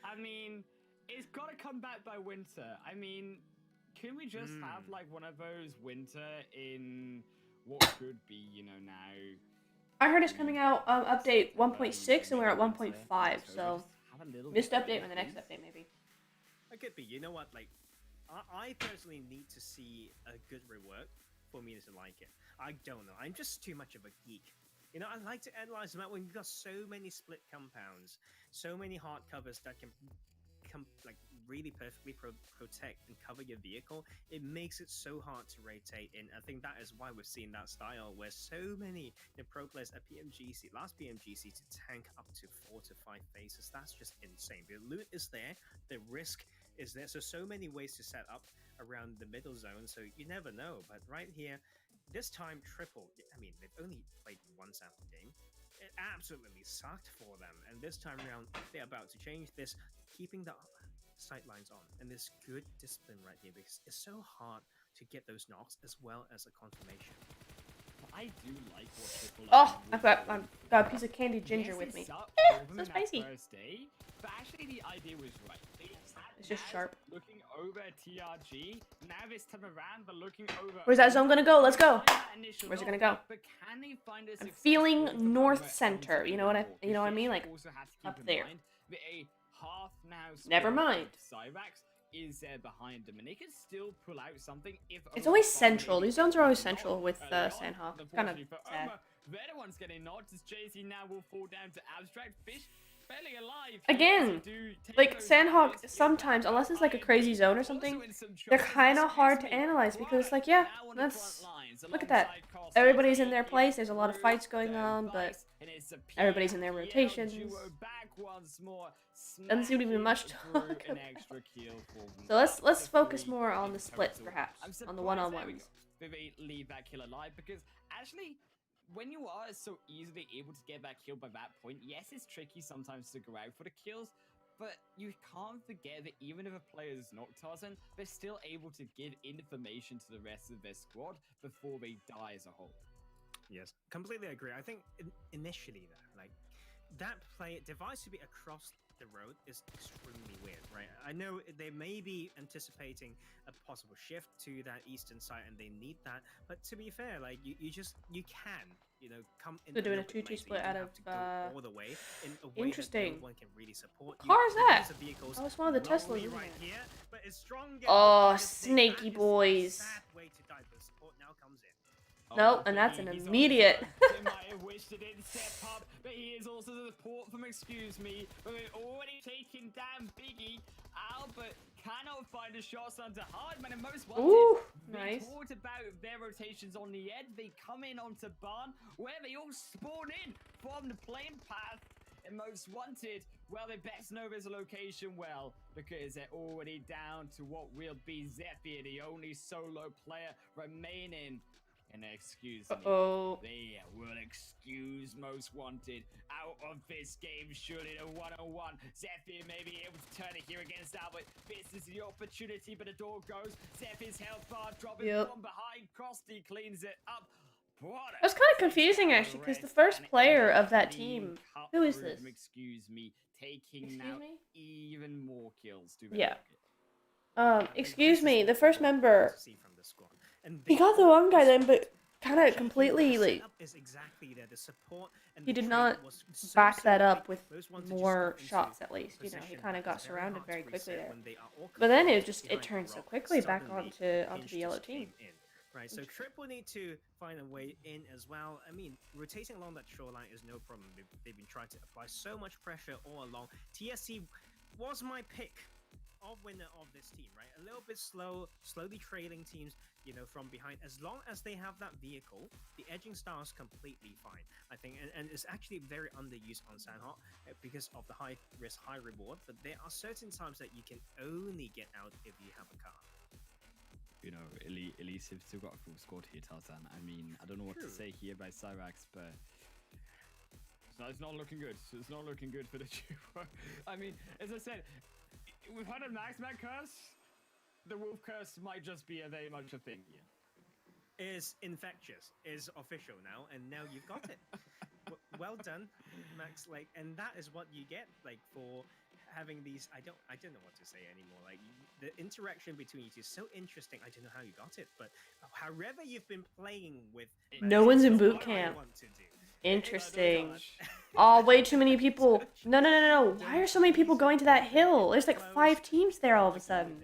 I mean, it's got to come back by winter. I mean, can we just have like one of those winter in what could be, you know, now? I heard it's coming out update 1.6 and we're at 1.5, so missed update on the next update maybe. It could be. You know what? Like, I personally need to see a good rework for me to like it. I don't know. I'm just too much of a geek. You know, I like to analyze them out when you've got so many split compounds, so many hard covers that can like really perfectly protect and cover your vehicle. It makes it so hard to rotate in. I think that is why we've seen that style where so many pro players at PMGC, last PMGC, to tank up to 4 to 5 phases. That's just insane. The loot is there, the risk is there, so many ways to set up around the middle zone, so you never know. But right here, this time Triple, I mean, they've only played one sample game. It absolutely sucked for them, and this time around they're about to change this, keeping the sight lines on, and this good discipline right here, because it's so hard to get those knocks as well as a confirmation. I do like what Triple. Oh, I've got a piece of candied ginger with me. So spicy. First day, but actually the idea was right. It's just sharp. Looking over at TRG, now this time around, but looking over. Where's that zone gonna go? Let's go. Where's it gonna go? But can they find a I'm feeling north center. You know what I mean? Like up there. A half now. Never mind. Cyrax is behind them, and they can still pull out something if. It's always central. These zones are always central with Sandhawk. It's kind of sad. They're the ones getting knocked as JC now will fall down to Abstract. Fish barely alive. Again, like Sandhawk sometimes, unless it's like a crazy zone or something, they're kind of hard to analyze because it's like, yeah, that's, look at that. Everybody's in their place, there's a lot of fights going on, but everybody's in their rotations. Doesn't seem to be much to talk about. So let's focus more on the splits, perhaps, on the one-on-ones. They leave that kill alive because actually, when you are so easily able to get that kill by that point, yes, it's tricky sometimes to go out for the kills, but you can't forget that even if a player is not Tarzan, they're still able to give information to the rest of their squad before they die as a whole. Yes, completely agree. I think initially like that device to be across the road is extremely weird, right? I know they may be anticipating a possible shift to that eastern side and they need that, but to be fair, like you can, you know, come in. They're doing a 2-2 split out of all the way in a way interesting. that no one can really support. What car is that? Oh, it's one of the Teslas, isn't right it? here, but it's stronger. Oh, snaky boys. Sad way to die, but support now comes in. Nope, and that's an immediate. They might have wished it didn't step up, but he is also the support from Excuse Me. But we're already taking down Biggie. Albert cannot find a shot onto Hardman, and most wanted. Ooh, they nice. talked about their rotations on the edge. They come in onto Barn, where they all spawn in from the plane path. And most wanted, well, they best know there's a location well, because they're already down to what will be Zephyr, the only solo player remaining. And excuse me, they will excuse most wanted out of this game. Surely a one-on-one. Zephyr may be able to turn it here against Albert. This is the opportunity, but the door goes. Zephyr's health bar dropping from behind. Crosty cleans it up. That's kind of confusing actually, because the first player of that team, who is this? Excuse me, taking now even more kills. Excuse me, the first member. He got the one guy then, but kind of completely like. He did not back that up with more shots, at least. You know, he kind of got surrounded very quickly there. But then it turned so quickly back onto the yellow team. Right, so Trip will need to find a way in as well. I mean, rotating along that shoreline is no problem. They've been trying to apply so much pressure all along. TSC was my pick of winner of this team, right? A little bit slowly trailing teams, you know, from behind. As long as they have that vehicle, the edging style is completely fine, I think. And it's actually very underused on Sandhawk because of the high risk, high reward. But there are certain times that you can only get out if you have a car. You know, Elise have still got a full squad here, Tarzan. I mean, I don't know what to say here about Cyrax, but it's not looking good. It's not looking good for the duo. I mean, as I said, we've had a Maxman curse. The Wolf curse might just be very much a thing here. Is infectious, is official now, and now you've got it. Well done, Max. Like, and that is what you get, like, for having these. I don't know what to say anymore. Like, the interaction between you two is so interesting. I don't know how you got it, but however you've been playing with, no one's in boot camp. Interesting. Oh, way too many people. No. Why are so many people going to that hill? There's like 5 teams there all of a sudden.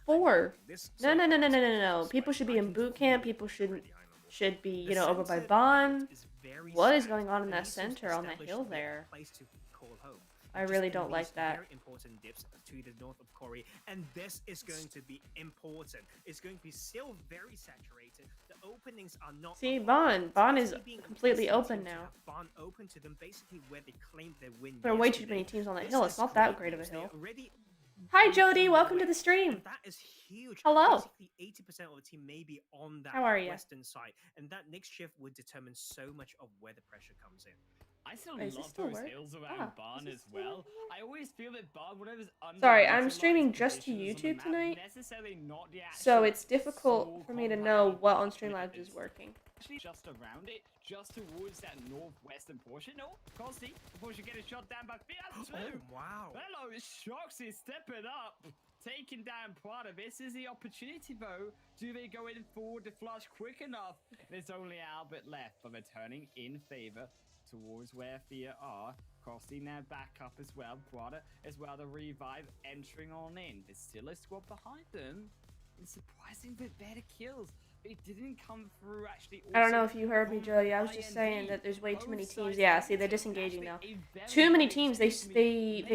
4. No. People should be in boot camp. People should be, you know, over by Bond. What is going on in that center on that hill there? I really don't like that. Very important dips to the north of Corey, and this is going to be important. It's going to be still very saturated. The openings are not. See, Bond is completely open now. Bond open to them, basically where they claimed their win. There are way too many teams on that hill. It's not that great of a hill. Hi, Jody. Welcome to the stream. That is huge. Hello. Basically, 80% of the team may be on that western side, and that next shift would determine so much of where the pressure comes in. I still love those hills around Barn as well. I always feel that Barn, whatever's under. Sorry, I'm streaming just to YouTube tonight, so it's difficult for me to know what on Streamlabs is working. Actually, just around it, just towards that northwestern portion. No, Costy, before you get a shot down by Fiat too. Oh, wow. Hello, Shoxy stepping up, taking down Prada. This is the opportunity, though. Do they go in forward to flush quick enough? There's only Albert left, but they're turning in favor towards where Thea are. Costy now back up as well. Prada as well, the revive entering on in. There's still a squad behind them. It's surprising that better kills. It didn't come through actually. I don't know also if you heard me, from Joey. I was just IND. saying that there's way too many Both teams. sides Yeah, of see, they're it, disengaging now. actually a very Too many big teams. excuse me.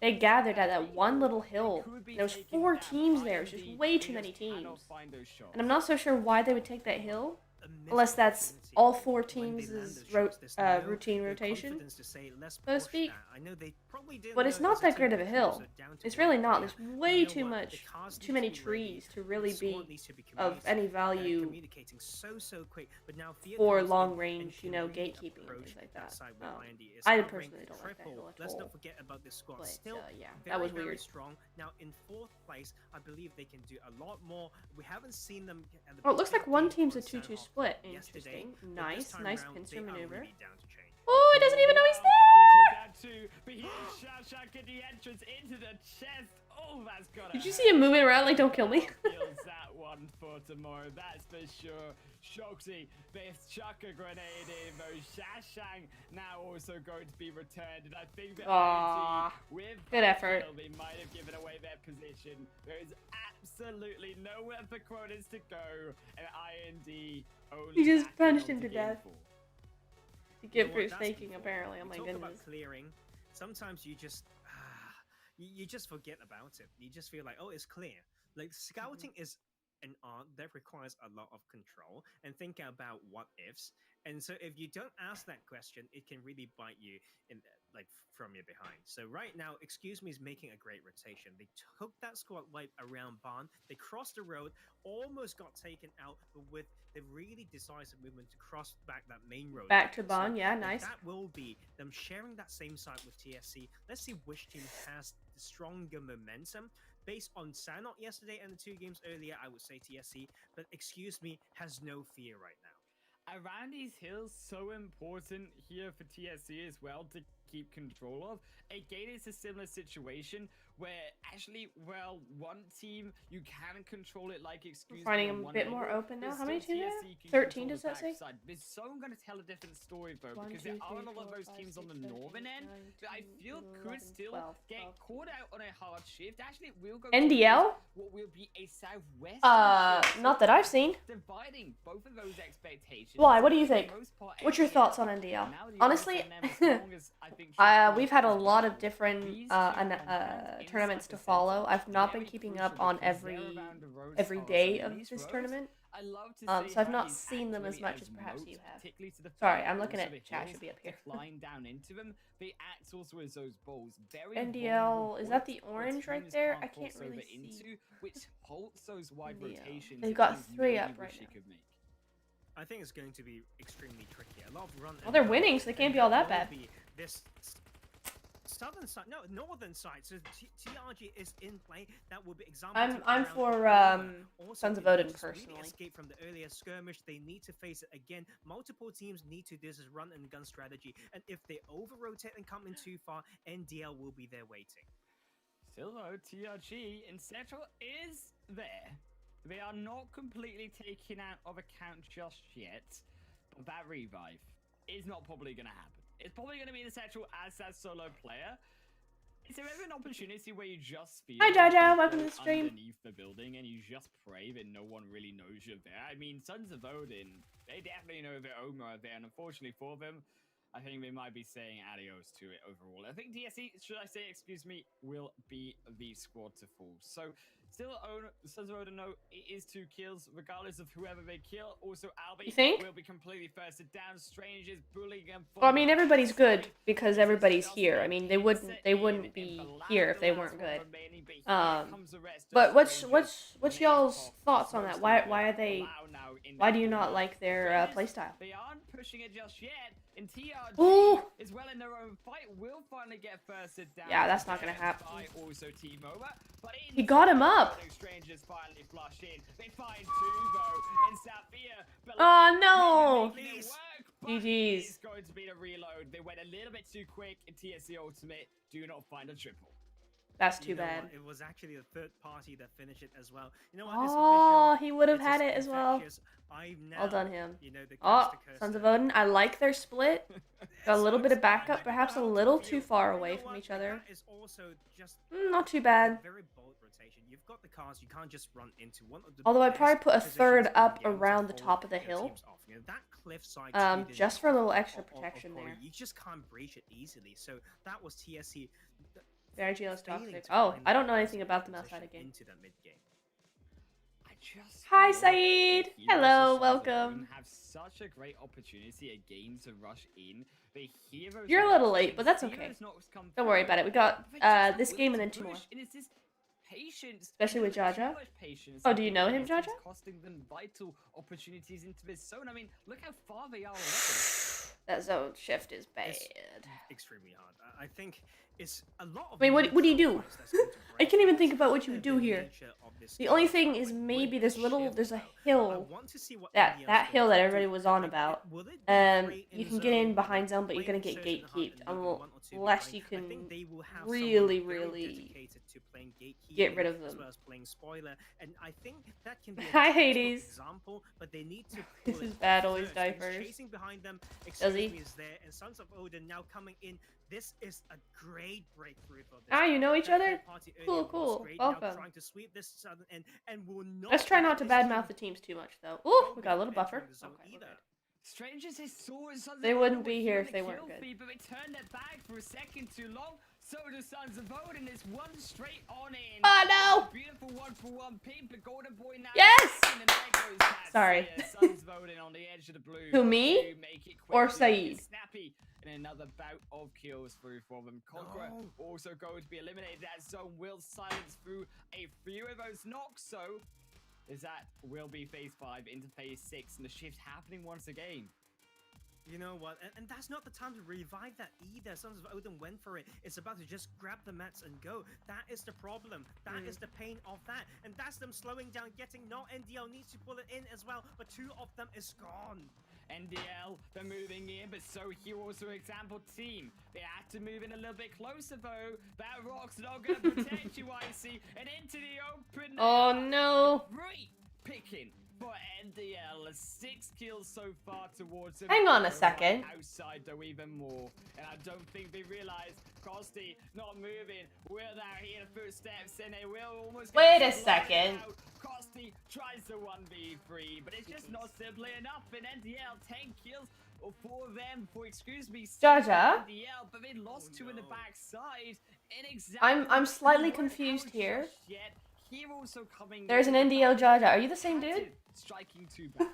They gathered at that one little They hill. could be There was taking 4 that. teams there. It's just IND, way they too many just cannot teams. find those shots. And I'm not so sure why they would take that hill. A missed Unless that's opportunity. all 4 When they teams' land those shots, there's no routine rotation, confidence to say, "Let's so to push speak. that." I know they probably didn't But it's know it not was a that team great of a that hill. was down to It's one really not. player. There's And way you know too what? much, The cars too need many to be ready. trees to The really squad be needs to be of any value communicating so quick. But now Fiat for comes in long and range, can you know, really gatekeeping and approach things like that. side where IND is I covering personally don't like that triple. hill at Let's all. not forget about this squad. But Still, yeah, very, that was very weird. strong. Now in 4th place, I believe they can do a lot more. We haven't seen them. At the Oh, it looks like one game team's a on San 2-2 Hawk split. yesterday, Interesting. but this Nice, time nice round, pincer they are maneuver. really down to change. Oh, he doesn't even know he's there! But here's Shashak at the entrance into the chest. Oh, that's got Did you see him moving around like, don't kill me? Feels that one for tomorrow, that's for sure. Shoxy, they chuck a grenade in, though Shashang now also going to be returned, and I think that Aww, with good effort. They might have given away their position. There is absolutely nowhere for Cronus to go, and IND only He just backing punched him onto to game death. 4. To You get know for what, that's faking, before. apparently. Oh We my talk goodness. about clearing. Sometimes you just you just forget about it. You just feel like, oh, it's clear. Like scouting is an art that requires a lot of control and think about what ifs. And so if you don't ask that question, it can really bite you in like from your behind. So right now, Excuse Me is making a great rotation. They took that squad wipe around Barn. They crossed the road, almost got taken out, but with the really decisive movement to cross back that main road. Back to again. Bond, yeah, nice. That will be them sharing that same side with TSC. Let's see which team has the stronger momentum. Based on Sanok yesterday and the 2 games earlier, I would say TSC, but Excuse Me has no fear right now. Around these hills, so important here for TSC as well to keep control of. Again, it's a similar situation where actually, well, one team, you can control it like Excuse Me. Finding on him a one bit angle, more open now. but How many still teams TSC there? can 13 control does the that say? backside. It's so going to tell a different story though, 1, because 2, there are 3, a lot 4, of those 5, teams on 6, the 7, northern 8, end 9, that I 10, feel 11, could still 12, get 12. caught out on a hard shift. Actually, it will go NDL? towards what will be a southwest. Not that I've seen. Dividing both of those expectations. Why? What do you For the think? most part, What's your NDL thoughts on NDL? now the Honestly, odds on them, as long as I think we've had a Sheffield lot as of different these two compounds tournaments inside to the follow. center, I've not been very keeping crucial up on because every they're around the roads every also. day And of these this roads, tournament. I love to So see I've how not these seen them as actually much as perhaps moat, you have. particularly to the Sorry, front, I'm but looking also at the chat. hills Should be up here. to climb down into them. They act also as those balls. Very NDL, is that the vulnerable orange right teams there? can't I can't cross really over see. into, which halts those wide NDL. rotations. They've that got teams 3 maybe up right wish they now. could make. I think it's going to be extremely tricky. A lot of run. Well, they're winning, so they can't be all that will bad. be this southern side, no, northern side. So TRG is in play. That will be example. I'm for Sons of Odin personally. Escape from the earlier skirmish. They need to face it again. Multiple teams need to do this run and gun strategy, and if they over rotate and come in too far, NDL will be there waiting. Still though, TRG in Central is there. They are not completely taken out of account just yet, but that revive is not probably going to happen. It's probably going to be in Central as that solo player. Is there ever an opportunity where you just feel Hi, Jaja. Welcome to the go stream. underneath the building and you just pray that no one really knows you're there? I mean, Sons of Odin, they definitely know that Oma are there, and unfortunately for them, I think they might be saying adios to it overall. I think DSE, should I say, excuse me, will be the squad to fall. So, still, Sons of Odin know it is 2 kills, regardless of whoever they kill. Also, Albi You think? will be completely firsted down. Strangers bullying them. Well, I mean, everybody's good because everybody's here. I mean, they wouldn't be here if they weren't good. But what's y'all's thoughts on that? Why do you not like their playstyle? They aren't pushing it just yet. And TRG Ooh. as well in their own fight will finally get firsted down. Yeah, that's not gonna happen. By also T-Mobile, but He got him up. Strangers finally flush in. They find 2 though in Sapphire. Oh no! GG's. GG's. It's going to be the reload. They went a little bit too quick in TSC Ultimate. Do not find a triple. That's too You know bad. what? It was actually the third party that finished it as well. You know what? It's Oh, official. he would have It's had as it as well. infectious. Well done him. You know, the Oh, caster Sons of cursor. Odin. I like their split. Got a little bit of backup, perhaps a little too far away from each other. That is also just Not too bad. a very bold rotation. You've got the cars, you can't just run into one of the Although I'd probably best put a positions third in up the game to around the hold top of the your hill. teams off. You know, that cliffside Just for a little extra of protection Corey, there. you just can't breach it easily. So that was TSC. Very GL's failing toxic. to Oh, find I don't know that anything about them position outside of game. into that mid game. Hi, feel Saeed. the heroes Hello, of Sons of welcome. Odin have such a great opportunity again to rush in. The heroes You're a of little the late, but that's Steelers okay. knocks come Don't worry through, about it. We got but they're just this not game willing and to then 2 more. push, and it's this patience, Especially with a little bit too Jaja. much patience Oh, do you know him, that is Jaja? costing them vital opportunities into this zone. I mean, look how far they are already. That zone shift is bad. It's extremely hard. I think it's a lot of. I mean, what do you do? neutral points that's going to I break can't even it. think about what That's you would the do here. nature of this The game. only thing is Like, maybe with there's the a shift, though, hill I want to see what that NDL's hill going that to everybody do. was on Like, about. will it be great You in can get in zone, behind zone, but you're gonna playing get Surgeon Hunt gatekeeped and moving one or two unless behind? you I can think they will have really, someone very really dedicated to playing gatekeeping get rid of as them. well as playing spoiler, and I think that can be a Hi, textbook Hades. example, but they need to This pull is it bad, off always first. die He's first. chasing behind them. Does he? Extreme is there, and Sons of Odin now coming in. This is a great breakthrough for this. Ah, you know each That other? third party Cool, earlier was cool. great, now Welcome. trying to sweep this southern end and will not Let's try let not to this team badmouth the teams too much, though. Ooh, go we got a little entering buffer. the zone Okay, we're either. good. Strange as his sword, Sons of They Odin wouldn't were be here feeling if they the weren't kill good. feed, but they turned their back for a second too long. So do Sons of Odin. It's one straight on in. Oh, no! Beautiful 1-for-1 peep. The golden boy now. Yes! And there goes that Sorry. Sons of Odin on the edge of the blue. Who, me? To make it Or quick, to make Saeed? it snappy. And another bout of kills through for them. Conqueror also going to be eliminated. That zone will silence through a few of those knocks. So is that will be phase 5 into phase 6, and the shift happening once again. You know what? And that's not the time to revive that either. Sons of Odin went for it. It's about to just grab the mats and go. That is the problem. That is the pain of that. And that's them slowing down, getting not NDL needs to pull it in as well. But 2 of them is gone. NDL, they're moving in, but so here also example team. They have to move in a little bit closer though. That rock's not gonna protect you, I see. And into the open. Oh, no. Great picking for NDL. 6 kills so far towards him. Hang on a They're second. right outside though even more. And I don't think they realize Krusty not moving. Will now hear the footsteps and they will almost Wait get a slided second. out. Krusty tries to 1v3, but it's just not simply enough. And NDL 10 kills for them, for excuse me, Jaja? NDL, but they lost 2 in the backside. I'm slightly confused here. Yet. Here also coming There's an NDL Jaja. Are you the same dude? Striking 2 back.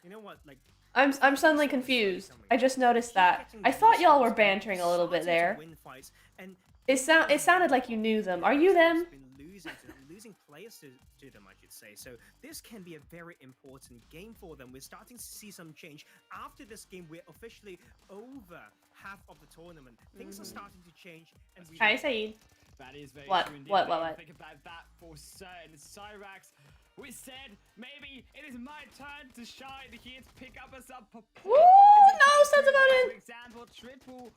You know what? Like, I'm suddenly confused. I just noticed that. I thought y'all were bantering a little bit there. It sounded like you knew them. Are you them? Losing players to them, I should say. So this can be a very important game for them. We're starting to see some change. After this game, we're officially over half of the tournament. Things are starting to change. And we Hi, Saeed. That is very What? true indeed. What? Think about that for certain. Cyrax, we said maybe it is my turn to shine here to pick up us up. Woo! No, Sons of Odin! For example, triple.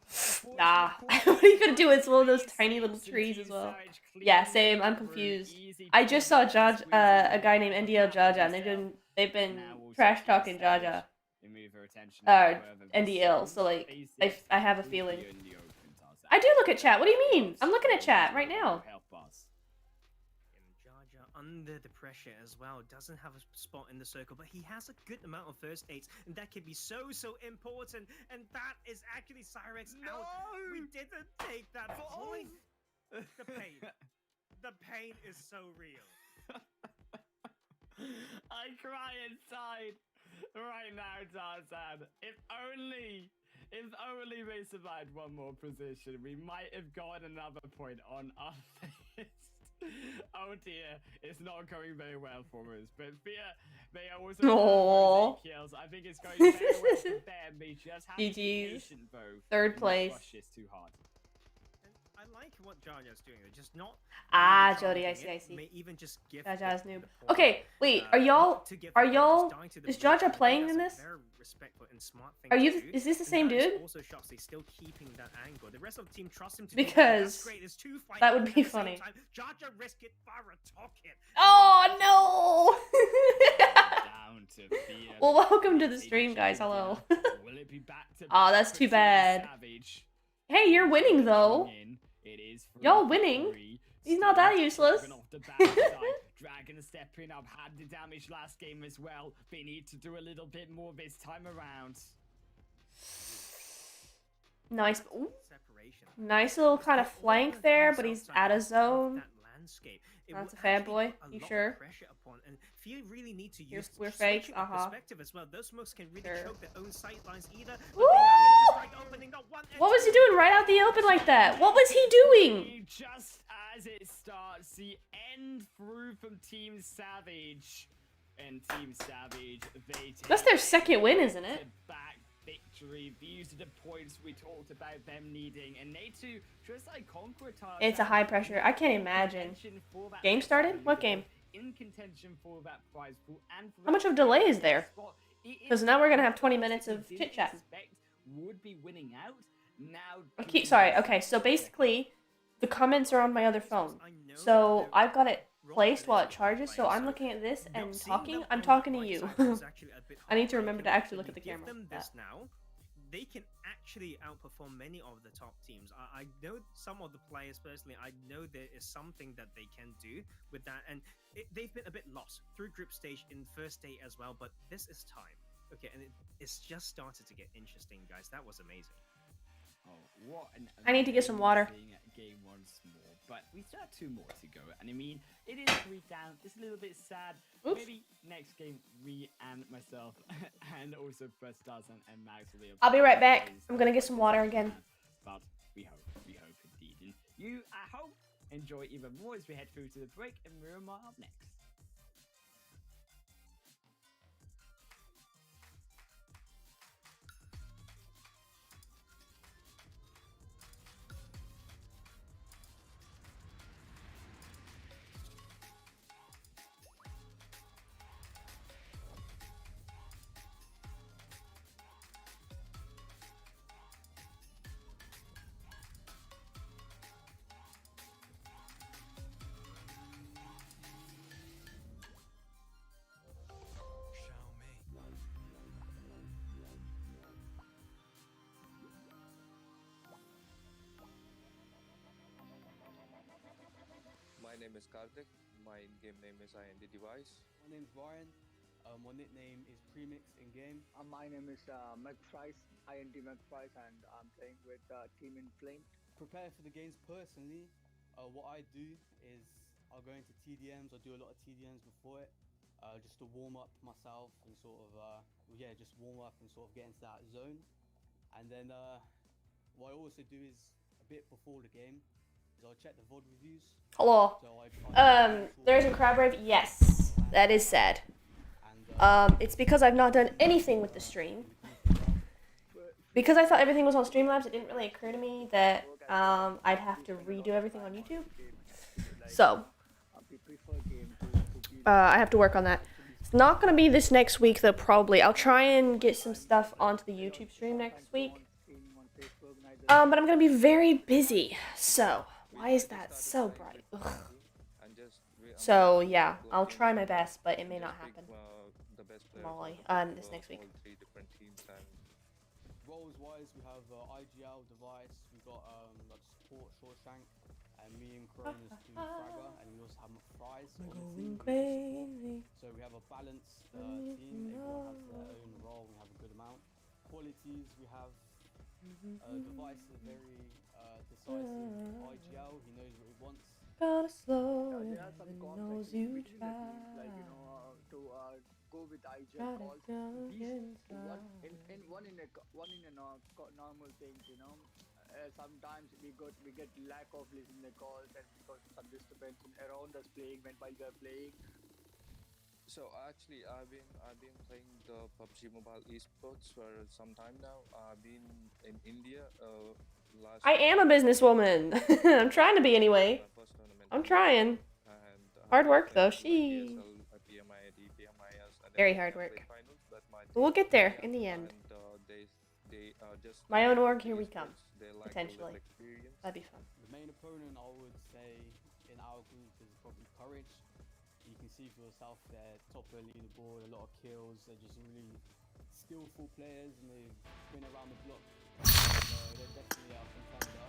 Nah. What are you gonna do? It's one of those tiny little trees as well. Yeah, same. I'm confused. I just saw a guy named NDL Jaja, and they've been trash talking Jaja. NDL. So like, I have a feeling. I do look at chat. What do you mean? I'm looking at chat right now. Jaja under the pressure as well. Doesn't have a spot in the circle, but he has a good amount of first aids, and that can be so important. And that is actually Cyrex out. We didn't take that point. The pain. The pain is so real. I cry inside right now, Tarzan. If only they survived one more position, we might have got another point on our list. Oh dear, it's not going very well for us. But Fear, they are also kills. I think it's going very well for them. They just have to be patient though. Third place. Rush this too hard. I like what Jaja's doing. They're just not. Ah, really Jody, I targeting it. see. May even just give Jaja's the noob. point, Okay, wait. Are y'all? Is Jaja Jaja playing in this? Are you? Is this the same dude? Also shots, they're still keeping that angle. The rest of the team trusts him to Because do that. That's great. There's 2 fights that would at be the same funny. time. Jaja risk it for a talk hit. Oh no! Down to Well, welcome to the stream, guys. Hello. Will it be back to Aw, that's for too Team bad. Savage? Hey, you're winning though. It is Y'all winning. He's not that useless. Off the backside. Dragon stepping up, had the damage last game as well. They need to do a little bit more this time around. Nice. Ooh. Separation. Nice little kind of flank there, but he's out of zone. That's a fair boy. You sure? And you really need to use We're fakes. perspective as well. Those smokes can really choke their own sight lines either. Woo! What was he doing right out the open like that? What was he doing? Just as it starts, the end through from Team Savage. And Team Savage, they That's their second win, isn't it? Back victory. These are the points we talked about them needing. And they too, just like conquer target. It's a high pressure. I can't imagine. Game started? What game? In contention for that prize pool and How much of delay is there? Because now we're gonna have 20 minutes of chit chat. Would be winning out. Now Sorry. Okay, so basically, the comments are on my other phone. So I've got it placed while it charges. So I'm looking at this and talking. I'm talking to you. I need to remember to actually look at the camera. They can actually outperform many of the top teams. I know some of the players personally. I know there is something that they can do with that, and they've been a bit lost through group stage in first day as well. But this is time, okay, and it's just started to get interesting, guys. That was amazing. Oh, what an I need to get some water. Game once more, but we still have 2 more to go. And I mean, it is 3 down. Just a little bit sad. Oops. Maybe next game, we and myself, and also First Stars and Max will be able I'll be right back. I'm gonna get some water again. But we hope indeed. And you, I hope, enjoy even more as we head through to the break, and Miramar up next. My name is Karthik. My in-game name is IND Device. My name is Warren. My nickname is Premix in game. My name is McPrice, IND McPrice, and I'm playing with Team Inflamed. Prepare for the games personally. What I do is I'll go into TDMs. I do a lot of TDMs before it, just to warm up myself and sort of just warm up and sort of get into that zone. And then what I also do is a bit before the game. I'll check the VOD reviews. Hello. There's a crab rave. Yes, that is sad. It's because I've not done anything with the stream. Because I thought everything was on Streamlabs, it didn't really occur to me that I'd have to redo everything on YouTube. So, I have to work on that. It's not going to be this next week, though, probably. I'll try and get some stuff onto the YouTube stream next week. But I'm going to be very busy, so... Why is that so bright? Ugh. So yeah, I'll try my best, but it may not happen. Molly, this next week. Roles wise, we have IGL Device. We got like support Shawshank, and me and Cronus do Fragger, and we also have McFries on the team. So we have a balanced team. Everyone has their own role. We have a good amount. Qualities, we have Device is very decisive. IGL, he knows what he wants. Gotta slow it, knows you try. Like, to go with IGL calls. One in a normal things, sometimes we get lack of listening the calls, and because some disturbance around us playing while we are playing. So actually, I've been playing the PUBG Mobile esports for some time now. I've been in India. I am a businesswoman. I'm trying to be anyway. I'm trying. Hard work though. She. Very hard work. But we'll get there in the end. My own org, here we come. Potentially. That'd be fun. The main opponent, I would say, in our group is probably Courage. You can can see for yourself, they're top of the leaderboard, a lot of kills. They're just really skillful players, and they've been around the block. So they're definitely a contender.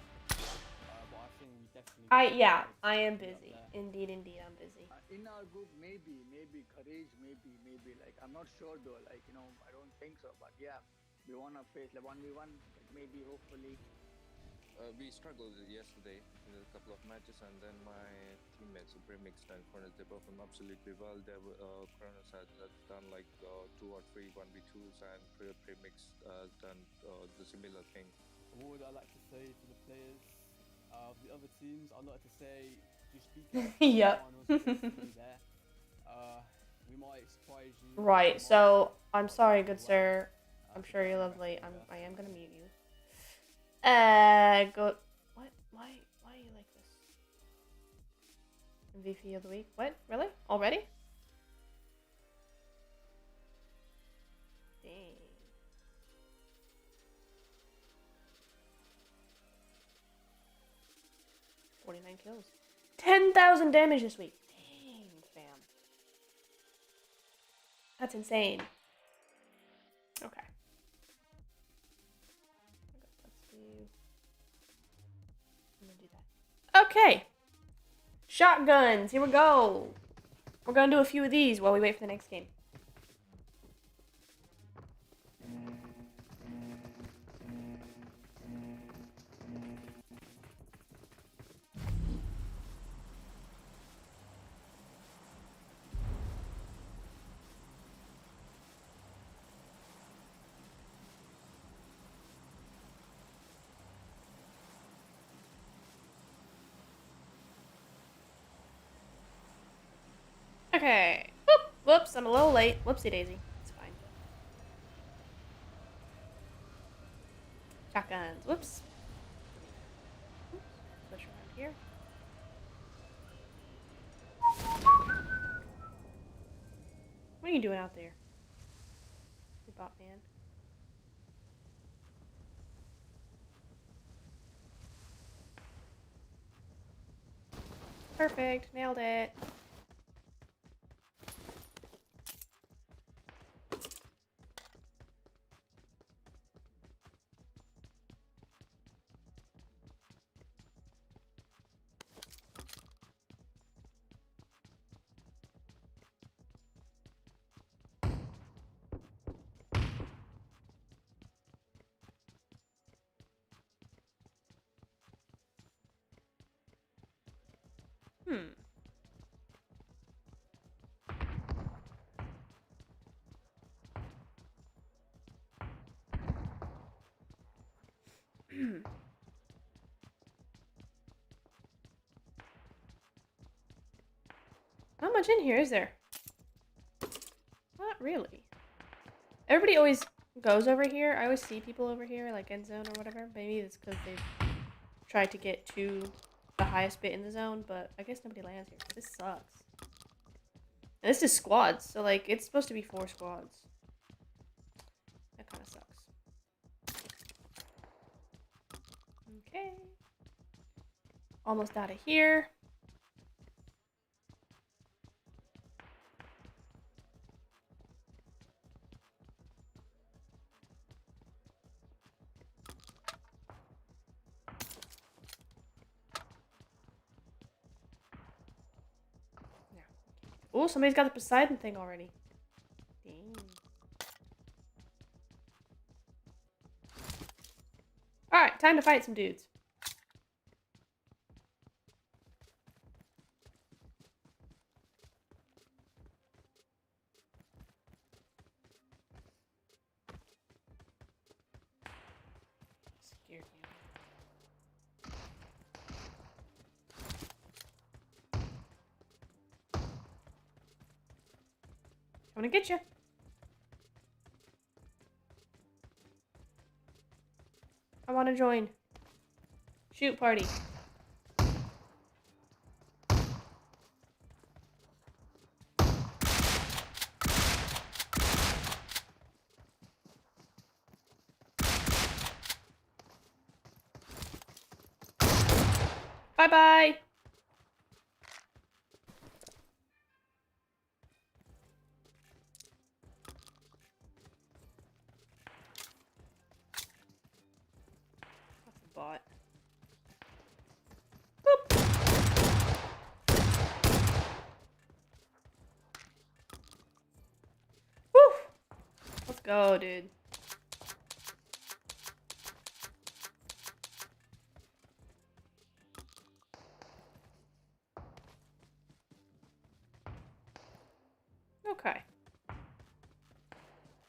But I think we definitely. Yeah, I am busy. Indeed, I'm busy. In our group, maybe courage, maybe. Like I'm not sure though. Like I don't think so. But yeah, we wanna face like 1v1, maybe, hopefully. We struggled yesterday in a couple of matches, and then my teammates, Premix and Kronos, they performed absolutely well. Kronos has done like 2 or 3 1v2s, and Premix done the similar thing. What would I like to say to the players of the other teams? I'd like to say, just be careful. Yep. We might surprise you. Right. So I'm sorry, good sir. I'm sure you're lovely. I am gonna mute you. Go. What? Why are you like this? MVP of the week? What? Really? Already? Dang. $49 kills. 10,000 damage this week. Dang, fam. That's insane. Okay. I'm gonna do that. Okay. Shotguns. Here we go. We're gonna do a few of these while we wait for the next game. Okay. Whoop. Whoops, I'm a little late. Whoopsie daisy. It's fine. Shotguns. Whoops. Push around here. What are you doing out there? You bot man. Perfect. Nailed it. Not much in here, is there? Not really. Everybody always goes over here. I always see people over here, like end zone or whatever. Maybe it's because they've tried to get to the highest bit in the zone, but I guess nobody lands here. This sucks. And this is squads, so like it's supposed to be 4 squads. That kind of sucks. Okay. Almost out of here. Oh, somebody's got the Poseidon thing already. Dang. Alright, time to fight some dudes. Scared me. I'm gonna get you. I want to join. Shoot party. Bye-bye. go, dude. Okay.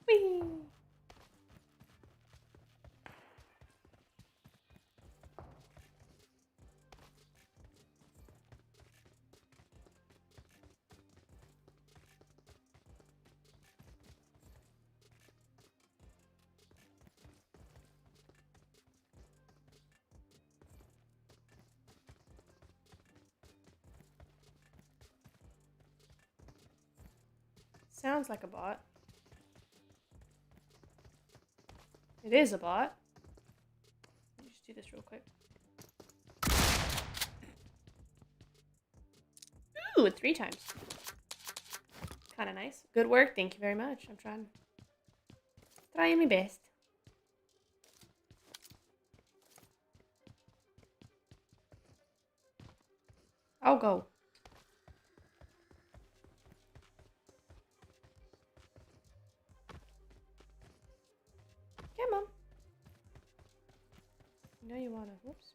Whee! Sounds like a bot. It is a bot. Let me just do this real quick. Ooh, 3 times. Kind of nice. Good work. Thank you very much. I'm trying my best. I'll go. Come on. You know you wanna. Whoops.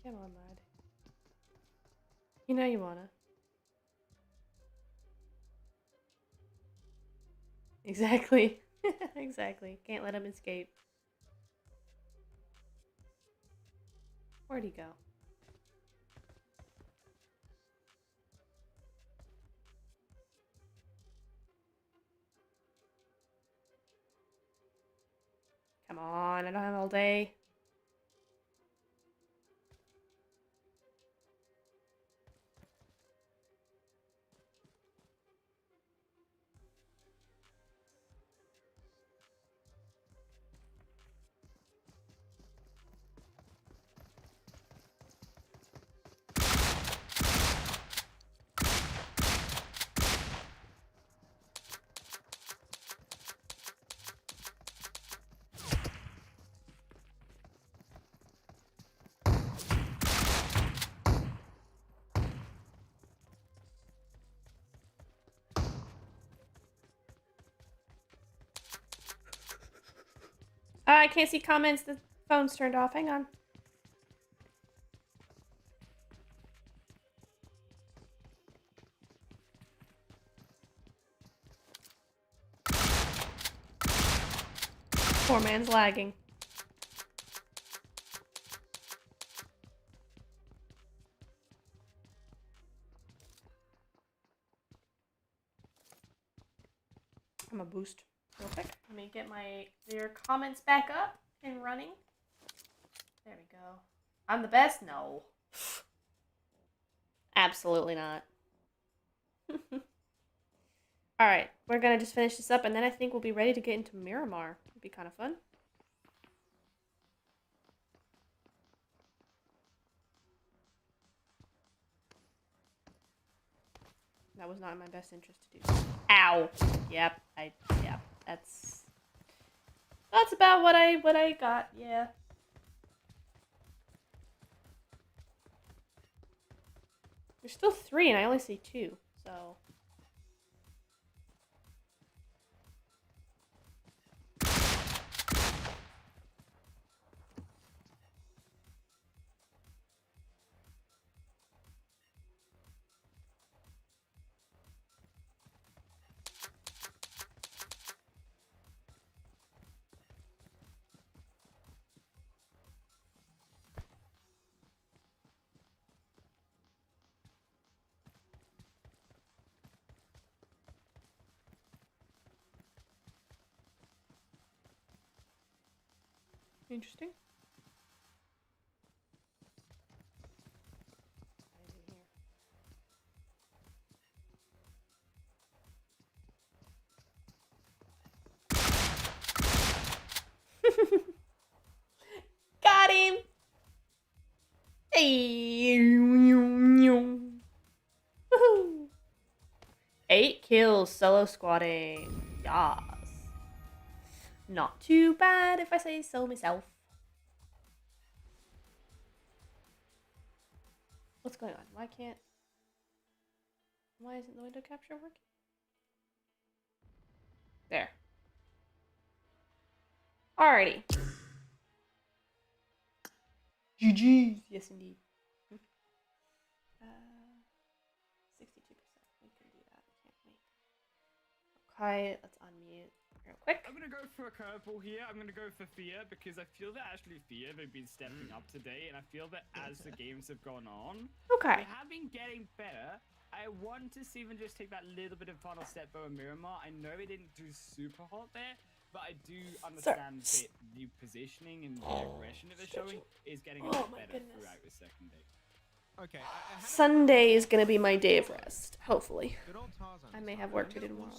Come on, lad. You know you wanna. Exactly. Exactly. Can't let him escape. Where'd he go? Come on, I don't have all day. I can't see comments. The phone's turned off. Hang on. Poor man's lagging. I'm gonna boost real quick. Let me get your comments back up and running. There we go. I'm the best? No. Absolutely not. Alright, we're gonna just finish this up and then I think we'll be ready to get into Miramar. It'd be kind of fun. That was not in my best interest to do. Ow! Yep, that's about what I got, yeah. There's still 3 and I only see 2, so. Interesting. Got him! Hey. Woohoo! 8 kills solo squatting. Yas. Not too bad if I say so myself. What's going on? Why isn't the window capture working? There. Alrighty. GG's. Yes, indeed. 62%. We can do that, can't we? Okay, let's unmute real quick. I'm gonna go for a curveball here. I'm gonna go for Fear because I feel that actually Fear they've been stepping up today, and I feel that as the games have gone on, okay, they have been getting better. I want to see them just take that little bit of final step over Miramar. I know they didn't do super hot there, but I do understand that the positioning and the aggression that they're showing is getting a lot better throughout the second day. Okay. Sunday is gonna be my day of rest. Hopefully, I may have work to do tomorrow,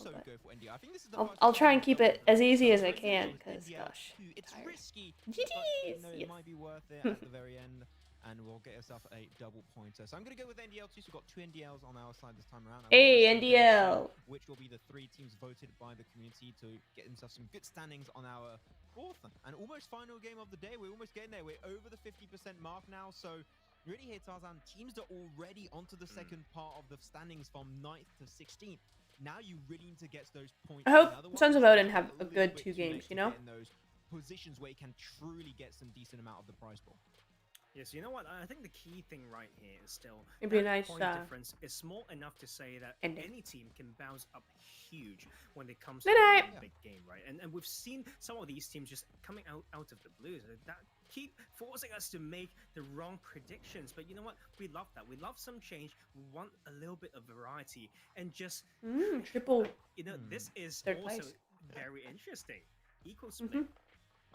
but I'll try and keep it as easy as I can. Cause gosh, it's risky. GG's. No, it might be worth it at the very end, and we'll get yourself a double pointer. So I'm gonna go with NDL too. So we've got 2 NDLs on our side this time around. Hey, NDL. Which will be the 3 teams voted by the community to get themselves some good standings on our 4th and almost final game of the day. We're almost getting there. We're over the 50% mark now. So really here, Tarzan, teams are already onto the second part of the standings from 9th to 16th. Now you really need to get those points. I hope Sons of Odin have a good 2 games, you know? In those positions where you can truly get some decent amount of the prize pool. Yes, you know what? I think the key thing right here is still it'd be a that nice point difference is small enough to say that any team can bounce up huge when it comes to a big game, right? And we've seen some of these teams just coming out of the blue that keep forcing us to make the wrong predictions. But you know what? We love that. We love some change. We want a little bit of variety and just triple. You know, this is Third also place. very interesting. Equal split.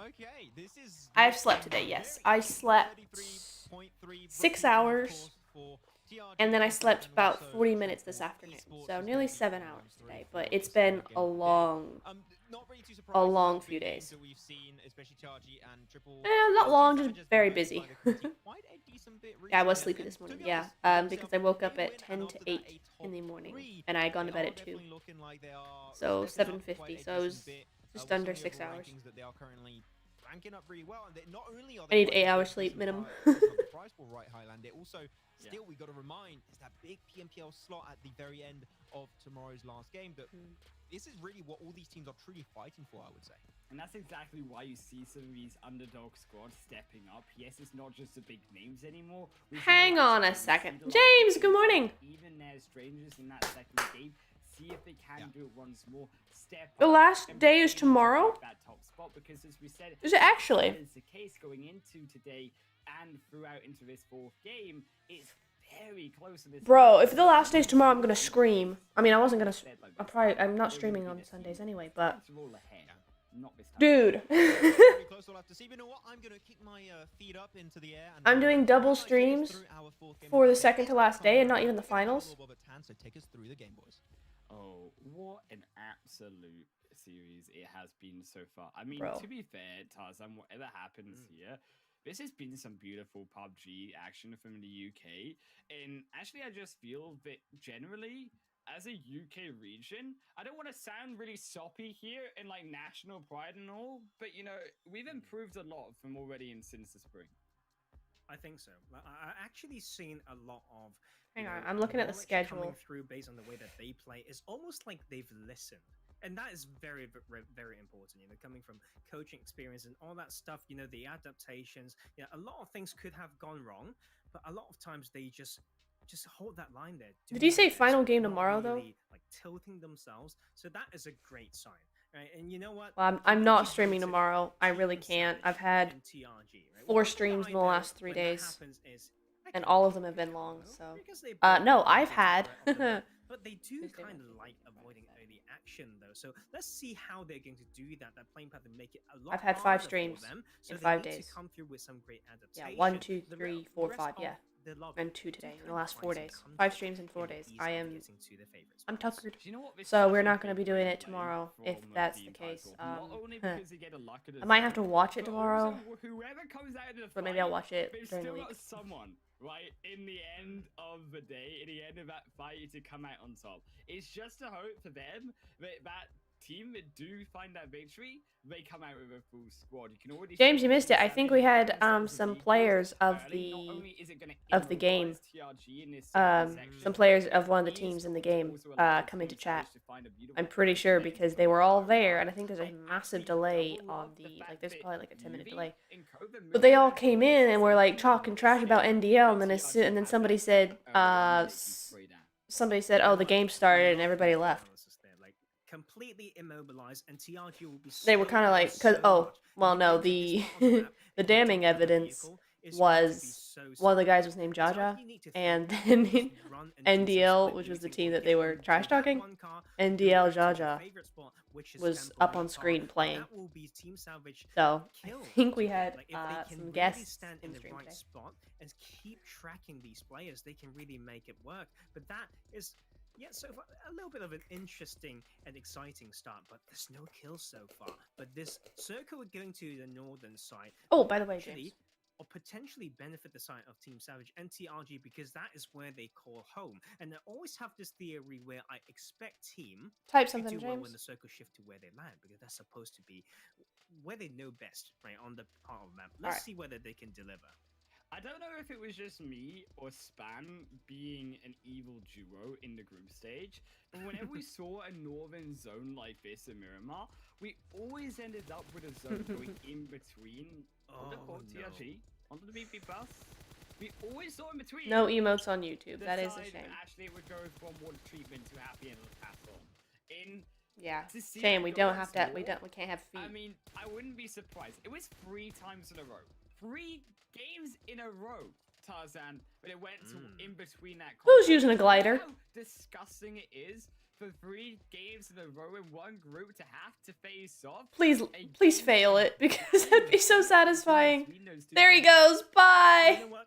Okay, this is. I've slept today. Yes, I slept 6 hours, and then I slept about 40 minutes this afternoon, so nearly 7 hours today. But it's been a long few days. We've seen, especially TRG and Triple. Not long, just very busy. Yeah, I was sleepy this morning. Yeah, because I woke up at 10 to 8 in the morning, and I had gone to bed at 2. So 7:50. So it was just under 6 hours. Ranking up really well, and not only are I need 8 hours sleep minimum. Prize pool right, Highland. It also still we got to remind is that big PMPL slot at the very end of tomorrow's last game. That this is really what all these teams are truly fighting for, I would say. And that's exactly why you see some of these underdog squads stepping up. Yes, it's not just the big names anymore. Hang on a second, James. Good morning. Even there's strangers in that second game. See if they can do it once more. Step the last day is tomorrow. That top spot, because as we said, is it actually? That is the case going into today and throughout into this 4th game. It's very close to this. Bro, if the last day's tomorrow, I'm gonna scream. I mean, I wasn't gonna. I'm not streaming on Sundays anyway, but. Dude. I'm doing double streams for the second to last day and not even the finals. Oh, what an absolute series it has been so far. I mean, Bro. To be fair, Tarzan, whatever happens here, this has been some beautiful PUBG action from the UK. And actually, I just feel that generally, as a UK region, I don't want to sound really soppy here and like national pride and all, but you know, we've improved a lot from already and since the spring. I think so. I actually seen a lot of. Hang on, I'm looking at the schedule. Coming through based on the way that they play is almost like they've listened, and that is very, very important. You know, coming from coaching experience and all that stuff. You know, the adaptations. You know, a lot of things could have gone wrong, but a lot of times they just hold that line there. Did you say final game tomorrow though? Like tilting themselves, so that is a great sign. Right? And you know what? Well, I'm not streaming tomorrow. I really can't. I've had 4 streams in the last 3 days, and all of them have been long. So, no, I've had. But they do kind of like avoiding early action, though. So let's see how they're going to do that. That playing path and make it a lot. I've had 5 streams in 5 days. To come through with some great adaptation. Yeah, 1, 2, 3, 4, 5. Yeah. And 2 today in the last 4 days. 5 streams in 4 days. I'm tuckered. So we're not going to be doing it tomorrow if that's the case. I might have to watch it tomorrow. But maybe I'll watch it during the week. Someone, right, in the end of the day, in the end of that fight to come out on top. It's just a hope for them that team do find that victory, they come out with a full squad. You can already James, see you missed it. I think we had themselves some equals players of early. Not only the is it gonna game. immobilize TRG in this Some section, players of one of the it is teams in the going to game also allow come into Team chat. Savage to find a beautiful I'm pretty sure place because to they were all go. there, and I think there's a I massive actually delay double on love the the fact there's that probably like a 10-minute UV delay. and Cobra But they all moving came around in and were like the talking trash about NDL, and then and then somebody said somebody said, "Oh, the game started," and everybody left. Like completely immobilized, and TRG will be. They were kind of like, because no, the the damning evidence was one of the guys was named Jaja, and then NDL, which was the team that they were trash talking, NDL Jaja was up on screen playing. So I think we had some guests in the stream today. Spot and keep tracking these players, they can really make it work. But that is. Yeah, so far, a little bit of an interesting and exciting start, but there's no kills so far. But this circle going to the northern side. Oh, by the way, James. Or potentially benefit the side of Team Savage and TRG because that is where they call home. And I always have this theory where I expect Team Type something, to do James. well when the circle shift to where they land because that's supposed to be where they know best, right, on the part of the map. Let's see whether they can deliver. I don't know if it was just me or Spam being an evil duo in the group stage, but whenever we saw a northern zone like this in Miramar, we always ended up with a zone going in between on the core TRG, onto the BP bus. We always saw in between. No emotes on YouTube. That is a shame. Actually, it would go from water treatment to happy and castle. Shame. We don't have to. We can't have feet. I mean, I wouldn't be surprised. It was 3 times in a row. 3 games in a row, Tarzan, but it went to in between that. Who's using a glider? How disgusting it is for 3 games in a row in one group to have to face off. Please fail it because that'd be so satisfying. There he goes. Bye. You know what?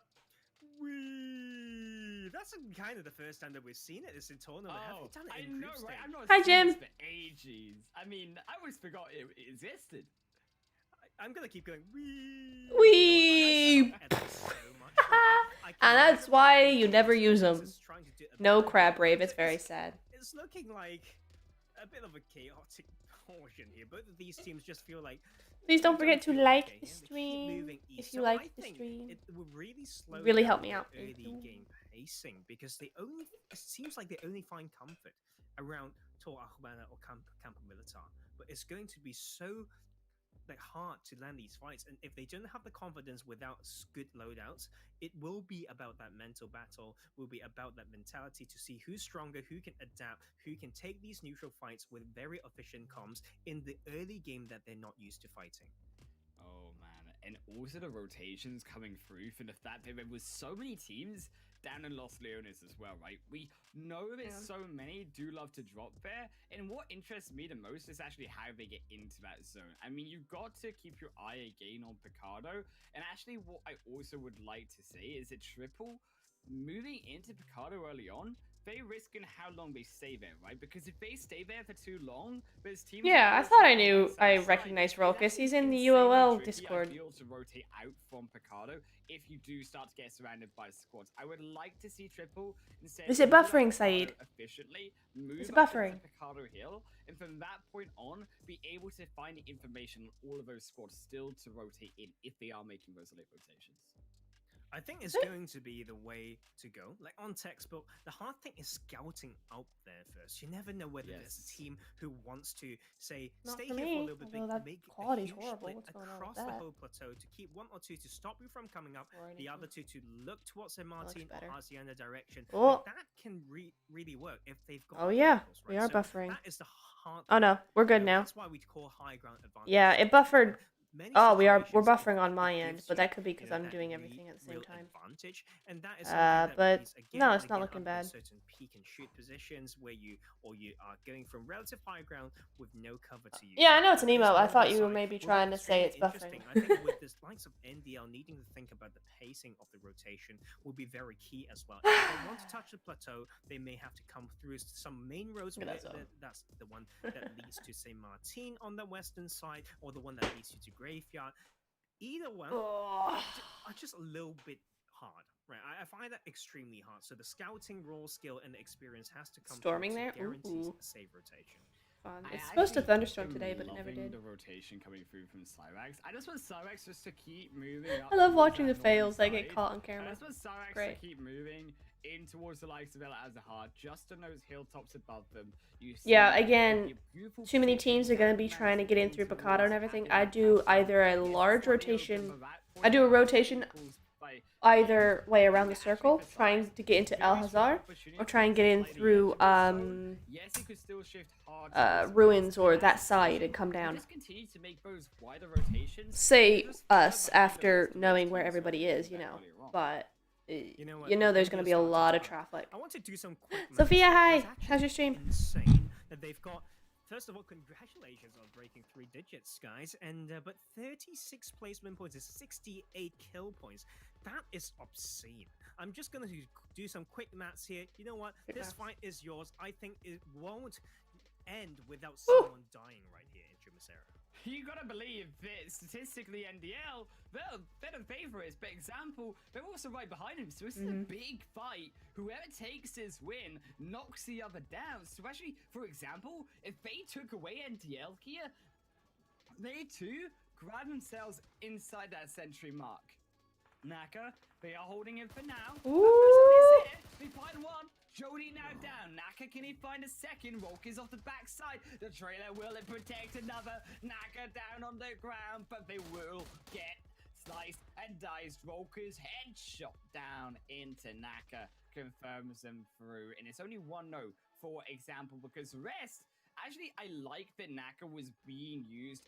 That's kind of the first time that we've seen it. It's in tournament. Oh, done it I in know, group right? stage. I'm not Hi, seeing Jim. this for ages. I mean, I always forgot it existed. I'm gonna keep going. Wee. And that's why you never use them. No crab rave. It's very sad. It's looking like a bit of a chaotic portion here. Both of these teams just feel like. Please don't forget to like the stream if you like the stream. It will really really help me out. Early game pacing because it seems like they only find comfort around Tor Ahubana or Campo Militar, but it's going to be so hard to land these fights, and if they don't have the confidence without good loadouts, it will be about that mental battle, will be about that mentality to see who's stronger, who can adapt, who can take these neutral fights with very efficient comms in the early game that they're not used to fighting. Oh man, and also the rotations coming through for the fact that there was so many teams down in Los Leones as well, right? We know that so many do love to drop there, and what interests me the most is actually how they get into that zone. I mean, you've got to keep your eye again on Picardo, and actually what I also would like to say is that Triple moving into Picardo early on, they risk in how long they stay there, right? Because if they stay there for too long, there's teams. Yeah, I thought I recognized Rolkis. He's in the UOL Discord. To rotate out from Picardo if you do start to get surrounded by squads. I would like to see Triple instead. Is it buffering, Saeed? Efficiently move Is it buffering? up to Picardo Hill, and from that point on, be able to find the information on all of those squads still to rotate in if they are making those late rotations. I think it's going to be the way to go. Like on textbook, the hard thing is scouting out there first. You never know whether there's a team who wants to say, stay here for a little bit, make a huge split across the whole plateau to keep 1 or 2 to stop you from coming up, the other 2 to look towards San Martin or Hacienda direction. Oh. That can really work if they've got. Oh yeah, vehicles, we right? are So buffering. That is the hard. Oh no, we're good now. That's why we call high ground advantage. Yeah, it buffered. Oh, we're buffering on my end, but that could be because I'm doing everything at the same time. And that is but no, it's not looking bad. Certain peek and shoot positions where you are going from relative high ground with no cover to you. Yeah, I know it's an emote. I thought you were maybe trying to say it's buffering. I think with the likes of NDL needing to think about the pacing of the rotation will be very key as well. If they want to touch the plateau, they may have to come through some main roads. That's the one that leads to Saint Martin on the western side, or the one that leads you to Graveyard. Either one are just a little bit hard, right? I find that extremely hard. So the scouting, raw skill, and the experience has to come Storming to there? guarantee Ooh. a safe rotation. fun. I It's supposed to actually thunderstorm am today, but it never loving did. the rotation coming through from Cyrax. I just want Cyrax just to keep moving up. I love towards watching the that northern fails. I get side. caught on I camera. just want Cyrax Great. to keep moving in towards the likes of El Azahar, just on those hilltops above them. You Yeah, see again, the beautiful too many position teams are going to that be trying to get in through mountain Picado and towards everything. Athen I do Capital. either a Yes, it's large slightly open, rotation. but that I do a point rotation equals by either way around the actually circle, for trying Cyrax, to get into very El strong Hazar, opportunity or try and get in to through play the edge of the zone. Yes, he could still shift hard towards ruins or the that best side position. and come down. Just continue to make those wider rotations. Say Just us further behind the after rest of those knowing where teams, so everybody I is, think you that know. got it wrong. But You know what? you know there's India going to be a started lot of hard. traffic. I want to do some quick maths Sophia, here. hi. It's actually How's your stream? Insane that they've got. First of all, congratulations on breaking 3 digits, guys. And but 36 placement points is 68 kill points. That is obscene. I'm just gonna do some quick maths here. You know what? Quick this maths. fight is yours. I think it won't end without someone dying right here in Trimasera. You gotta believe that statistically NDL, they're the favorites, but example, they're also right behind him, so this is a big fight. Whoever takes this win knocks the other down. So actually, for example, if they took away NDL here, they too grab themselves inside that century mark. Naka, they are holding it for now. Ooh. They find one. Jody now down. Naka, can he find a second? Rolk is off the backside. The trailer, will it protect another? Naka down on the ground, but they will get sliced and diced. Rolker's headshot down into Naka confirms them through. And it's only 1-0, for example, because the rest, actually, I like that Naka was being used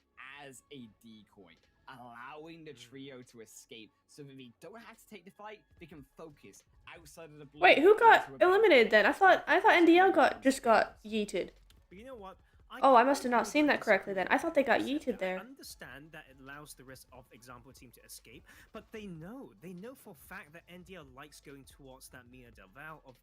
as a decoy, allowing the trio to escape so that they don't have to take the fight, they can focus outside of the blue. Wait, who got into a better eliminated then? I thought NDL position. just got yeeted. But you know what? Oh, I must have not seen that correctly then. I thought they got yeeted I there. understand that it allows the rest of example team to escape, but they know for a fact that NDL likes going towards that Mina Del Val of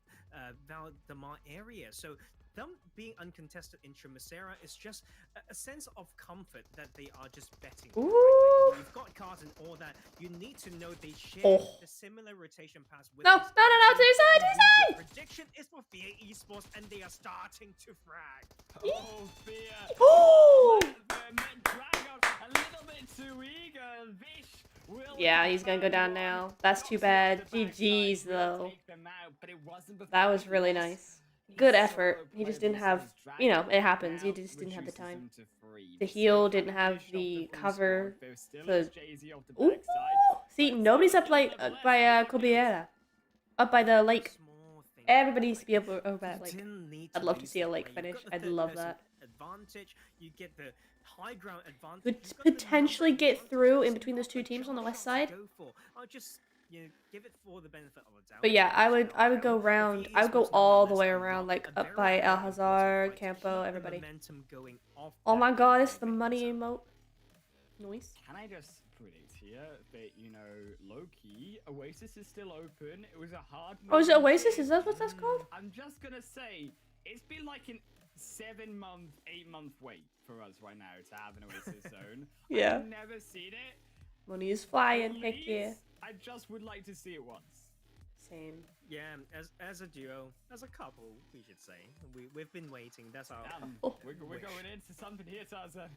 Valdemar area. So them being uncontested in Trimasera is just a sense of comfort that they are just betting. Ooh. Right? You've got cards and all that. You need to know they share the similar rotation paths with No, this no, team. to your side, to your The side! prediction is for Fear Esports, and they are starting to frag. Oh, Fear. Ooh. Dragon a little bit too eager. Vish will Yeah, he's gonna go down now. That's too bad. GG's though. take them out, but it wasn't before That was he really lost. nice. He Good solo effort. He just played didn't have, versus you know, Dragon, it happens. He now just didn't have the reduces time. them to 3. The But heal still didn't have finish off the full cover. squad. There still So, is Jay-Z off the ooh, backside. see, nobody's up like by Cobliera, up by the lake. Everybody needs to be up over that lake. I'd love to see a lake finish. I'd love that. Advantage, you get the high ground advantage. Could You've got the potentially number get of through in choices between those two of teams on the west shot to side. go for. I'll just give it for the benefit of the doubt. But yeah, I would go round. I would go all the way around, like up by Alhazar, Campo, everybody. Momentum going off Oh that my god, it's the momentum. money emote. Noise. Can I just predict here that, you know, low-key, Oasis is still open. It was a hard Oh, is it move. Oasis? Is that what that's called? I'm just gonna say, it's been like an 7-month, 8-month wait for us right now to have an Oasis zone. Yeah. I've never seen it. Money is flying, heck Please, yeah. I just would like to see it once. Same. Yeah, as a duo, as a couple, we should say. We've been waiting. That's our. Oh. We're going into something here, Tarzan.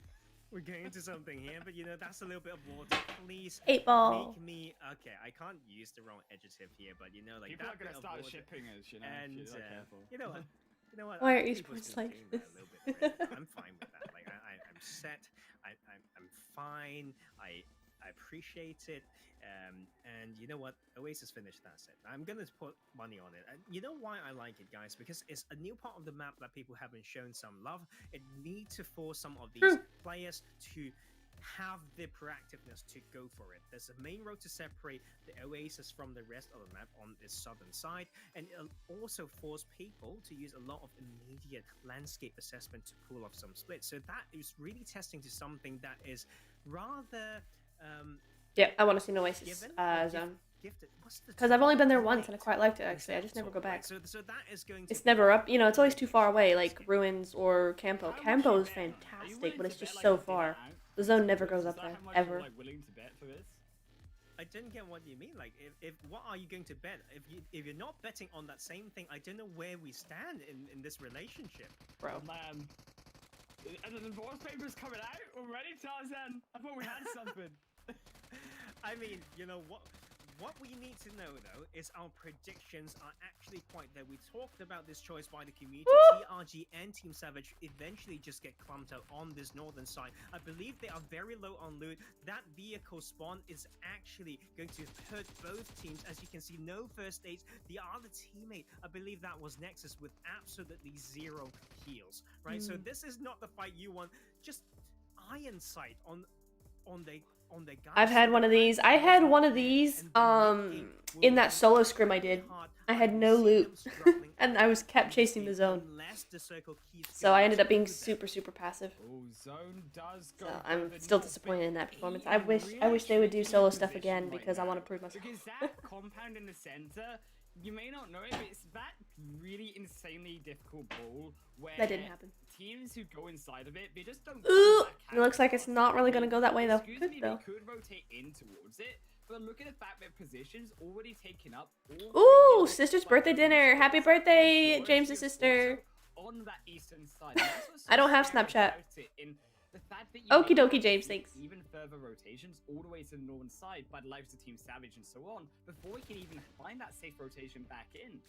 We're going into something here, but you know that's a little bit of water. Please 8 ball. make me okay. I can't use the wrong adjective here, but you know, like People that are gonna bit of start water. shipping us, you know. And if you're not careful. you know what? You know what? Why I are think esports people's like doing that a little bit already. I'm fine with that. Like I'm set. I'm fine. I appreciate it. And you know what? Oasis finished that set. I'm gonna put money on it. And you know why I like it, guys? Because it's a new part of the map that people haven't shown some love. It needs to force some of these players to have the proactiveness to go for it. There's a main road to separate the Oasis from the rest of the map on the southern side, and it'll also force people to use a lot of immediate landscape assessment to pull off some splits. So that is really testing to something that is rather Yeah, I want to see an Oasis given, zone. gifted. What's the Because I've only been there once Right. and I quite liked it actually. I just never go Right, back. So that is going to It's be never up. You know, it's always too far away, like Ruins or Campo. Campo is fantastic, but it's just so far. The zone never goes up there, ever. Like willing to bet for this? I don't get what you mean. Like, if what are you going to bet? If you're not betting on that same thing, I don't know where we stand in this relationship. Bro. Man, And the divorce papers coming out already, Tarzan? I thought we had something. I mean, you know what? What we need to know though is our predictions are actually quite there. We talked about this choice by the community. TRG and Team Savage eventually just get clumped out on this northern side. I believe they are very low on loot. That vehicle spawn is actually going to hurt both teams. As you can see, no first aids. The other teammate, I believe that was Nexus, with absolutely 0 heals. Right, so this is not the fight you want. Just iron sight on the guys. I've had one of these. I had one of these in that solo scrim I did. I had no loot and I was kept chasing the zone. So I ended up being super passive. So I'm still disappointed in that performance. I wish they would do solo stuff again because I want to prove myself. Because that compound in the center, you may not know it, but it's that really insanely difficult ball where That didn't happen. Teams who go inside of it, they just don't. Ooh, it looks like it's not really gonna go that way though. Excuse me, they could rotate in towards it, but look at the fact that positions already taken up. Ooh, sister's birthday dinner. Happy birthday, James' sister. On that eastern side. I don't have Snapchat. The fact that you Okie made dokie, James, thanks. Even further rotations all the way to the northern side by the likes of Team Savage and so on before we can even find that safe rotation back in.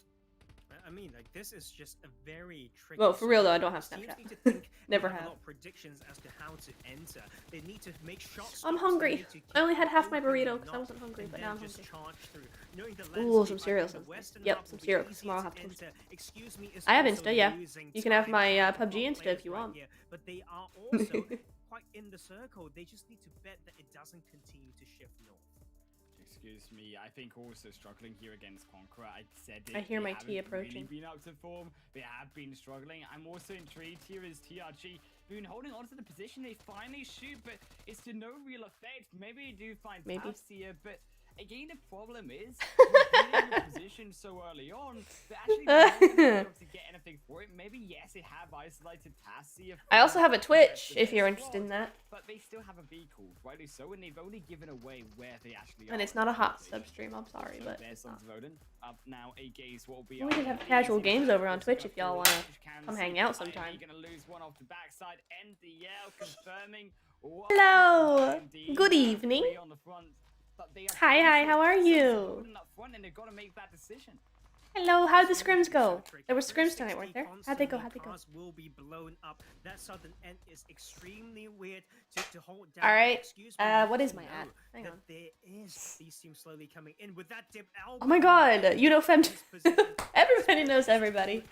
I mean, like, this is just a very tricky. Well, for real though, I don't have Teams Snapchat. need to think. Never have have. a lot of predictions as to how to enter. They need to make shots. I'm hungry. I only had half my burrito because I wasn't hungry, but now I'm hungry. Ooh, some cereal sounds nice. Yep, some cereal because tomorrow I'll have Insta. I have Insta, yeah. You can have my PUBG Insta if you want. But they are also quite in the circle. They just need to bet that it doesn't continue to shift north. Excuse me, I think also struggling here against Conqueror. I said it. I hear my haven't tea approaching. Really been up to form. They have been struggling. I'm also intrigued here as TRG been holding on to the position. They finally shoot, but it's to no real effect. Maybe they do find taps here, but again, the problem is being in the position so early on, but actually not able to get anything for it. Maybe yes, they have isolated Tassia. I also have a Twitch if you're interested in that. But they still have a V called, rightly so, and they've only given away where they actually are. And it's not a hot sub stream, I'm sorry, but there's Sons of Odin up now. A gaze what will be. we could have casual games over on Twitch if y'all want to come hang out sometime. Gonna lose one off the backside. NDL confirming. Hello. Good evening. Hi, how are you? Hello, how'd the scrims go? There were scrims tonight, weren't there? How'd they go? Will be blown up. That southern end is extremely weird to hold down. Alright, what is my ad? Hang on. There is these teams slowly coming in with that dip. Oh my god, you know Fem. Everybody knows everybody.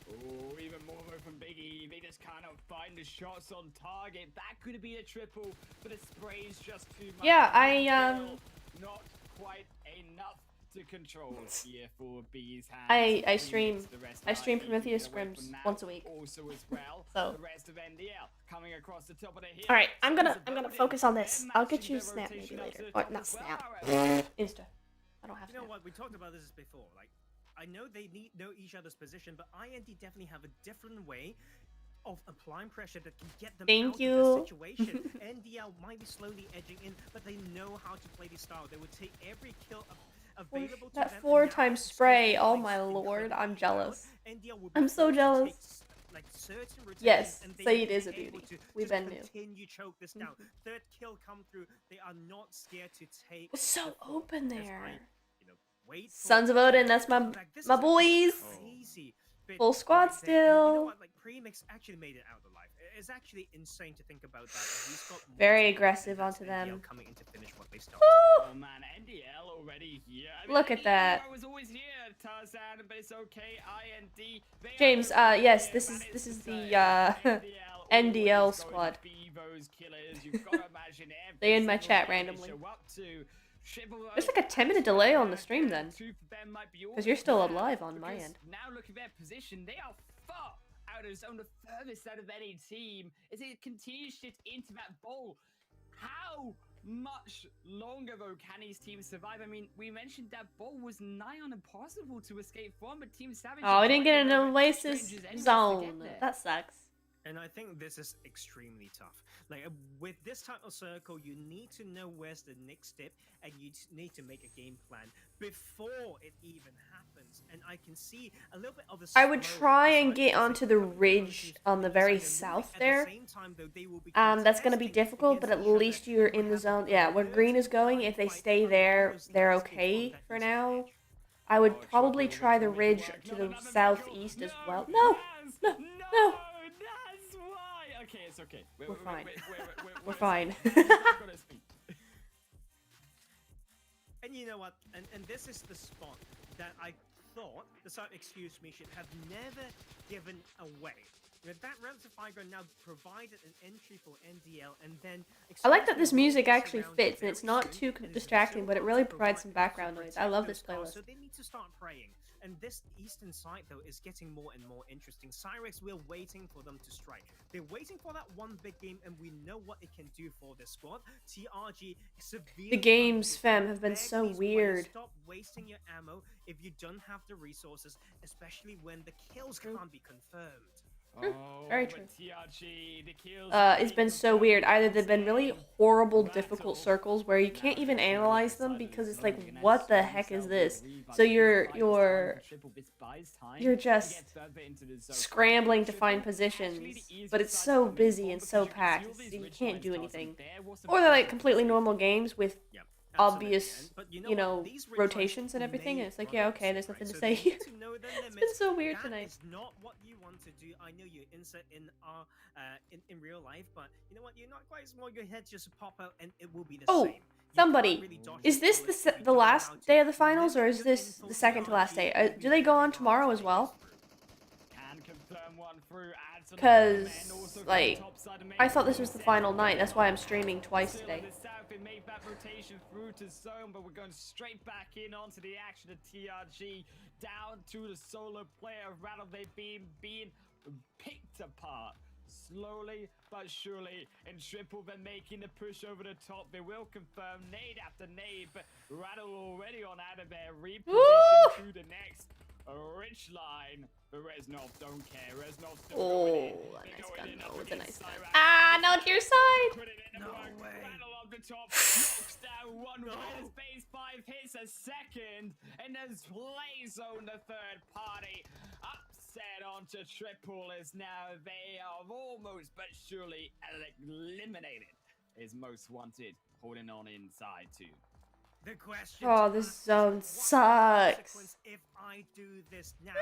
Oh, even more from Biggie. They just cannot find the shots on target. That could be a triple, but the spray's just too much. Yeah, not quite enough to control here for B's hands. I stream Prometheus scrims once a week. Also as well, so the rest of NDL coming across the top of the hill. Alright, I'm gonna focus on this. I'll get you a snap maybe later. Or not snap. Insta. I don't have You know what, we talked about this before. Like, I know they know each other's position, but IND definitely have a different way of applying pressure that can get them out of the situation. NDL might be slowly edging in, but they know how to play this style. They would take every kill available to them. That 4-time spray, oh my lord, I'm jealous. I'm so jealous. Like certain yes, and say it is a beauty. We've been new. Continue choke this down. Third kill come through. They are not scared to take. It's so open there. Sons of Odin, that's my boys. Full squad still. You know what? Like Premix actually made it out alive. It's actually insane to think about that. He's got very aggressive onto them. Coming in to finish what they started. Oh man, NDL already here. I mean, look at that. I was always here, Tarzan, but it's okay. IND. James, yes, this is the NDL squad. They in my chat randomly. There's like a 10-minute delay on the stream then, because you're still alive on my end. Now look at their position. They are far out of zone, the furthest out of any team, as it continues to shift into that bowl. How much longer though can his team survive? I mean, we mentioned that bowl was nigh on impossible to escape from, but Team Savage. Oh, we didn't get an Oasis zone. That sucks. And I think this is extremely tough. Like with this type of circle, you need to know where's the next step, and you need to make a game plan before it even happens. And I can see a little bit of the. I would try and get onto the ridge on the very south there. That's gonna be difficult, but at least you're in the zone. Yeah, where green is going, if they stay there, they're okay for now. I would probably try the ridge to the southeast as well. No! No! No! That's why! Okay, it's okay. We're fine. We're fine. And you know what? And this is the spot that I thought the side excuse me should have never given away. That Ramsify now provided an entry for NDL, and then I like that this music actually fits, and it's not too distracting, but it really provides some background noise. I love this playlist. So they need to start praying. And this eastern side, though, is getting more and more interesting. Cyrex, we're waiting for them to strike. They're waiting for that one big game, and we know what it can do for this squad. TRG severely. The games, fam, have been so weird. Stop wasting your ammo if you don't have the resources, especially when the kills can't be confirmed. Very true. TRG, the kills It's been so weird. Either they've been really horrible, difficult circles where you can't even analyze them because it's like, what the heck is this? So you're just scrambling to find positions, but it's so busy and so packed, you can't do anything. Or they're like completely normal games with obvious, you know, rotations and everything, and it's like, yeah, okay, there's nothing to say here. It's been so weird tonight. That is not what you want to do. I know you're insert in our in real life, but you know what? You're not quite small. Your head just pop out, and it will be the same. Somebody, is this the last day of the finals, or is this the second to last day? Do they go on tomorrow as well? Because, like, I thought this was the final night. That's why I'm streaming twice today. We made that rotation through to zone, but we're going straight back in onto the action of TRG, down to the solo player Rattle. They've been being picked apart slowly but surely, and Triple been making the push over the top. They will confirm nade after nade, but Rattle already on out of there, reposition to the next rich line. But Reznov don't care. Reznov still going in. Nice gun. No, it's a nice gun. Ah, no, to your side. No way. Rattle on the top, knocks down one with his base 5, hits a second, and then plays on the third party. Upset onto Triple is now they are almost but surely eliminated. Is most wanted, holding on inside too. The question. Oh, this zone sucks. If I do this now,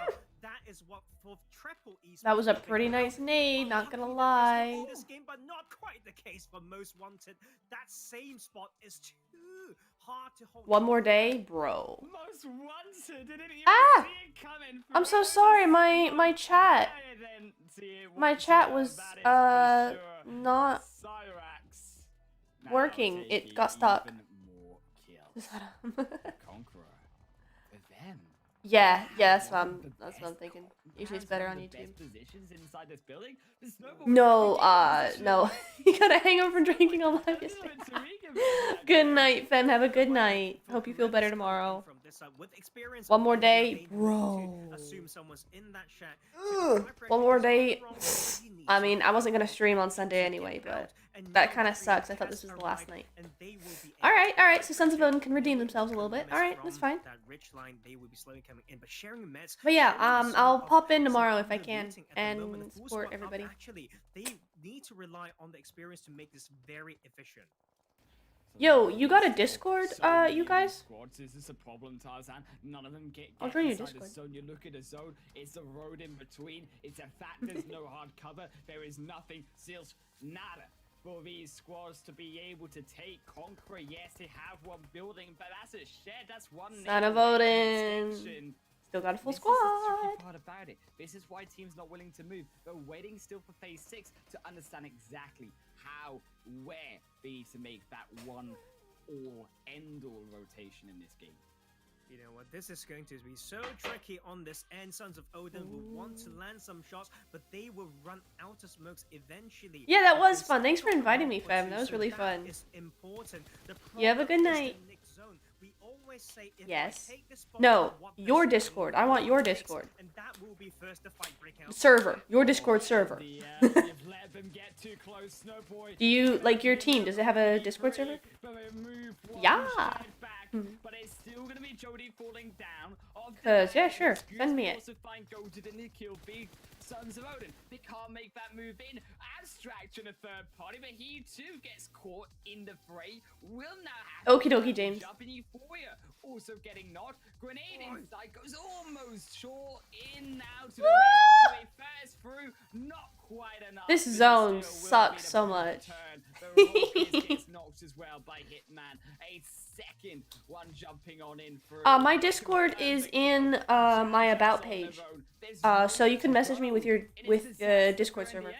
that is what for Triple East. That was a pretty nice nade, not gonna lie. This game, but not quite the case for most wanted. That same spot is too hard to hold. One more day, bro. Most wanted. Didn't even Ah! see it coming. I'm so sorry. My chat. My chat was not working. It got stuck. Conqueror. Them. Yeah, that's what I'm thinking. Usually it's better on YouTube. Positions inside this building. No, no. You got a hangover from drinking all night yesterday. Good night, fam. Have a good night. Hope you feel better tomorrow. One more day, bro. One more day. I mean, I wasn't gonna stream on Sunday anyway, but that kind of sucks. I thought this was the last night. All right. So Sons of Odin can redeem themselves a little bit. All right, that's fine. But yeah, I'll pop in tomorrow if I can and support everybody. Actually, they need to rely on the experience to make this very efficient. Yo, you got a Discord, you guys? Squads, is this a problem, Tarzan? None of them get I'll join your inside the Discord. zone. You look at the zone, it's a road in between. It's a fact there's no hard cover. There is nothing, zilch, nada for these squads to be able to take Conqueror. Yes, they have one building, but that's a shed. That's one Son of Odin. Still got a full squad. This is the tricky part about it. This is why teams not willing to move. They're waiting still for phase 6 to understand exactly how, where they need to make that one all-end-all rotation in this game. You know what, this is going to be so tricky on this end. Sons of Odin will want to land some shots, but they will run out of smokes eventually. Yeah, that was fun. Thanks for inviting me, fam. That was really fun. Important. You have a good night. We already always say, if Yes. I take this spot, No, what your percent Discord. I want your takes, Discord. And that will be first to fight break out. Server. Your Discord server. You've let them get too close, Snowboy. Do you, like, your team, does it have a Discord server? Yeah. But it's still gonna be Jody falling down. Cause, yeah, sure. Send me it. Also find Golded and they kill big Sons of Odin. They can't make that move in. Abstract in a third party, but he too gets caught in the fray. Will now have Okie dokie, James. jump in Euphoria. Also getting knocked. Grenade inside goes almost short in now to the rest. First through, not quite enough. This zone sucks so much. Gets knocked as well by Hitman. A second one jumping on in through. My Discord is in my about page. So you can message me with your Discord server.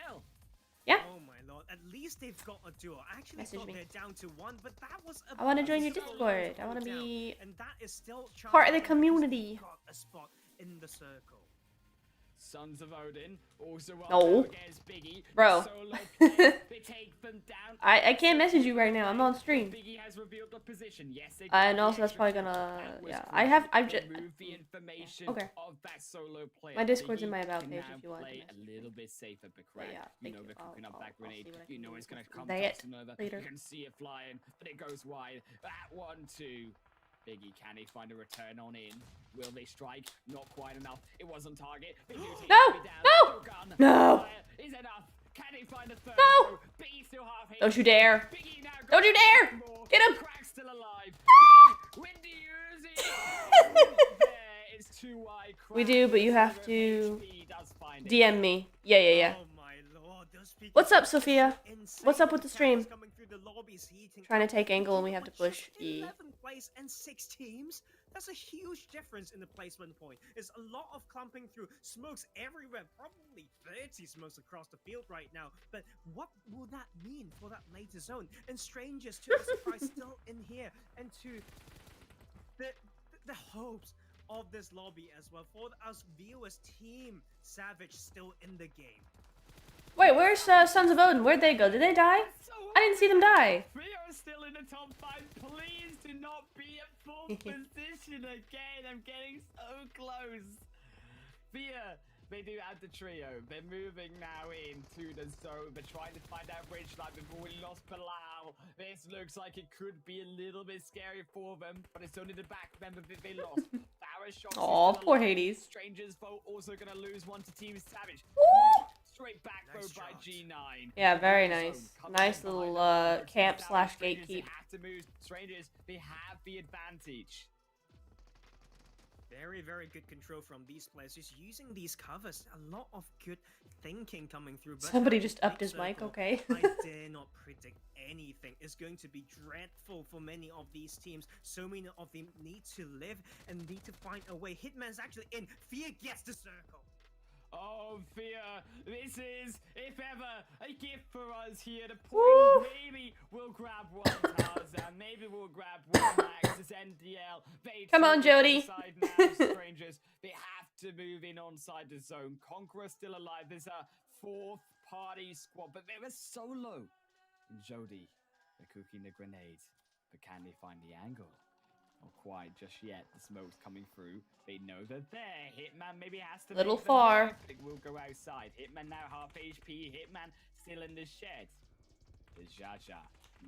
Yeah. Oh my lord! At least they've got a duo. I actually Message thought me. they're down to one, but that was. I want to join your Discord. I want to down. be And that is still part of the Charlie, who's community. got a spot in the circle. Sons of Odin also No. against Biggie. Bro. They take them down. I can't message you right now. I'm on stream. Biggie has revealed the position. Yes, they And also that's probably gonna I've just remove the information okay. of that solo player. My Discord's in my Biggie about can page now if you want to play message a little bit safer, but correct. yeah, you thank know you. they're cooking up I'll that grenade. see what I You can know do it's gonna with come that fast and over. later. You can see it flying, but it goes wide. That 1-2. Biggie, can he find a return on in? Will they strike? Not quite enough. It was on target. They do take No! Biggie down. No! Gun. No! Fire is enough. Can he find a third? No! Biggie still half hit. Don't you dare! Biggie now Don't you dare! more. Get him! Crack's still alive. Biggie, Windy Uzi. There is 2 wide. We do, but you have to DM me. Yeah. Oh my lord! Those people What's up, are Sophia? insane. What's up with the stream? Coming through the lobbies, heating Trying to up. take angle and we have to But push just E. 11 plays and 6 teams. That's a huge difference in the placement point. There's a lot of clumping through. Smokes everywhere. Probably 30 smokes across the field right now. But what will that mean for that later zone? And Strangers, to a surprise, still in here. And to the hopes of this lobby as well. For us viewers, Team Savage still in the game. Wait, where's Sons of Odin? Where'd they go? Did they die? I didn't see them die. We are still in the top 5. Please do not be at full position again. I'm getting so close. Fear. They do add the trio. They're moving now into the zone. They're trying to find out which line. They've already lost Palau. This looks like it could be a little bit scary for them, but it's only the back member that they lost. Farrah's shot. Aw, poor Hades. Strangers vote also gonna lose one to Team Savage. Straight back though by G9. Yeah, very nice. Nice little camp / gatekeep. They have to move. Strangers, they have the advantage. Very, very good control from these players. Just using these covers. A lot of good thinking coming through. But Somebody just upped his mic, okay. I dare not predict anything. It's going to be dreadful for many of these teams. So many of them need to live and need to find a way. Hitman's actually in. Fear gets the circle. Oh, Fear, this is, if ever, a gift for us here. The point maybe we'll grab one Tarzan, maybe we'll grab one Max as NDL. They Come on, Jody. Inside now, Strangers. They have to move in onside the zone. Conqueror's still alive. There's a 4th party squad, but they were solo. And Jody, they're cooking the grenade. But can they find the angle? Not quite just yet. The smoke's coming through. They know they're there. Hitman maybe has to. Little make them far. work. It will go outside. Hitman now half HP. Hitman still in the shed. The Jaja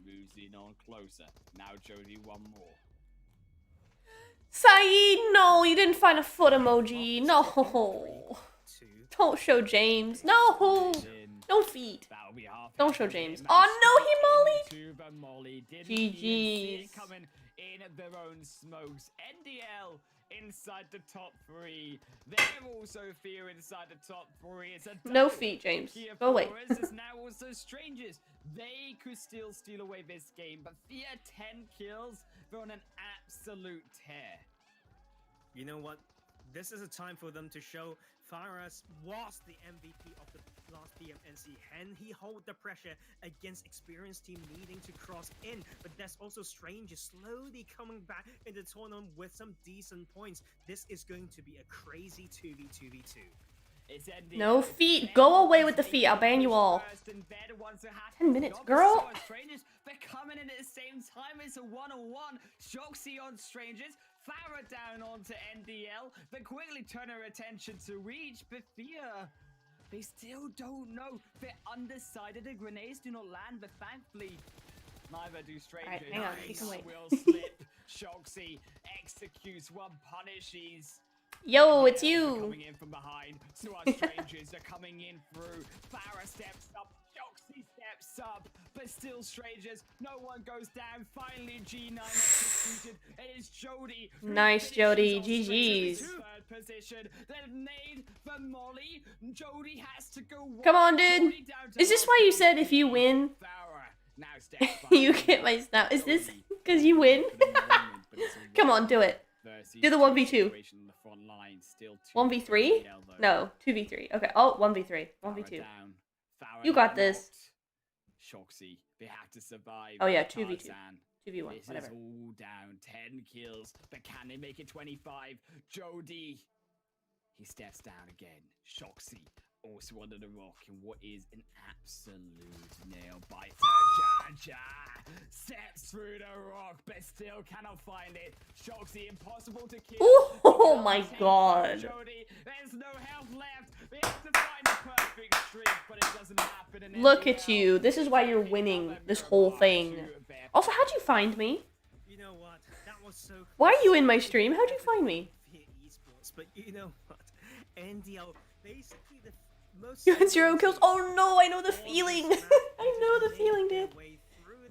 moves in on closer. Now Jody one more. Saeed, no, you didn't find a foot emoji. No. Don't show James. No. No feet. Don't show James. Oh no, he mollied. GG's. Coming in their own smokes. NDL inside the top 3. They're also Fear inside the top 3. It's a No feet, James. Go away. There's now also Strangers. They could still steal away this game, but Fear 10 kills. They're on an absolute tear. You know what? This is a time for them to show Farrah's was the MVP of the last PMNC. Can he hold the pressure against experienced team needing to cross in? But there's also Strangers slowly coming back in the tournament with some decent points. This is going to be a crazy 2v2v2. It's NDL. No feet. Go away with the feet. I'll ban you all. 10 minutes, girl. Strangers, they're coming in at the same time. It's a one-on-one. Shoxy on Strangers. Farah down onto NDL. They quickly turn her attention to Reach, but Fear, they still don't know. They're undecided. The grenades do not land, but thankfully, neither do Strangers. Alright, hang on. You can wait. Will slip. Shoxy executes one, punishes. Yo, it's They're you. coming in from behind. So our Strangers are coming in through. Farah steps up. Shoxy steps up. But still Strangers. No one goes down. Finally, G9 executed. It is Jody. Nice, Jody. GG's. Third position. Then nade for Molly. Jody has to go. Come on, dude. Is this why you said if you win, Now steps you get my snap? Is this because you win? Come on, do it. Do the 1v2. 1v3? No, 2v3. Okay. Oh, 1v3. 1v2. You got this. Shoxy, they have to survive. Oh yeah, 2v2. 2v1, This whatever. is all down. 10 kills, but can they make it 25? Jody, he steps down again. Shoxy, also under the rock in what is an absolute nail biter. Jaja steps through the rock, but still cannot find it. Shoxy, impossible to kill. Oh my god. Jody, there's no health left. They have to find the perfect streak, but it doesn't happen. And Look at you. This is why you're winning this whole thing. Also, how'd you find me? You know what? That was so. Why are you in my stream? How'd you find me? Esports, but you know what? NDL basically the most. You had 0 kills. Oh no, I know the feeling. I know the feeling, dude.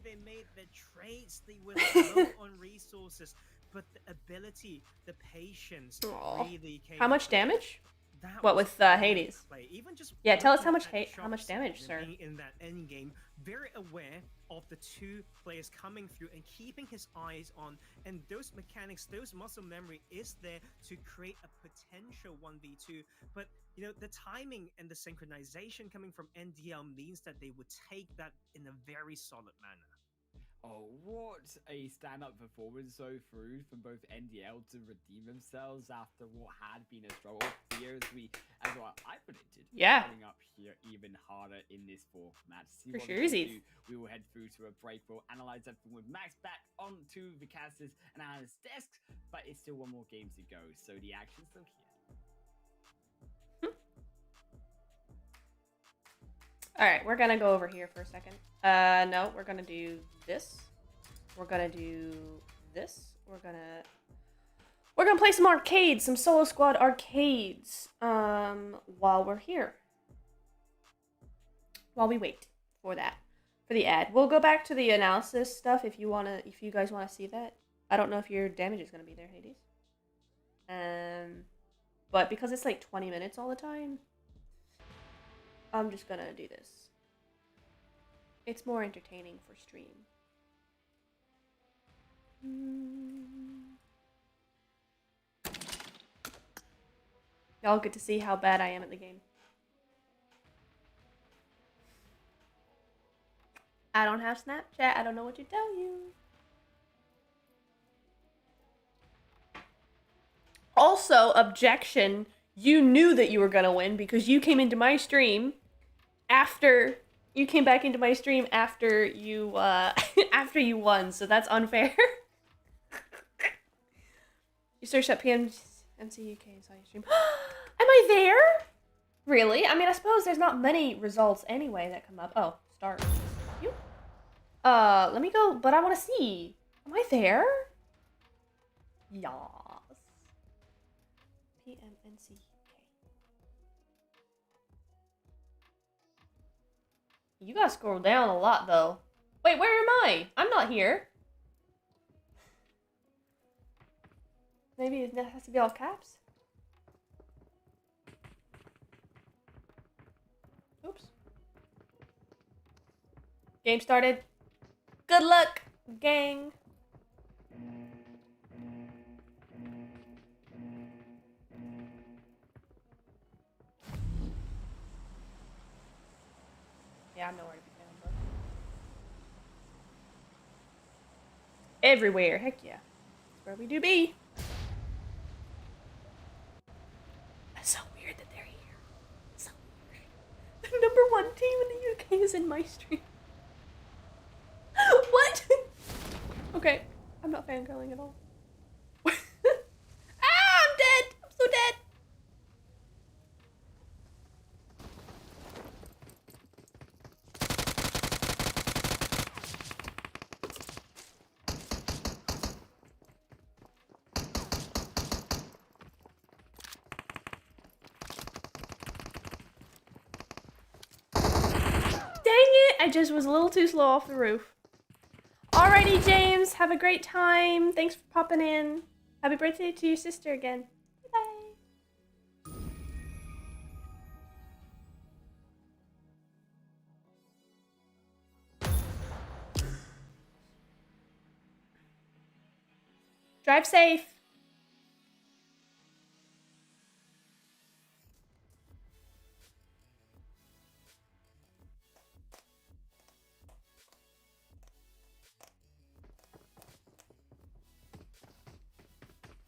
They made their trades. They were low on resources, but the ability, the patience, really came. How much damage? That What was with Hades? play. Even just Yeah, tell us looking how much at damage, shots sir. in that end game, very aware of the two players coming through and keeping his eyes on, and those mechanics, those muscle memory is there to create a potential 1v2. But you know, the timing and the synchronization coming from NDL means that they would take that in a very solid manner. Oh, what a stand-up performance so through from both NDL to redeem themselves after what had been a struggle. Fear as well, I predicted. Yeah. Coming up here even harder in this fourth match. See For what sure, we can Z's. do. We will head through to a break. We'll analyze everything with Max back onto the casters and analyst desks, but it's still one more game to go, so the action's still here. Alright, we're gonna go over here for a second. No, we're gonna do this. We're gonna do this. We're gonna play some arcades, some solo squad arcades, while we're here. While we wait for that, for the ad. We'll go back to the analysis stuff if you guys wanna see that. I don't know if your damage is gonna be there, Hades. But because it's like 20 minutes all the time, I'm just gonna do this. It's more entertaining for stream. Y'all get to see how bad I am at the game. I don't have Snapchat. I don't know what to tell you. Also, objection. You knew that you were gonna win because you came into my stream after you came back into my stream after you after you won, so that's unfair. You searched up PMNC UK and saw your stream. Am I there? Really? I mean, I suppose there's not many results anyway that come up. Oh, start. You? Let me go, but I want to see. Am I there? Yas. PMNC UK. You gotta scroll down a lot, though. Wait, where am I? I'm not here. Maybe it has to be all caps. Oops. Game started. Good luck, gang. Yeah, I'm nowhere to be found, bro. Everywhere, heck yeah. That's where we do be. That's so weird that they're here. my stream. What? Okay, I'm not fangirling at all. Ah, I'm dead! I'm so dead! Dang it! I just was a little too slow off the roof. Alrighty, James. Have a great time. Thanks for popping in. Happy birthday to your sister again. Bye. Drive safe.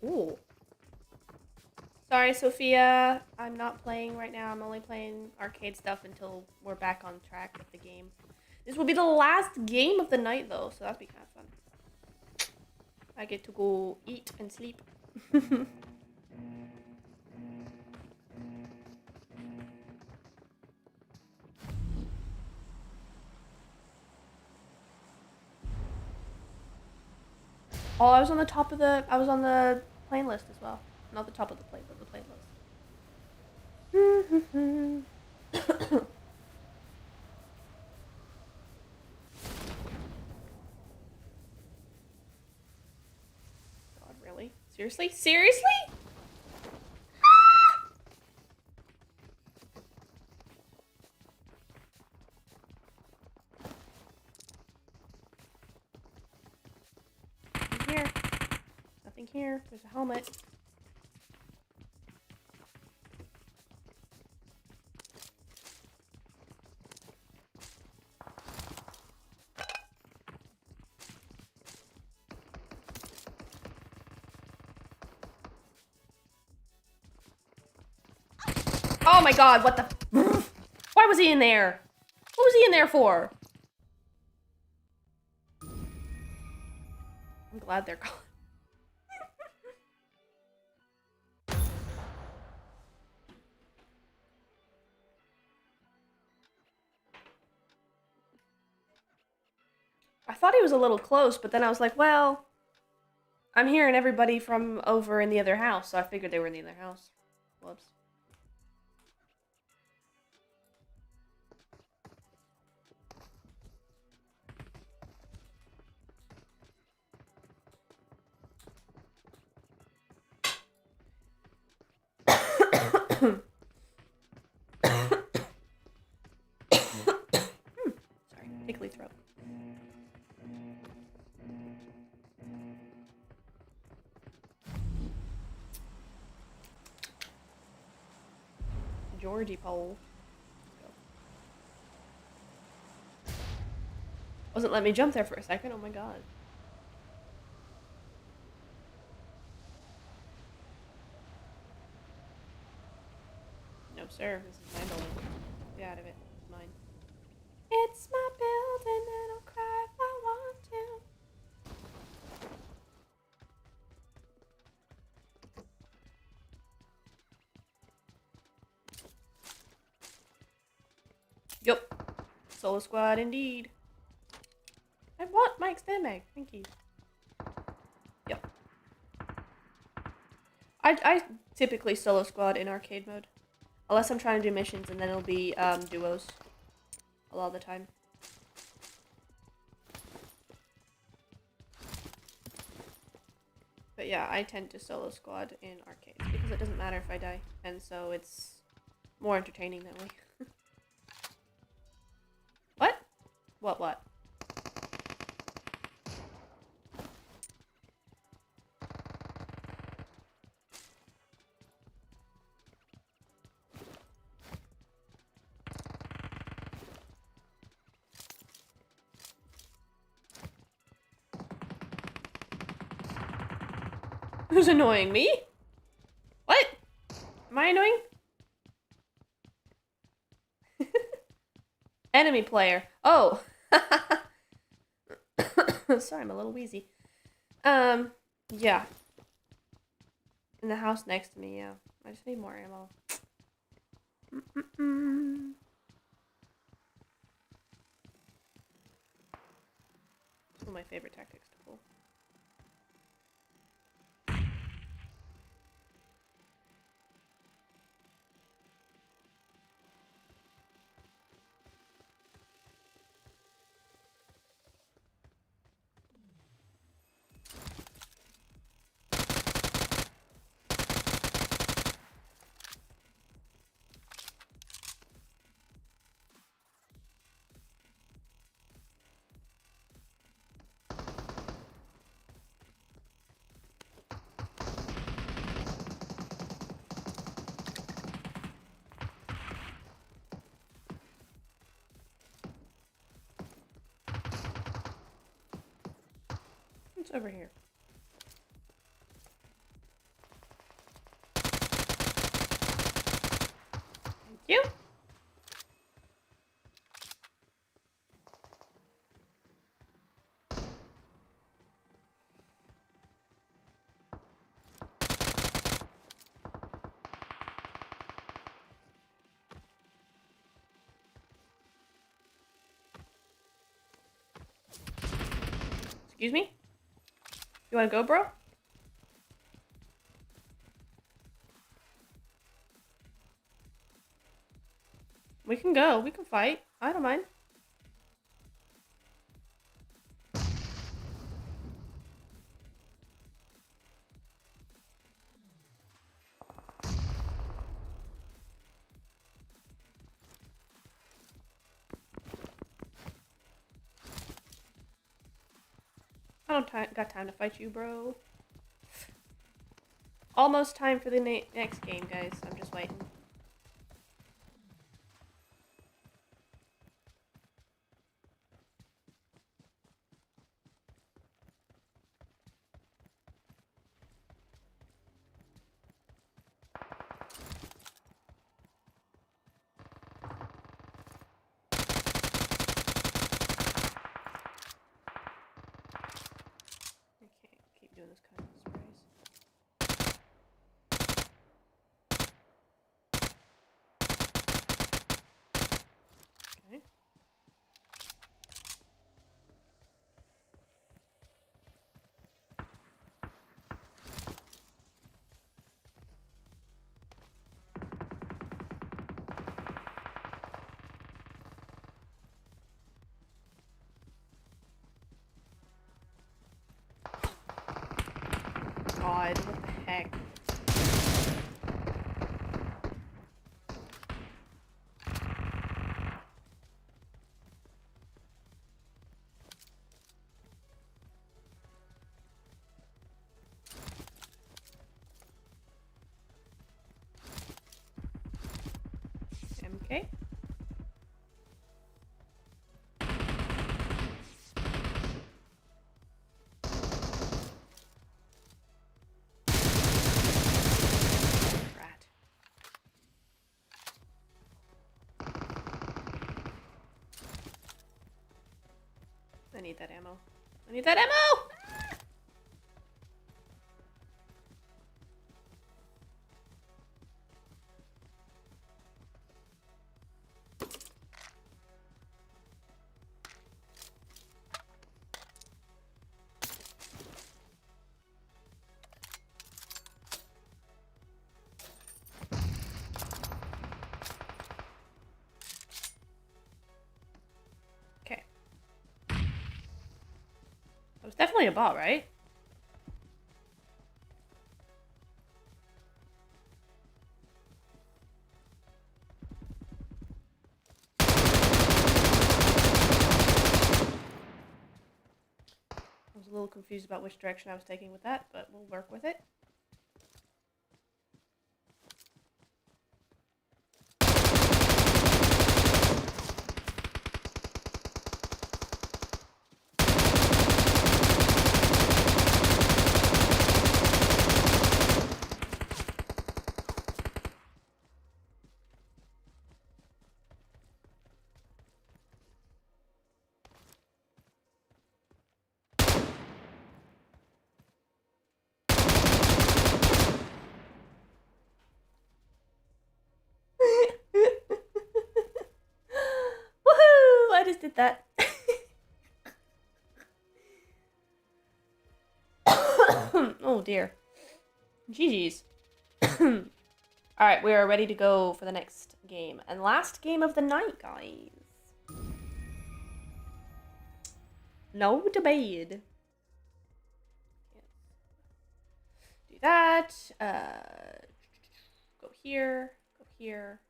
Ooh. Sorry, Sophia. I'm not playing right now. I'm only playing arcade stuff until we're back on track with the game. This will be the last game of the night, though, so that'll be kind of fun. I get to go eat and sleep. Oh, I was on the top of the... I was on the playlist as well. Not the top of the play, but the playlist. God, really? Seriously? Seriously? Nothing here. Nothing here. There's a helmet. Oh my god, what the... Why was he in there? What was he in there for? I'm glad they're gone. I thought he was a little close, but then I was like, well, I'm hearing everybody from over in the other house, so I figured they were in the other house. Whoops. Sorry, tickly throat. Georgie pole. Wasn't letting me jump there for a second. Oh my god. No sir, this is my building. Get out of it. It's mine. It's my building and I'll cry if I want to. Yup. Solo squad indeed. I want my extend mag. Thank you. Yep. I typically solo squad in arcade mode. Unless I'm trying to do missions, and then it'll be duos. A lot of the time. But yeah, I tend to solo squad in arcades because it doesn't matter if I die. And so it's more entertaining that way. What? What? Who's annoying me? What? Am I annoying? Enemy player. Oh. Sorry, I'm a little wheezy. Yeah. In the house next to me, yeah. I just need more ammo. It's one of my favorite tactics to pull. What's over here? Thank you. Excuse me? You wanna go, bro? We can go. We can fight. I don't mind. I don't got time to fight you, bro. Almost time for the next game, guys. I'm just waiting. I can't keep doing this kind of sprays. Okay. God, what the heck? MK? Rat. I need that ammo. I need that ammo! Okay. That was definitely a bot, right? I was a little confused about which direction I was taking with that, but we'll work with it. did that. Oh dear. GG's. Alright, we are ready to go for the next game. And last game of the night, guys. No debate. Do that. Go here. Go here.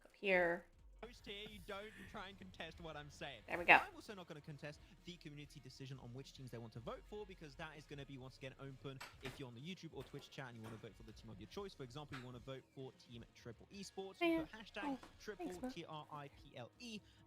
Go here. Here, you don't try and contest what I'm saying. There we go. I'm also not going to contest the community decision on which teams they want to vote for, because that is going to be once again open if you're on the YouTube or Twitch chat and you want to vote for the team of your choice. For example, you want to vote for Team Triple Esports, you put hashtag triple TRIPLE,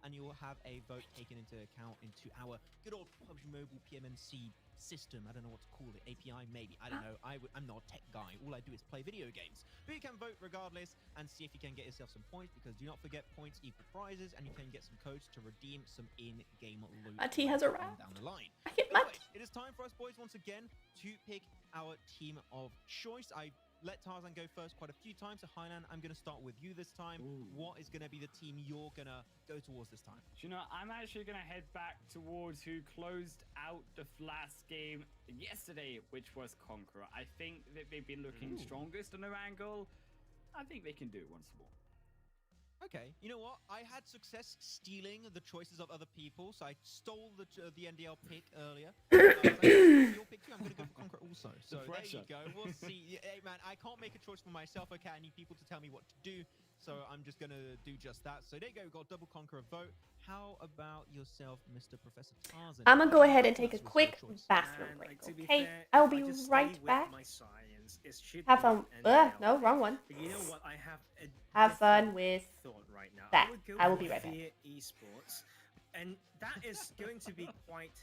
and you will have a vote taken into account into our good old PUBG Mobile PMNC system. I don't know what to call it. API maybe. I don't know. I'm not a tech guy. All I do is play video games. But you can vote regardless and see if you can get yourself some points, because do not forget, points equal prizes, and you can get some codes to redeem some in-game loot. T has a rat. Down the line. I get Anyways, it is time for us boys once again to pick our team of choice. I let Tarzan go first quite a few times. So Highland, I'm going to start with you this time. Ooh. What is going to be the team you're going to go towards this time? You know, I'm actually going to head back towards who closed out the last game yesterday, which was Conqueror. I think that they've been looking strongest on their angle. I think they can do it once more. Okay, you know what? I had success stealing the choices of other people, so I stole the NDL pick earlier. Your pick too. I'm going to go for Conqueror also. So there you go. We'll see. Hey man, I can't make a choice for myself. Okay, I need people to tell me what to do. So I'm just going to do just that. So there you go. We've got double Conqueror vote. How about yourself, Mr. Professor Tarzan? I'm gonna go ahead and take a quick bathroom break, okay? I'll be right back. Have fun. No, wrong one. You know what? I have fun with right now. that. I will be right back. Esports, and that is going to be quite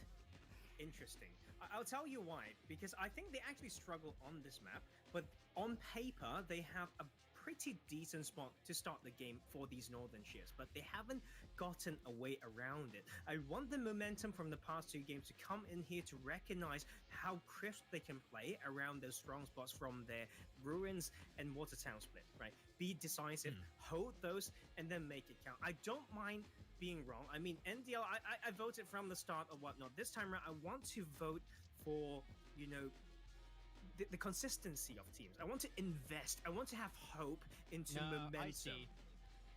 interesting. I'll tell you why. Because I think they actually struggle on this map, but on paper they have a pretty decent spot to start the game for these Northern Shears, but they haven't gotten a way around it. I want the momentum from the past two games to come in here to recognize how crisp they can play around those strong spots from their Ruins and Watertown split, right? Be decisive, hold those, and then make it count. I don't mind being wrong. I mean, NDL, I voted from the start or whatnot. This time around, I want to vote for, you know, the consistency of teams. I want to invest. I want to have hope into momentum.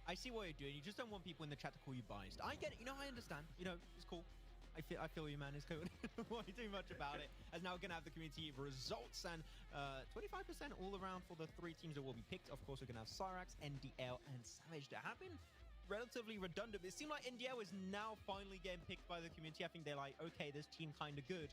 I see what you're doing. You just don't want people in the chat to call you biased. I get it. You know, I understand. You know, it's cool. I feel you, man. It's cool. Won't do much about it. As now we're gonna have the community results, and 25% all around for the three teams that will be picked. Of course, we're gonna have Cyrax, NDL, and Savage. That have been relatively redundant. It seemed like NDL is now finally getting picked by the community. I think they're like, okay, this team kind of good.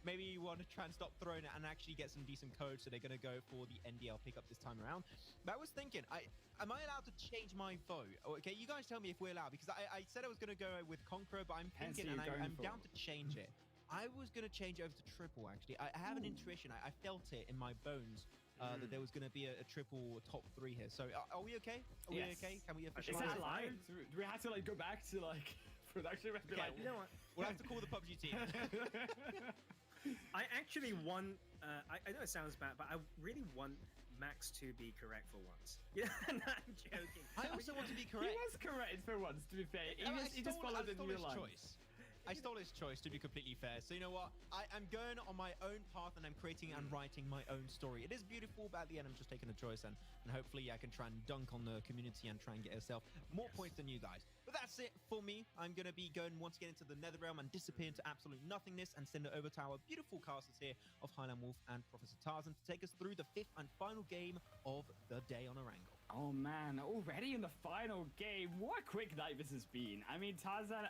Maybe you want to try and stop throwing it and actually get some decent code, so they're going to go for the NDL pickup this time around. But I was thinking, am I allowed to change my vote? Okay, you guys tell me if we're allowed, because I said I was going to go with Conqueror, but I'm thinking, and I'm down to change it. I was going to change over to Triple, actually. I have an intuition. I felt it in my bones that there was going to be a triple top 3 here. So are we okay? Are we okay? Can we officialize it? Is that live? Do we have to like go back to like production? Okay, like, you know what? We'll have to call the PUBG team. I actually want, I know it sounds bad, but I really want Max to be correct for once. Yeah, no, I'm joking. I also want to be correct. He was correct for once, to be fair. He just followed the new line. I stole his choice, to be completely fair. So you know what? I'm going on my own path, and I'm creating and writing my own story. It is beautiful, but at the end, I'm just taking a choice, and hopefully I can try and dunk on the community and try and get yourself more points than you guys. But that's it for me. I'm going to be going once again into the Netherrealm and disappear into absolute nothingness and send it over to our beautiful casters here of Highland Wolf and Professor Tarzan to take us through the 5th and final game of the day on Orangle. Oh man, already in the final game. What a quick night this has been. I mean, Tarzan,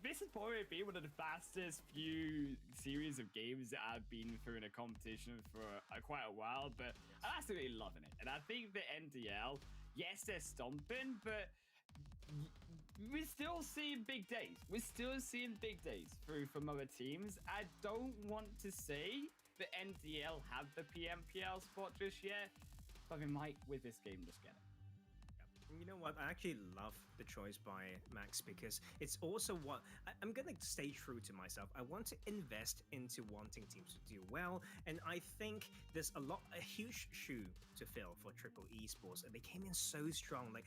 this has probably been one of the fastest few series of games that I've been through in a competition for quite a while, but I'm absolutely loving it. And I think the NDL, yes, they're stomping, but we're still seeing big days. We're still seeing big days through from other teams. I don't want to say that NDL have the PMPL spot just yet, but we might, with this game, just get it. You know what? I actually love the choice by Max, because it's also what I'm going to stay true to myself. I want to invest into wanting teams to do well, and I think there's a huge shoe to fill for Triple Esports, and they came in so strong. Like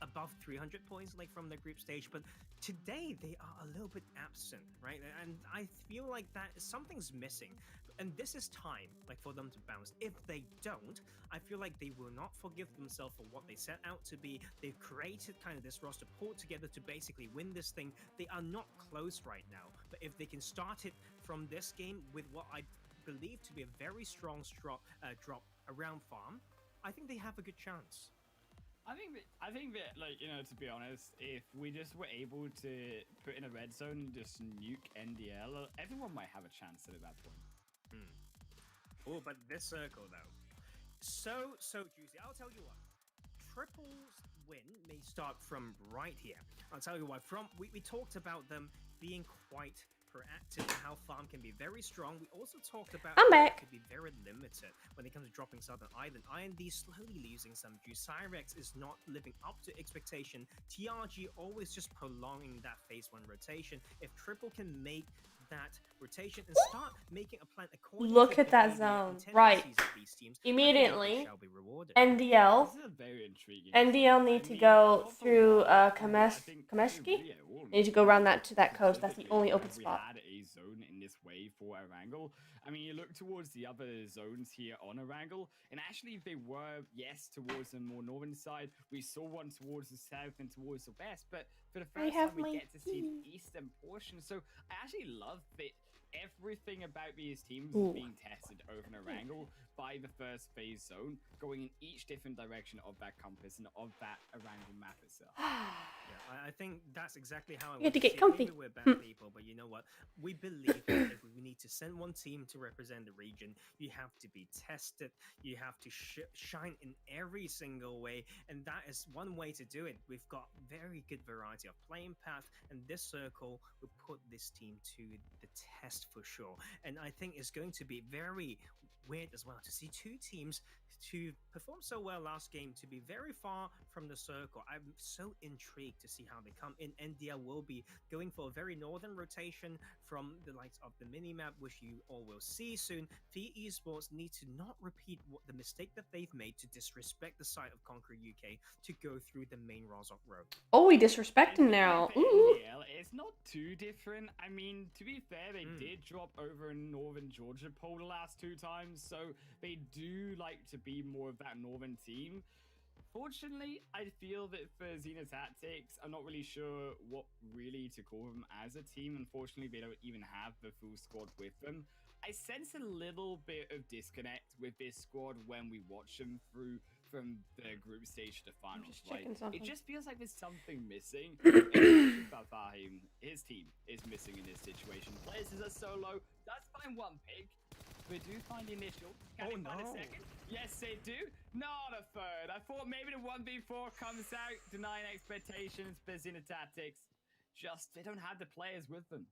above 300 points like from the group stage, but today they are a little bit absent, right? And I feel like that something's missing. And this is time like for them to bounce. If they don't, I feel like they will not forgive themselves for what they set out to be. They've created kind of this roster pulled together to basically win this thing. They are not close right now, but if they can start it from this game with what I believe to be a very strong drop around farm, I think they have a good chance. I think that, like, you know, to be honest, if we just were able to put in a red zone and just nuke NDL, everyone might have a chance at that point. Oh, but this circle though, so juicy. I'll tell you what, Triple's win may start from right here. I'll tell you what. We talked about them being quite proactive and how farm can be very strong. We also talked about I'm how back. it could be very limited when it comes to dropping Southern Island. IND slowly losing some juice. Cyrex is not living up to expectation. TRG always just prolonging that phase 1 rotation. If Triple can make that rotation and start making a plan according Look to at the that behavior zone. and Right. tendencies of these teams, I think that they Immediately, shall be rewarded. NDL. This is a very intriguing. NDL need to go through Kameski. Need to go around that to that coast. That's the only open spot. We had a zone in this wave for Erangel. I mean, you look towards the other zones here on Erangel, and actually they were, yes, towards the more northern side. We saw one towards the south and towards the west, but for the first time we get to see the eastern portion. So I actually love that everything about these teams is being tested over an Erangel by the first phase zone, going in each different direction of that compass and of that Erangel map itself. Yeah, I think that's exactly how I You want get to get see it. comfy. Maybe we're bad people, but you know what? We believe that if we need to send one team to represent the region, you have to be tested. You have to shine in every single way, and that is one way to do it. We've got very good variety of playing path, and this circle will put this team to the test for sure. And I think it's going to be very weird as well to see two teams to perform so well last game to be very far from the circle. I'm so intrigued to see how they come in. NDL will be going for a very northern rotation from the likes of the minimap, which you all will see soon. FE Esports need to not repeat the mistake that they've made to disrespect the site of Conquer UK to go through the main Rozhok road. Oh, we disrespect him now. Ooh. It's not too different. I mean, to be fair, they did drop over in northern Georgia pole the last 2 times, so they do like to be more of that northern team. Fortunately, I feel that for Xena Tactics, I'm not really sure what really to call them as a team. Unfortunately, they don't even have the full squad with them. I sense a little bit of disconnect with this squad when we watch them through from the group stage to the finals. Like, it just feels like there's something missing. Fahim, his team is missing in this situation. Players is a solo, does find one pick. We do find the initial. Can we find a second? Yes, they do. Not a third. I thought maybe the 1v4 comes out, denying expectations, busy in the tactics. Just, they don't have the players with them.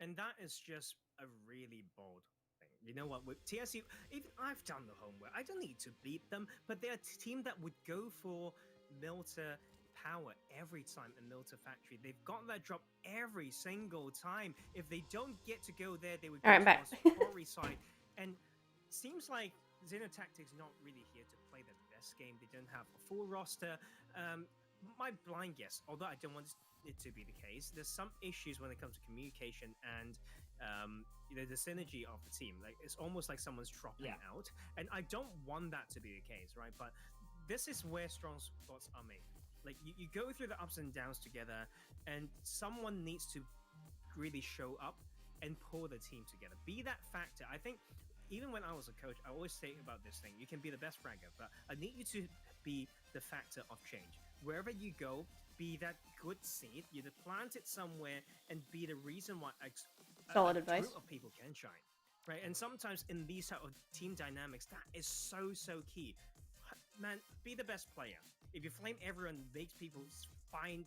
And that is just a really bold thing. You know what? With TSU, even I've done the homework. I don't need to beat them, but they're a team that would go for Milta power every time in Milta Factory. They've got that drop every single time. If they don't get to go there, they would go towards the quarry side. And seems like Xena Tactics not really here to play the best game. They don't have a full roster. My blind guess, although I don't want it to be the case, there's some issues when it comes to communication and the synergy of the team. Like, it's almost like someone's dropping out, and I don't want that to be the case, right? But this is where strong spots are made. Like, you go through the ups and downs together, and someone needs to really show up and pull the team together. Be that factor. I think even when I was a coach, I always say about this thing, you can be the best fragger, but I need you to be the factor of change. Wherever you go, be that good seed, you plant it somewhere, and be the reason why solid advice group of people can shine, right? And sometimes in these type of team dynamics, that is so key. Man, be the best player. If you flame everyone, makes people find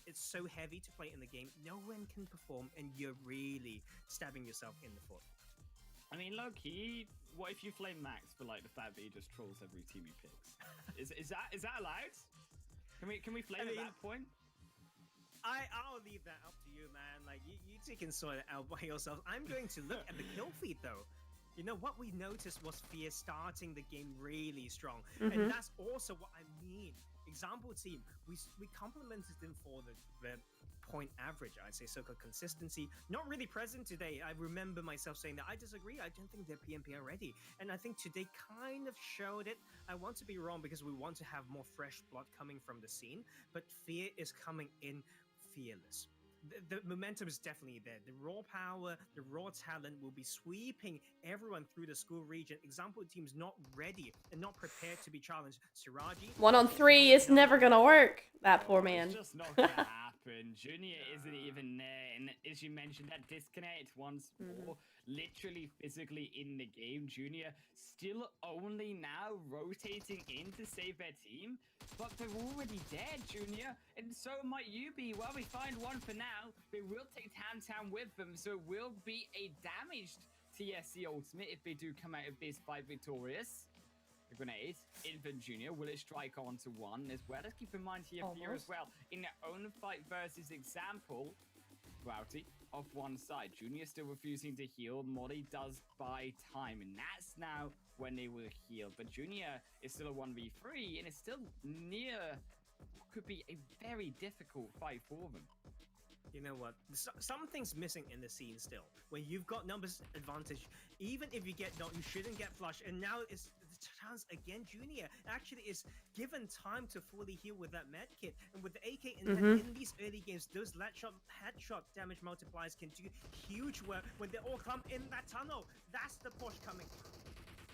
it's so heavy to play in the game, no one can perform, and you're really stabbing yourself in the foot. I mean, low key, what if you flame Max for like the fact that he just trolls every team he picks? Is that allowed? Can we flame at that point? I'll leave that up to you, man. Like, you two can sort it out by yourselves. I'm going to look at the kill feed though. You know what we noticed was Fear starting the game really strong, and that's also what I mean Example team, we complimented them for the point average, I'd say, so-called consistency. Not really present today. I remember myself saying that I disagree. I don't think they're PMPL ready. And I think today kind of showed it. I want to be wrong because we want to have more fresh blood coming from the scene, but Fear is coming in fearless. The momentum is definitely there. The raw power, the raw talent will be sweeping everyone through the school region. Example team's not ready and not prepared to be challenged. Siraji, 1-on-3 is never gonna work. That poor man. It's just not gonna happen. Junior isn't even there, and as you mentioned, that disconnect once more, literally physically in the game. Junior still only now rotating in to save their team, but they're already dead, Junior, and so might you be. Well, we find one for now. They will take Town with them, so it will be a damaged TSC ultimate if they do come out of this fight victorious. A grenade, Infant Junior, will it strike onto one as well? Let's keep in mind here as well, in their own fight versus Example, Rowdy off one side. Junior still refusing to heal. Molly does buy time, and that's now when they will heal. But Junior is still a 1v3, and it's still near what could be a very difficult fight for them. You know what? Something's missing in the scene still. When you've got numbers advantage, even if you get knocked, you shouldn't get flushed. And now it's the chance again. Junior actually is given time to fully heal with that med kit. And with the AK in these early games, those headshot damage multipliers can do huge work when they all come in that tunnel. That's the push coming.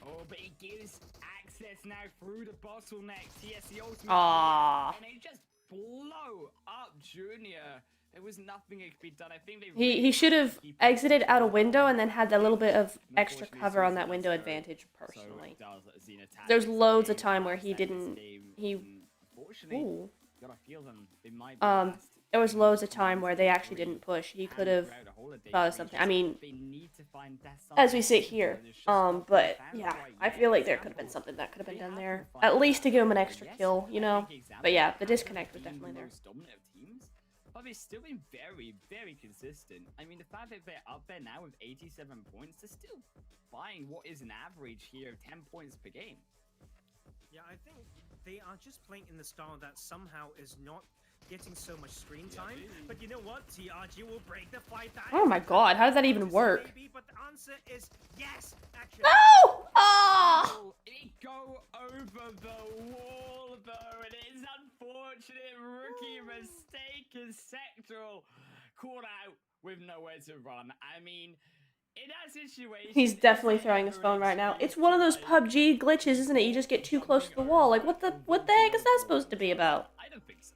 Oh, but it gives access now through the bottleneck. TSC ultimate. And they just blow up Junior. There was nothing that could be done. I think he should have exited out a window and then had a little bit of extra cover on that window advantage. Personally, there's loads of time where he didn't. Ooh. There was loads of time where they actually didn't push. He could have thought of something. I mean, as we sit here, but yeah, I feel like there could have been something that could have been done there, at least to give him an extra kill, you know. But yeah, the disconnect was definitely there. But they've still been very, very consistent. I mean, the fact that they're up there now with 87 points, they're still buying what is an average here of 10 points per game. Yeah, I think they are just playing in the style that somehow is not getting so much screen time. But you know what? TRG will break the fight. Oh my god, how does that even work? But the answer is yes, actually. No! Oh! It go over the wall, though. It is unfortunate rookie mistake as Sectoral caught out with nowhere to run. I mean, in that situation, he's definitely throwing his phone right now. It's one of those PUBG glitches, isn't it? You just get too close to the wall. Like, what the heck is that supposed to be about? I don't think so.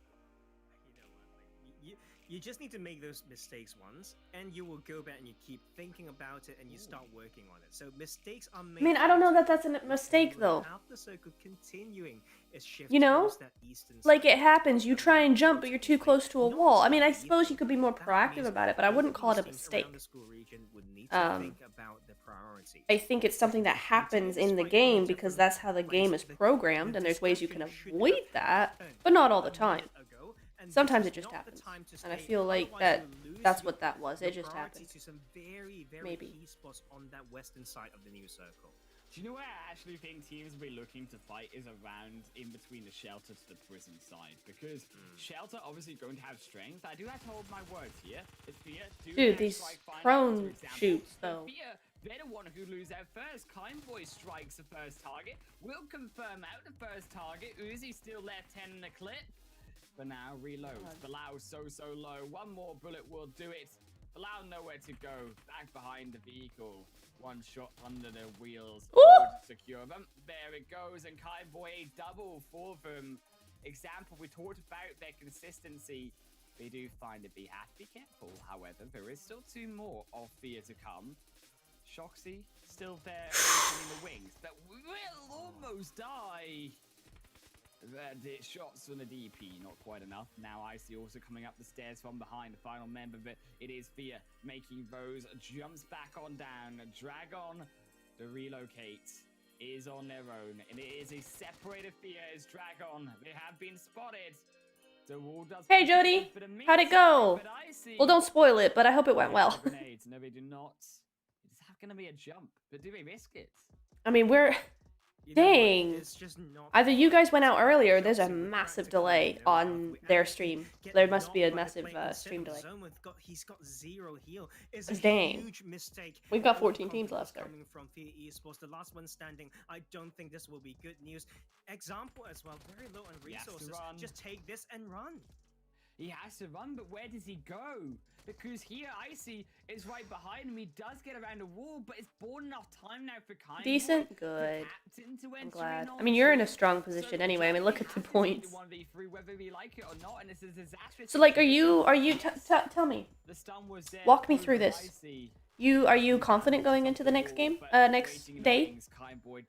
You just need to make those mistakes once, and you will go back and you keep thinking about it, and you start working on it. So mistakes are made. I mean, I don't know that that's a mistake, though. The circle continuing is shift you know, that eastern like it happens. You try and jump, but you're too close to a wall. I mean, I suppose you could be more proactive about it, but I wouldn't call it a mistake. I think it's something that happens in the game because that's how the game is programmed, and there's ways you can avoid that, but not all the time. Sometimes it just happens, and I feel like that's what that was. It just happened. To some very, very Maybe. key spots on that western side of the new circle. Do you know where I actually think teams will be looking to fight is around in between the Shelter to the prison side, because Shelter obviously going to have strength. I do have to hold my words here. Dude, these prone shoots though. They're the one who lose out first. Kindboy strikes the first target. Will confirm out the first target. Uzi still left 10 in the clip. But now reloads. Bilal so low. One more bullet will do it. Bilal nowhere to go. Back behind the vehicle. One shot under the wheels. Secure them. There it goes. And Kindboy a double for them. Example, we talked about their consistency. They do find it. Have to be careful. However, there is still 2 more of Fear to come. Shoxy still there in the wings. But will almost die. The shots from the DP, not quite enough. Now Icy also coming up the stairs from behind the final member, but it is Fear making those jumps back on down. Dragon, the relocate is on their own, and it is a separated Fear as Dragon. They have been spotted. The wall does. Hey Jody, how'd it go? Well, don't spoil it, but I hope it went well. Grenades. No, they do not. It's going to be a jump, but do they risk it? I mean, we're you know what, Dang. it's just not Either you guys went out fair. earlier, or It's there's a obviously we're massive practically, delay you know, on we their actually stream. get There must be a knocked by the massive player instead stream of delay. zone. He's got 0 heal. It's a 'Cause dang. huge mistake. We've got Full of 14 teams confidence left there. coming from Fear Esports, the last one standing. I don't think this will be good news. Example as well, very low on He has to resources. run. Just take this and run. He has to run, but where does he go? Because here, Icy is right behind him. He does get around a wall, but it's bought enough time now for Kind Decent, good. to I'm glad. I mean, you're in a strong position anyway. I mean, look at the points. 1v3, whether we like it or not, and it's a disastrous. So, like, are you? Tell me. The stun was there. Walk me through this. Icy. Are you confident going into the next game? Next day?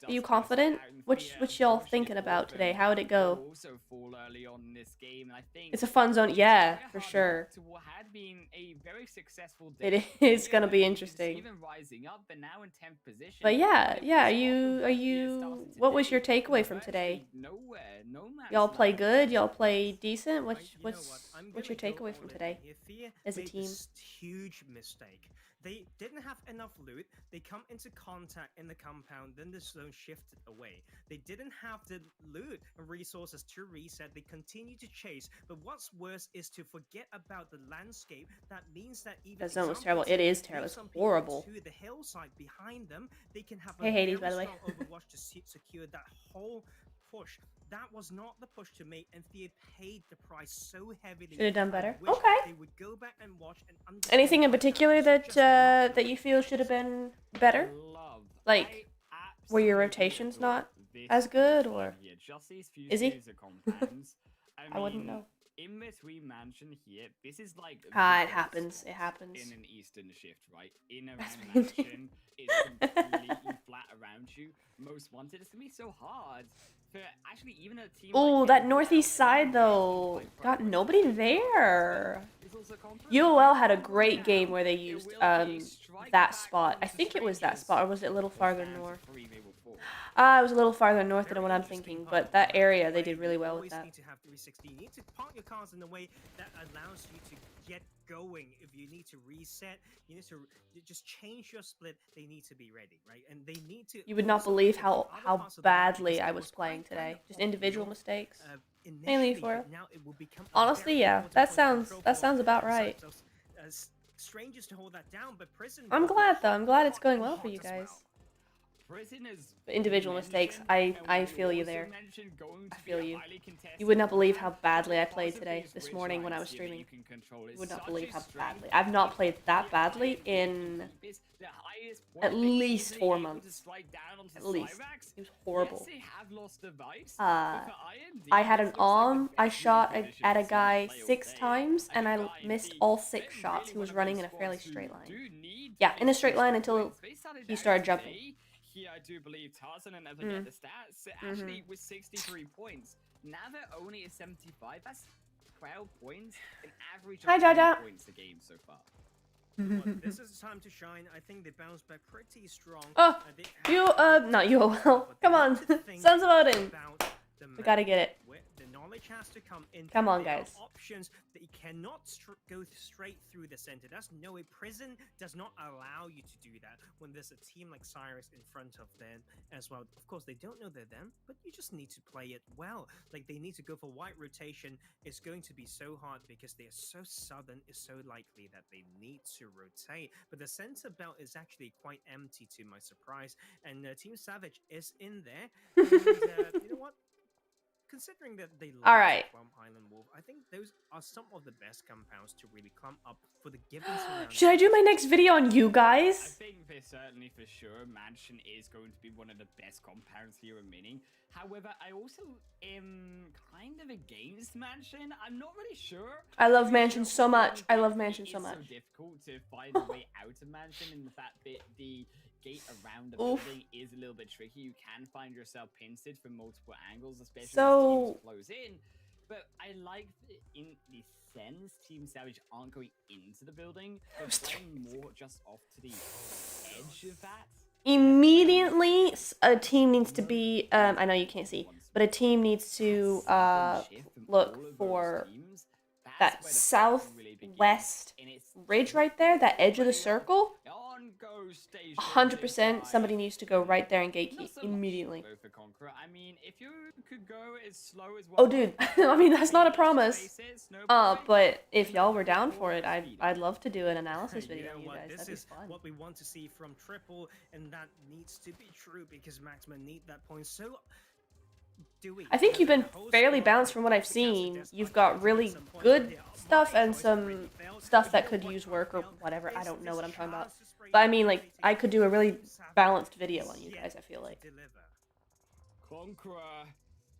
Are you confident? Which y'all thinking about today? How would it go? Also fall early on in this game, and I think It's a fun zone. Yeah, for sure. To what had been a very successful day. It is gonna be interesting. Even rising up, but now in 10th position. But yeah. Are you? What was your takeaway from today? Nowhere, no match. Y'all play good. Y'all play decent. You know what? What's your takeaway from today? Fear As a made team? this huge mistake. They didn't have enough loot. They come into contact in the compound, then the zone shifted away. They didn't have the loot and resources to reset. They continue to chase. But what's worse is to forget about the landscape. That means that even That zone was example, terrible. It is move terrible. It's some people horrible. To the hillside behind them, they can have a Hey, Hades, very by the way. strong overwatch to secure that whole push. That was not the push to make, and Fear paid the price so heavily. Should have done I better. wish Okay. They would go back and watch and understand Anything in why particular was that just not that you feel should have been better? Like, were your rotations not as good, or Yeah, just these few is he? series of compounds. I wouldn't mean, know. In between mansion here, this is like It the happens. best It happens. in an eastern shift, right? In around That's really- mansion is completely flat around you. Most wanted. It's gonna be so hard for actually even a team. Oh, like that MDL northeast side though. Got nobody there. UOL had a great game where they used that spot. I think it was that spot, or was it a little farther north? It was a little farther north than what I'm thinking, but that area they did really well with always that. need to have 360. You need to park your cars in a way that allows you to get going. If you need to reset, you need to just change your split. They need to be ready, right? And they need to. You would not also believe look at how the other parts of the map badly because I it was quite playing kind today. of Just individual obvious, mistakes. initially, Mainly for. but now it will become a Honestly, very yeah. important That point to sounds control for about right. those, strangers to hold that down, but Prison. I'm will be glad though. I'm glad it's hot going and well for hot you as guys. well. Prisoners. Individual mistakes. I feel you there. I feel you. You would not believe how badly I played today, this morning when I was streaming. You would not believe how badly. I've not played that badly in at least 4 months. At least. It was horrible. I had an I shot at a guy 6 times, and I missed all 6 shots. He was running in a fairly straight line. Yeah, in a straight line until he started jumping. Here, I do believe Tarzan and never get the stats. Actually, with 63 points, now they're only at 75. That's 12 points, an average of Hi, 20 Jaja. points a game so far. Look, this is the time to shine. I think they bounced back pretty strong. Oh, They you, not you, well, come on. Sons of Odin. about the We gotta map. get it. Where the knowledge has to come in. Come on, There are guys. options that you cannot go straight through the center. That's no way. Prison does not allow you to do that when there's a team like Cyrus in front of them as well. Of course, they don't know they're them, but you just need to play it well. Like, they need to go for white rotation. It's going to be so hard because they're so southern. It's so likely that they need to rotate. But the center belt is actually quite empty to my surprise. And Team Savage is in there. And, you know what? Considering that they All like right. Plum Island Wolf, I think those are some of the best compounds to really climb up for the given surroundings. Should I do my next video on you I guys? think this certainly for sure, Mansion is going to be one of the best compounds here in Mining. However, I also am kind of against Mansion. I'm not really sure. I love Mansion so much. I love Mansion so It's much. so difficult to find a way out of Mansion, and the fact that the gate around the Oof. building is a little bit tricky. You can find yourself pincered from multiple angles, especially So- as teams close in. But I like in the sense Team Savage aren't going into the building, but playing more just off to the edge of that. Immediately, a team needs to be, I know you can't see, but a team needs to look for that where the fighting really begins. southwest And it's ridge right there, that edge of the circle, on go station 100% somebody needs to go right there and gatekeep Not so immediately. much for Conqueror. I mean, if you could go as slow as Oh, dude. I mean, that's not a promise. But if y'all were down for it, I'd love to do an analysis video on you guys. This That'd is be fun. what we want to see from Triple, and that needs to be true because Maxman need that point. So, do we? I think you've been fairly balanced from what I've seen. You've got really good stuff and some stuff that could use work or whatever. I don't know what I'm talking about. But I mean, like, I could do a really balanced video on you guys, I feel like. Conqueror,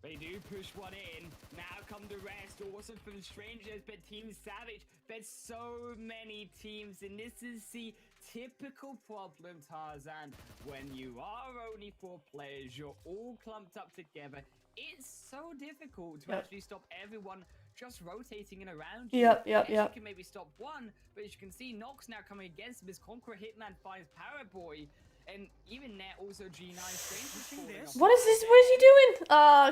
they do push one in. Now come the rest, also from Strangers, but Team Savage. There's so many teams, and this is the typical problem, Tarzan. When you are only 4 players, you're all clumped up together. It's so difficult to actually stop everyone just rotating in around you. Yep. You can maybe stop one, but as you can see, Nox now coming against him as Conqueror Hitman finds Paraboy. And even there, also G9 Strangers. What is this? What is he doing?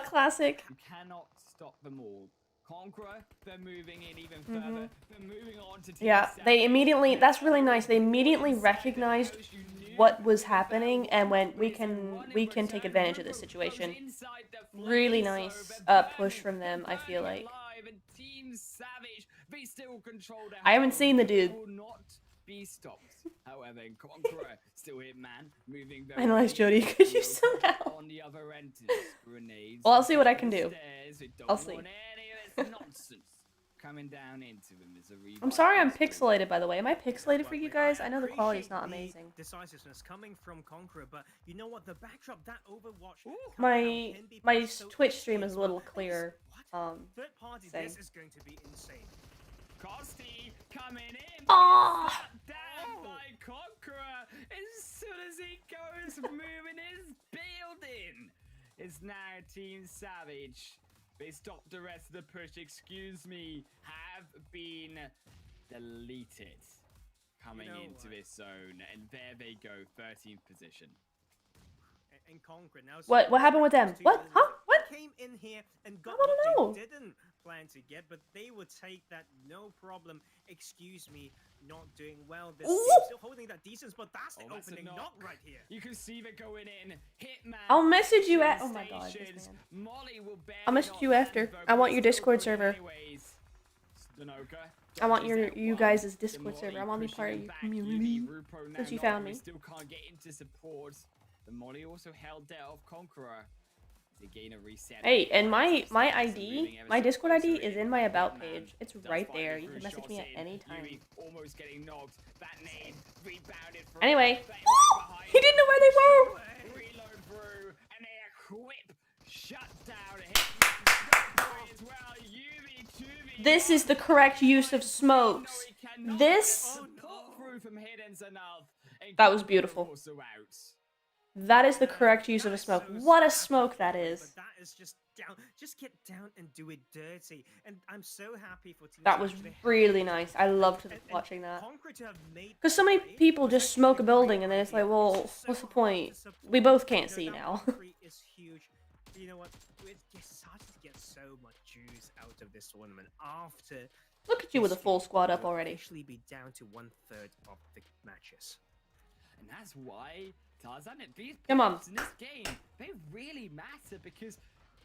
Classic. You cannot stop them all. Conqueror, they're moving in even further. They're moving on to Yeah, they immediately, that's really nice. They immediately recognized what was happening and went, we can take advantage of this situation. Really nice push from them, I feel like. I haven't seen the dude. Be stopped. However, Conqueror still hit man, moving very Analyze Jody, could you somehow? On the other end, grenades. Well, I'll see what I can do. I'll see. Nonsense coming down into them as a I'm sorry I'm pixelated, by the way. Am I pixelated for you guys? I know the quality is not amazing. Decisiveness coming from Conqueror, but you know what? The backdrop that Overwatch. My Twitch stream is a little clearer. Third party, this is going to be insane. Costi coming in. Ah! Down by Conqueror as soon as he goes moving his building. It's now Team Savage. They stopped the rest of the push. Excuse me, have been deleted. Coming into this zone, and there they go, 13th position. And Conqueror now. What happened with them? What? Huh? What? Came in here and got I wanna know. what they didn't plan to get, but they would take that no problem. Excuse me, not doing well. This team still holding that decent, but that's the opening knock right here. You can see they're going in. Hitman. I'll message you at. Oh my god, this man. Molly will I'll message you after. I want your Discord server. I want you guys' Discord server. I want to be part of your community. Since you found me. Still can't get into support. The Molly also held there of Conqueror. Gain a reset. Hey, and my ID, my Discord ID is in my about page. It's right there. You can message me at any time. Almost getting knocked. That nade rebounded from anyway, he didn't know where they were. Reload through, and they equip shut down. As well. This is the correct use of smokes. This. That was beautiful. That is the correct use of a smoke. What a smoke that is. But that is just down. Just get down and do it dirty. And I'm so happy for Team That was Savage. really nice. I loved watching that. Because so many people just smoke a building and then it's like, well, what's the point? We both can't see now. Is huge. You know what? We're starting to get so much juice out of this tournament after. Look at you with a full squad up already. Actually, be down to 1/3 of the matches. And that's why Tarzan and these Come on. points in this game, they really matter because,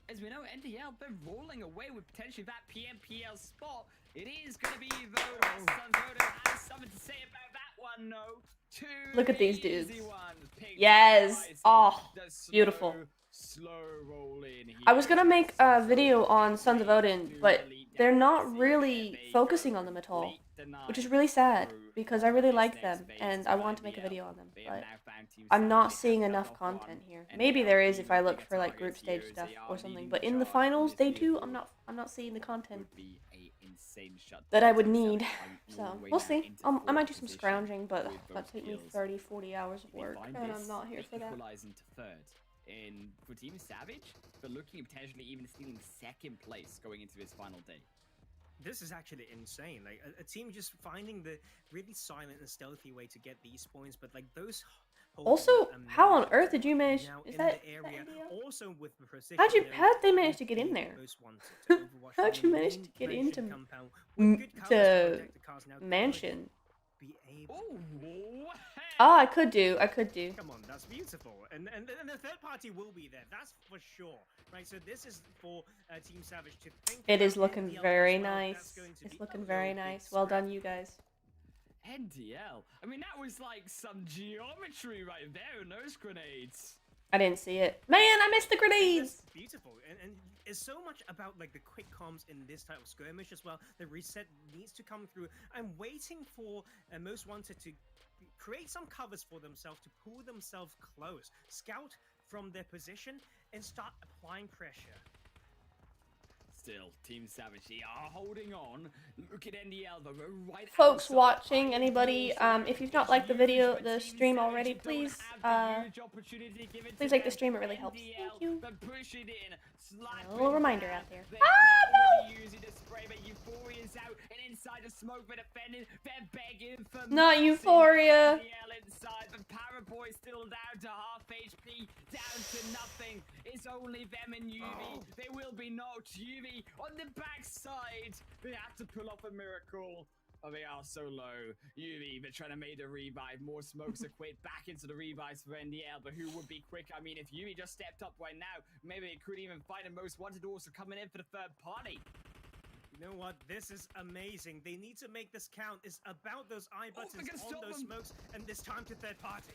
as we know, NDL, they're rolling away with potentially that PMPL spot. It is going to be Vodo. Vodo has something to say about that one, no. Look at these dudes. Yes. Oh, beautiful. Slow roll in here. I was going to make a video on Sons of Odin, but they're not really focusing on them at all, which is really sad because I really like them and I want to make a video on them, but I'm not seeing enough content here. Maybe there is if I look for like group stage stuff or something, but in the finals, day 2, I'm not seeing the content that I would need. So we'll see. I might do some scrounging, but that take me 30-40 hours of work, and I'm not here for that. And for Team Savage, they're looking at potentially even stealing 2nd place going into this final day. This is actually insane. Like a team just finding the really silent and stealthy way to get these points, but like those. Also, how on earth did you manage? Is that also with the precision. How'd they manage to get in there? How'd you manage to get into to mansion? Oh, I could do. Come on, that's beautiful, and the third party will be there. That's for sure, right? So this is for Team Savage to think. It is looking very nice. It's looking very nice. Well done, you guys. NDL. I mean, that was like some geometry right there in those grenades. I didn't see it. Man, I missed the grenades. That's beautiful, and it's so much about like the quick comms in this type of skirmish as well. The reset needs to come through. I'm waiting for Most Wanted to create some covers for themselves, to pull themselves close, scout from their position, and start applying pressure. Still, Team Savage, they are holding on. Look at NDL, though, right. Folks watching, anybody, if you've not liked the stream already, please like the stream. It really helps. Thank you. A little reminder out there. Ah, no! Not Euphoria. The Paraboy still down to half HP, down to nothing. It's only them and Yuvi. They will be knocked. Yuvi on the backside. They have to pull off a miracle. Oh, they are so low. Yuvi, they're trying to make a revive. More smokes are quit back into the revives for NDL, but who would be quick? I mean, if Yuvi just stepped up right now, maybe they couldn't even find a Most Wanted also coming in for the third party. You know what? This is amazing. They need to make this count. It's about those eye buttons on those smokes, and this time to third party.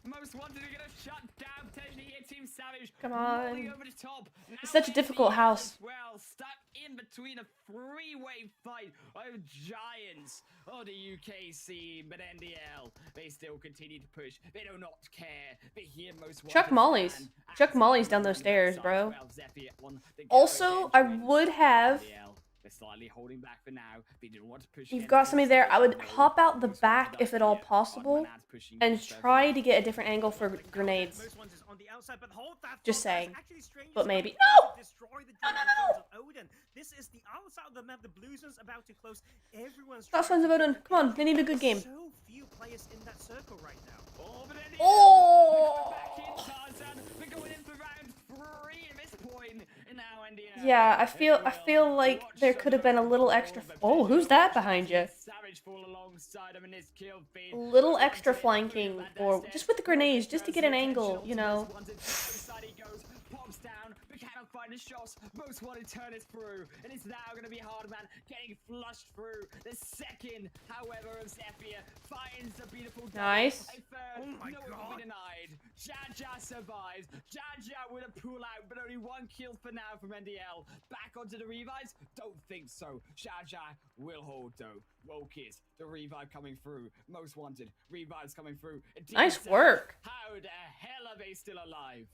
Most Wanted are gonna shut down potentially here, Team Savage. Come on. Over the top. It's such a difficult house. Well, stuck in between a three-way fight of giants of the UK scene, but NDL, they still continue to push. They do not care. They hear Most Wanted. Chuck Molly's down those stairs, bro. Also, I would have. They're slightly holding back for now. They didn't want to push. You've got somebody there. I would hop out the back if at all possible, and try to get a different angle for grenades. Just saying. But maybe. No! No! This is the outside of the map. The Blue Zone's about to close. Everyone's. Got Sons of Odin. Come on, they need a good game. So few players in that circle right now. Oh! Yeah, I feel like there could have been a little extra. Oh, who's that behind you? A little extra flanking, or just with the grenades, just to get an angle, you know. Find the shots. Most Wanted turn it through, and it's now going to be Hardman getting flushed through. The second, however, of Zephyr finds the beautiful. Nice. A third, oh my God. Will be denied. Jaja survives. Jaja with a pull out, but only one kill for now from NDL. Back onto the revives? Don't think so. Jaja will hold though. Rolkiss, the revive coming through. Most Wanted, revives coming through. Nice work. How the hell are they still alive?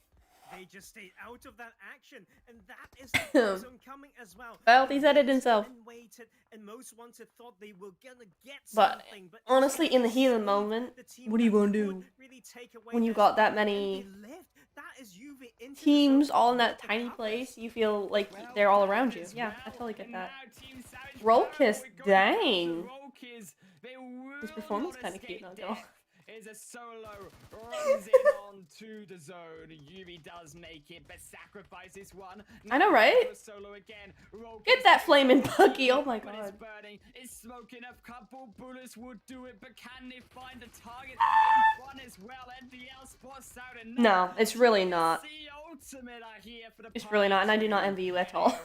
They just stayed out of that action, and that is the zone coming as well. Well, he said it himself. And waited, and Most Wanted thought they were gonna get but something, but honestly, in the heat of the moment, what are you gonna do when you got that many teams all in that tiny place? You feel like they're all around you. Yeah, I totally get that. Rolkiss, dang. His performance kind of cute, not gonna lie. Is a solo, runs in onto the zone. Yuvi does make it, but sacrifices one. I know, right? Solo again. Get that flaming buggy! Oh my God! It's burning. It's smoking. A couple bullets would do it, but can they find the target in front as well? NDL spots out another. No, it's really not. It's really not, and I do not envy you at all.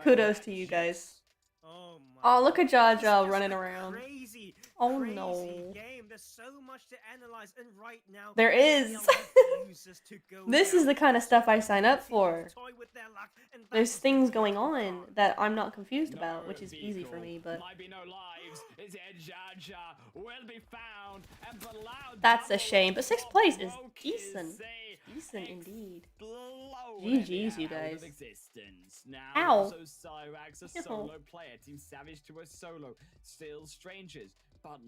Kudos to you guys. Oh, look at Jaja running around. Crazy, oh crazy no. Game. There's so much to analyze, and right now there is. This is the kind of stuff I sign up for. There's things going on that I'm not confused about, which is easy for me, but that's a shame. But 6th place is decent. Decent indeed. GG's, you guys. Ow. Also, Cyrax, a solo player. Team Savage to a solo. Still strangers. But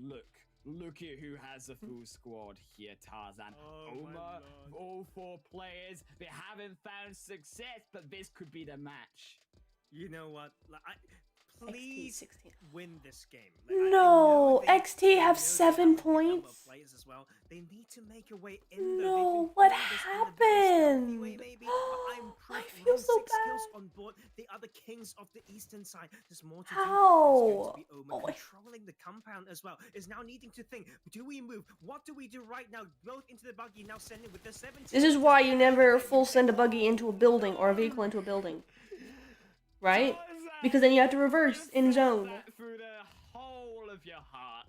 look at who has a full squad here, Tarzan. Oma, all 4 players. They haven't found success, but this could be the match. You know what? Please win this game. No, XT have 7 points. They need to make a way in. No, what happened? defense of the eastern side. There's more to do. How? It's going to be Oma controlling the compound as well. Is now needing to think, do we move? What do we do right now? Both into the buggy, now sending with the 17. This is why you never full send a buggy into a building or a vehicle into a building. Right? Because then you have to reverse in zone. Through the whole of your heart.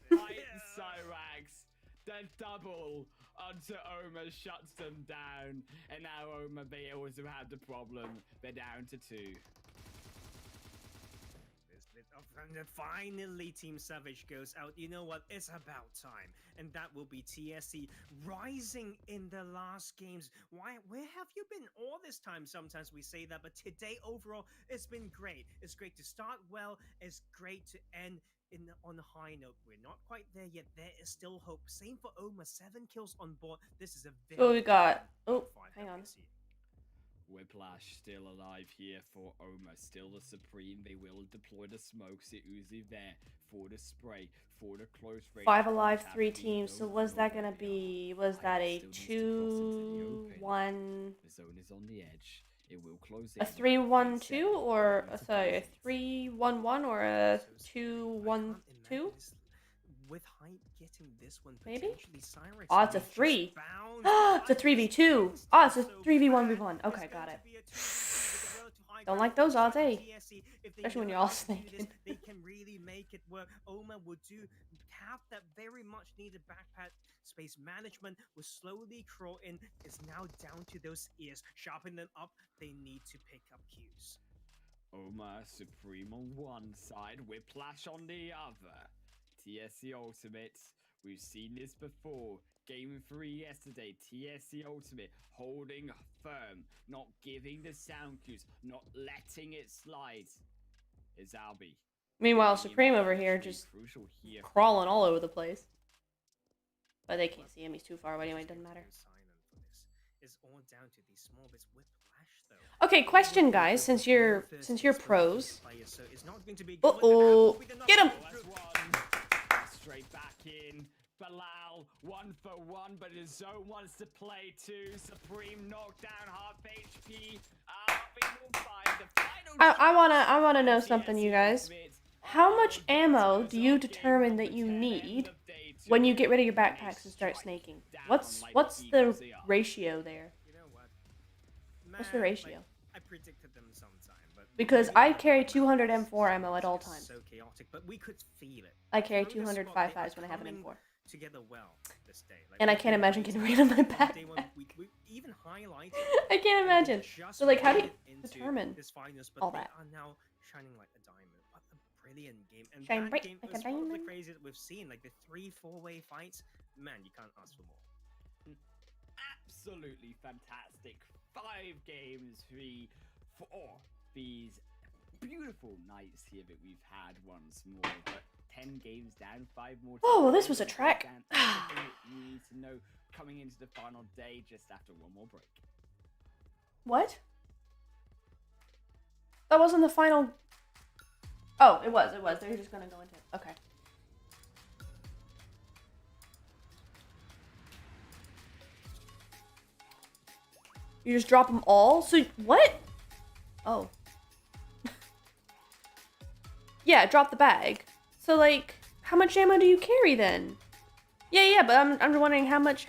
Fight Cyrax. Then double onto Oma, shuts them down. And now Oma, they also have the problem. They're down to 2. And finally, Team Savage goes out. You know what? It's about time. And that will be TSC rising in the last games. Where have you been all this time? Sometimes we say that, but today overall, it's been great. It's great to start well. It's great to end on a high note. We're not quite there yet. There is still hope. Same for Oma. 7 kills on board. This is a very So we got... Oh, hang on. Whiplash still alive here for Oma, still the Supreme. They will deploy the smokes at Uzi there for the spray, for the close range. 5 alive, 3 teams. So was that gonna be? Was that a 2-1? The zone is on the edge. It will close in. A 3-1-2 or sorry, a 3-1-1 or a 2-1-2? With Hype getting this one, maybe? Cyrax, oh, it's a 3. It's a 3v2. Oh, it's a 3v1v1. Okay, got it. Don't like those odds, eh? Especially when you're all snaking. They can really make it work. Oma would have that very much needed backpack space management. Will slowly crawl in. It's now down to those ears. Sharpen them up. They need to pick up cues. Oma Supreme on one side, Whiplash on the other. TSC Ultimate, we've seen this before. Game 3 yesterday, TSC Ultimate holding firm, not giving the sound cues, not letting it slide. Is Albi. Meanwhile, Supreme over here just crawling all over the place. But they can't see him, he's too far away anyway, it doesn't matter. Okay, question guys, since you're pros. Uh-oh. Get him! Straight back in. Bilal, 1 for 1, but his zone wants to play too. Supreme knocked down, half HP. I wanna know something, you guys. How much ammo do you determine that you need when you get rid of your backpacks and start snaking? What's the ratio there? What's the ratio? I predicted them sometime, but because I carry 200 M4 ammo at all times. So chaotic, but we could feel it. I carry 200 5.5s when I have an M4. Together well this day. Like, and I can't imagine getting rid of my backpack. We even highlighted. I can't imagine. So like, how do you determine all that? They are now shining like a diamond. What a brilliant game! And Shine that bright game like is a one of the diamond. craziest we've seen. Like the 3-4-way fights. Man, you can't ask for more. Absolutely fantastic. 5 games, 4 these beautiful nights here that we've had once more. But 10 games down, 5 more. Oh, this was a track. You need to know coming into the final day just after 1 more break. What? That wasn't the final. Oh, it was. They were just gonna go into it. Okay. You just drop them all? So, what? Oh. Yeah, drop the bag. So, like, how much ammo do you carry then? Yeah, but I'm wondering how much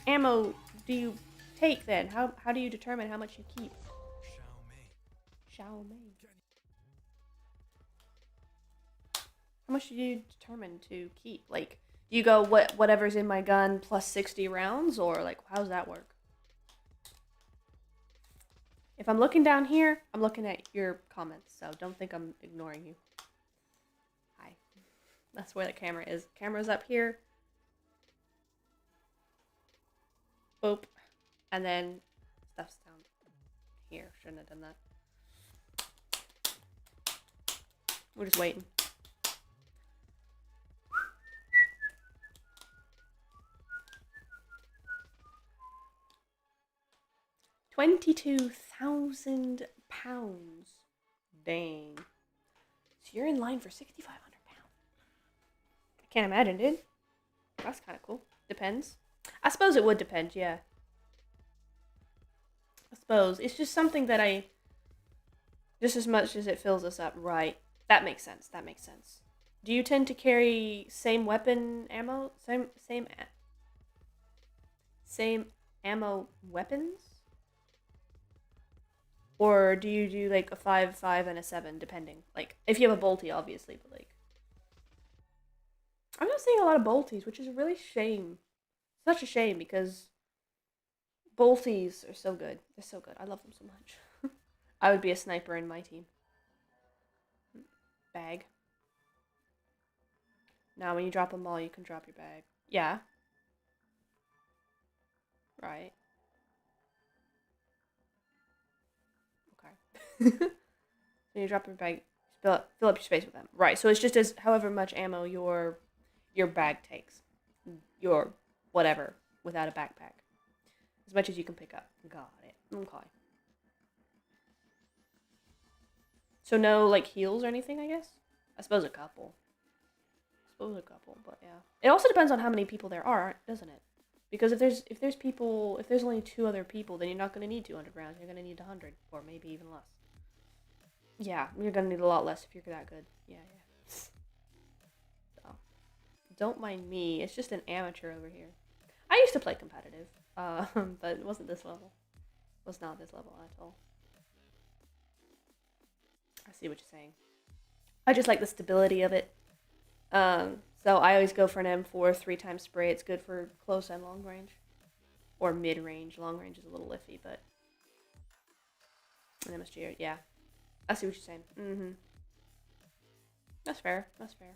ammo do you take then? How do you determine how much you keep? Xiaomei. How much do you determine to keep? Like, do you go whatever's in my gun plus 60 rounds, or like how's that work? If I'm looking down here, I'm looking at your comments, so don't think I'm ignoring you. Hi. That's where the camera is. Camera's up here. Boop. And then stuff's down here. Shouldn't have done that. We're just waiting. £22,000. Dang. So you're in line for £6,500. I can't imagine, dude. That's kind of cool. Depends. I suppose it would depend, yeah. I suppose. It's just something that I Just as much as it fills us up, right? That makes sense. That makes sense. Do you tend to carry same weapon ammo? Same ammo weapons? Or do you do like a 5, 5, and a 7, depending? Like, if you have a bolty, obviously, but like... I'm not seeing a lot of bolties, which is a really shame. Such a shame, because bolties are so good. They're so good. I love them so much. I would be a sniper in my team. Bag. Now, when you drop them all, you can drop your bag. Yeah. Right. Okay. So you drop your bag, fill up your space with them. Right. So it's just as however much ammo your bag takes. Your whatever without a backpack. As much as you can pick up. Got it. Okay. So no like heals or anything, I guess? I suppose a couple. But yeah. It also depends on how many people there are, doesn't it? Because if there's only 2 other people, then you're not gonna need 200 rounds. You're gonna need 100, or maybe even less. Yeah, you're gonna need a lot less if you're that good. Yeah. So, don't mind me. It's just an amateur over here. I used to play competitive, but it wasn't this level. It was not this level at all. I see what you're saying. I just like the stability of it. So I always go for an M4 3-time spray. It's good for close and long range. Or mid-range. Long range is a little iffy, but... An MSG, yeah. I see what you're saying. Mm-hmm. That's fair. That's fair.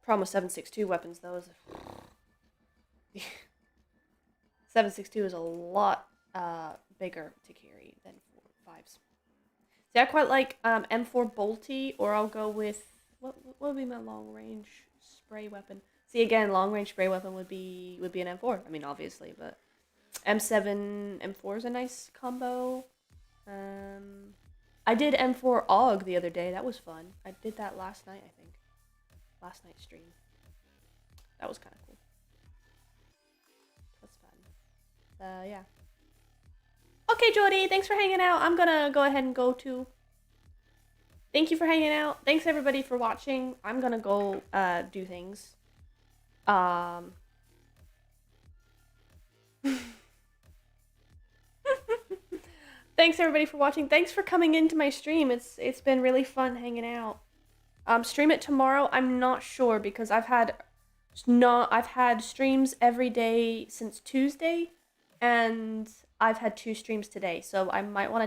Problem with 7.62 weapons, though, is... 7.62 is a lot bigger to carry than 5s. See, I quite like M4 Bolty, or I'll go with... What would be my long-range spray weapon? See, again, long-range spray weapon would be an M4. I mean, obviously, but... M7, M4 is a nice combo. I did M4 AUG the other day. That was fun. I did that last night, I think. Last night's stream. That was kind of cool. That's fun. Yeah. Okay, Jody, thanks for hanging out. I'm gonna go ahead and go too. Thank you for hanging out. Thanks everybody for watching. I'm gonna go do things. Thanks everybody for watching. Thanks for coming into my stream. It's been really fun hanging out. Stream it tomorrow. I'm not sure because I've had streams every day since Tuesday, and I've had 2 streams today. So I might want to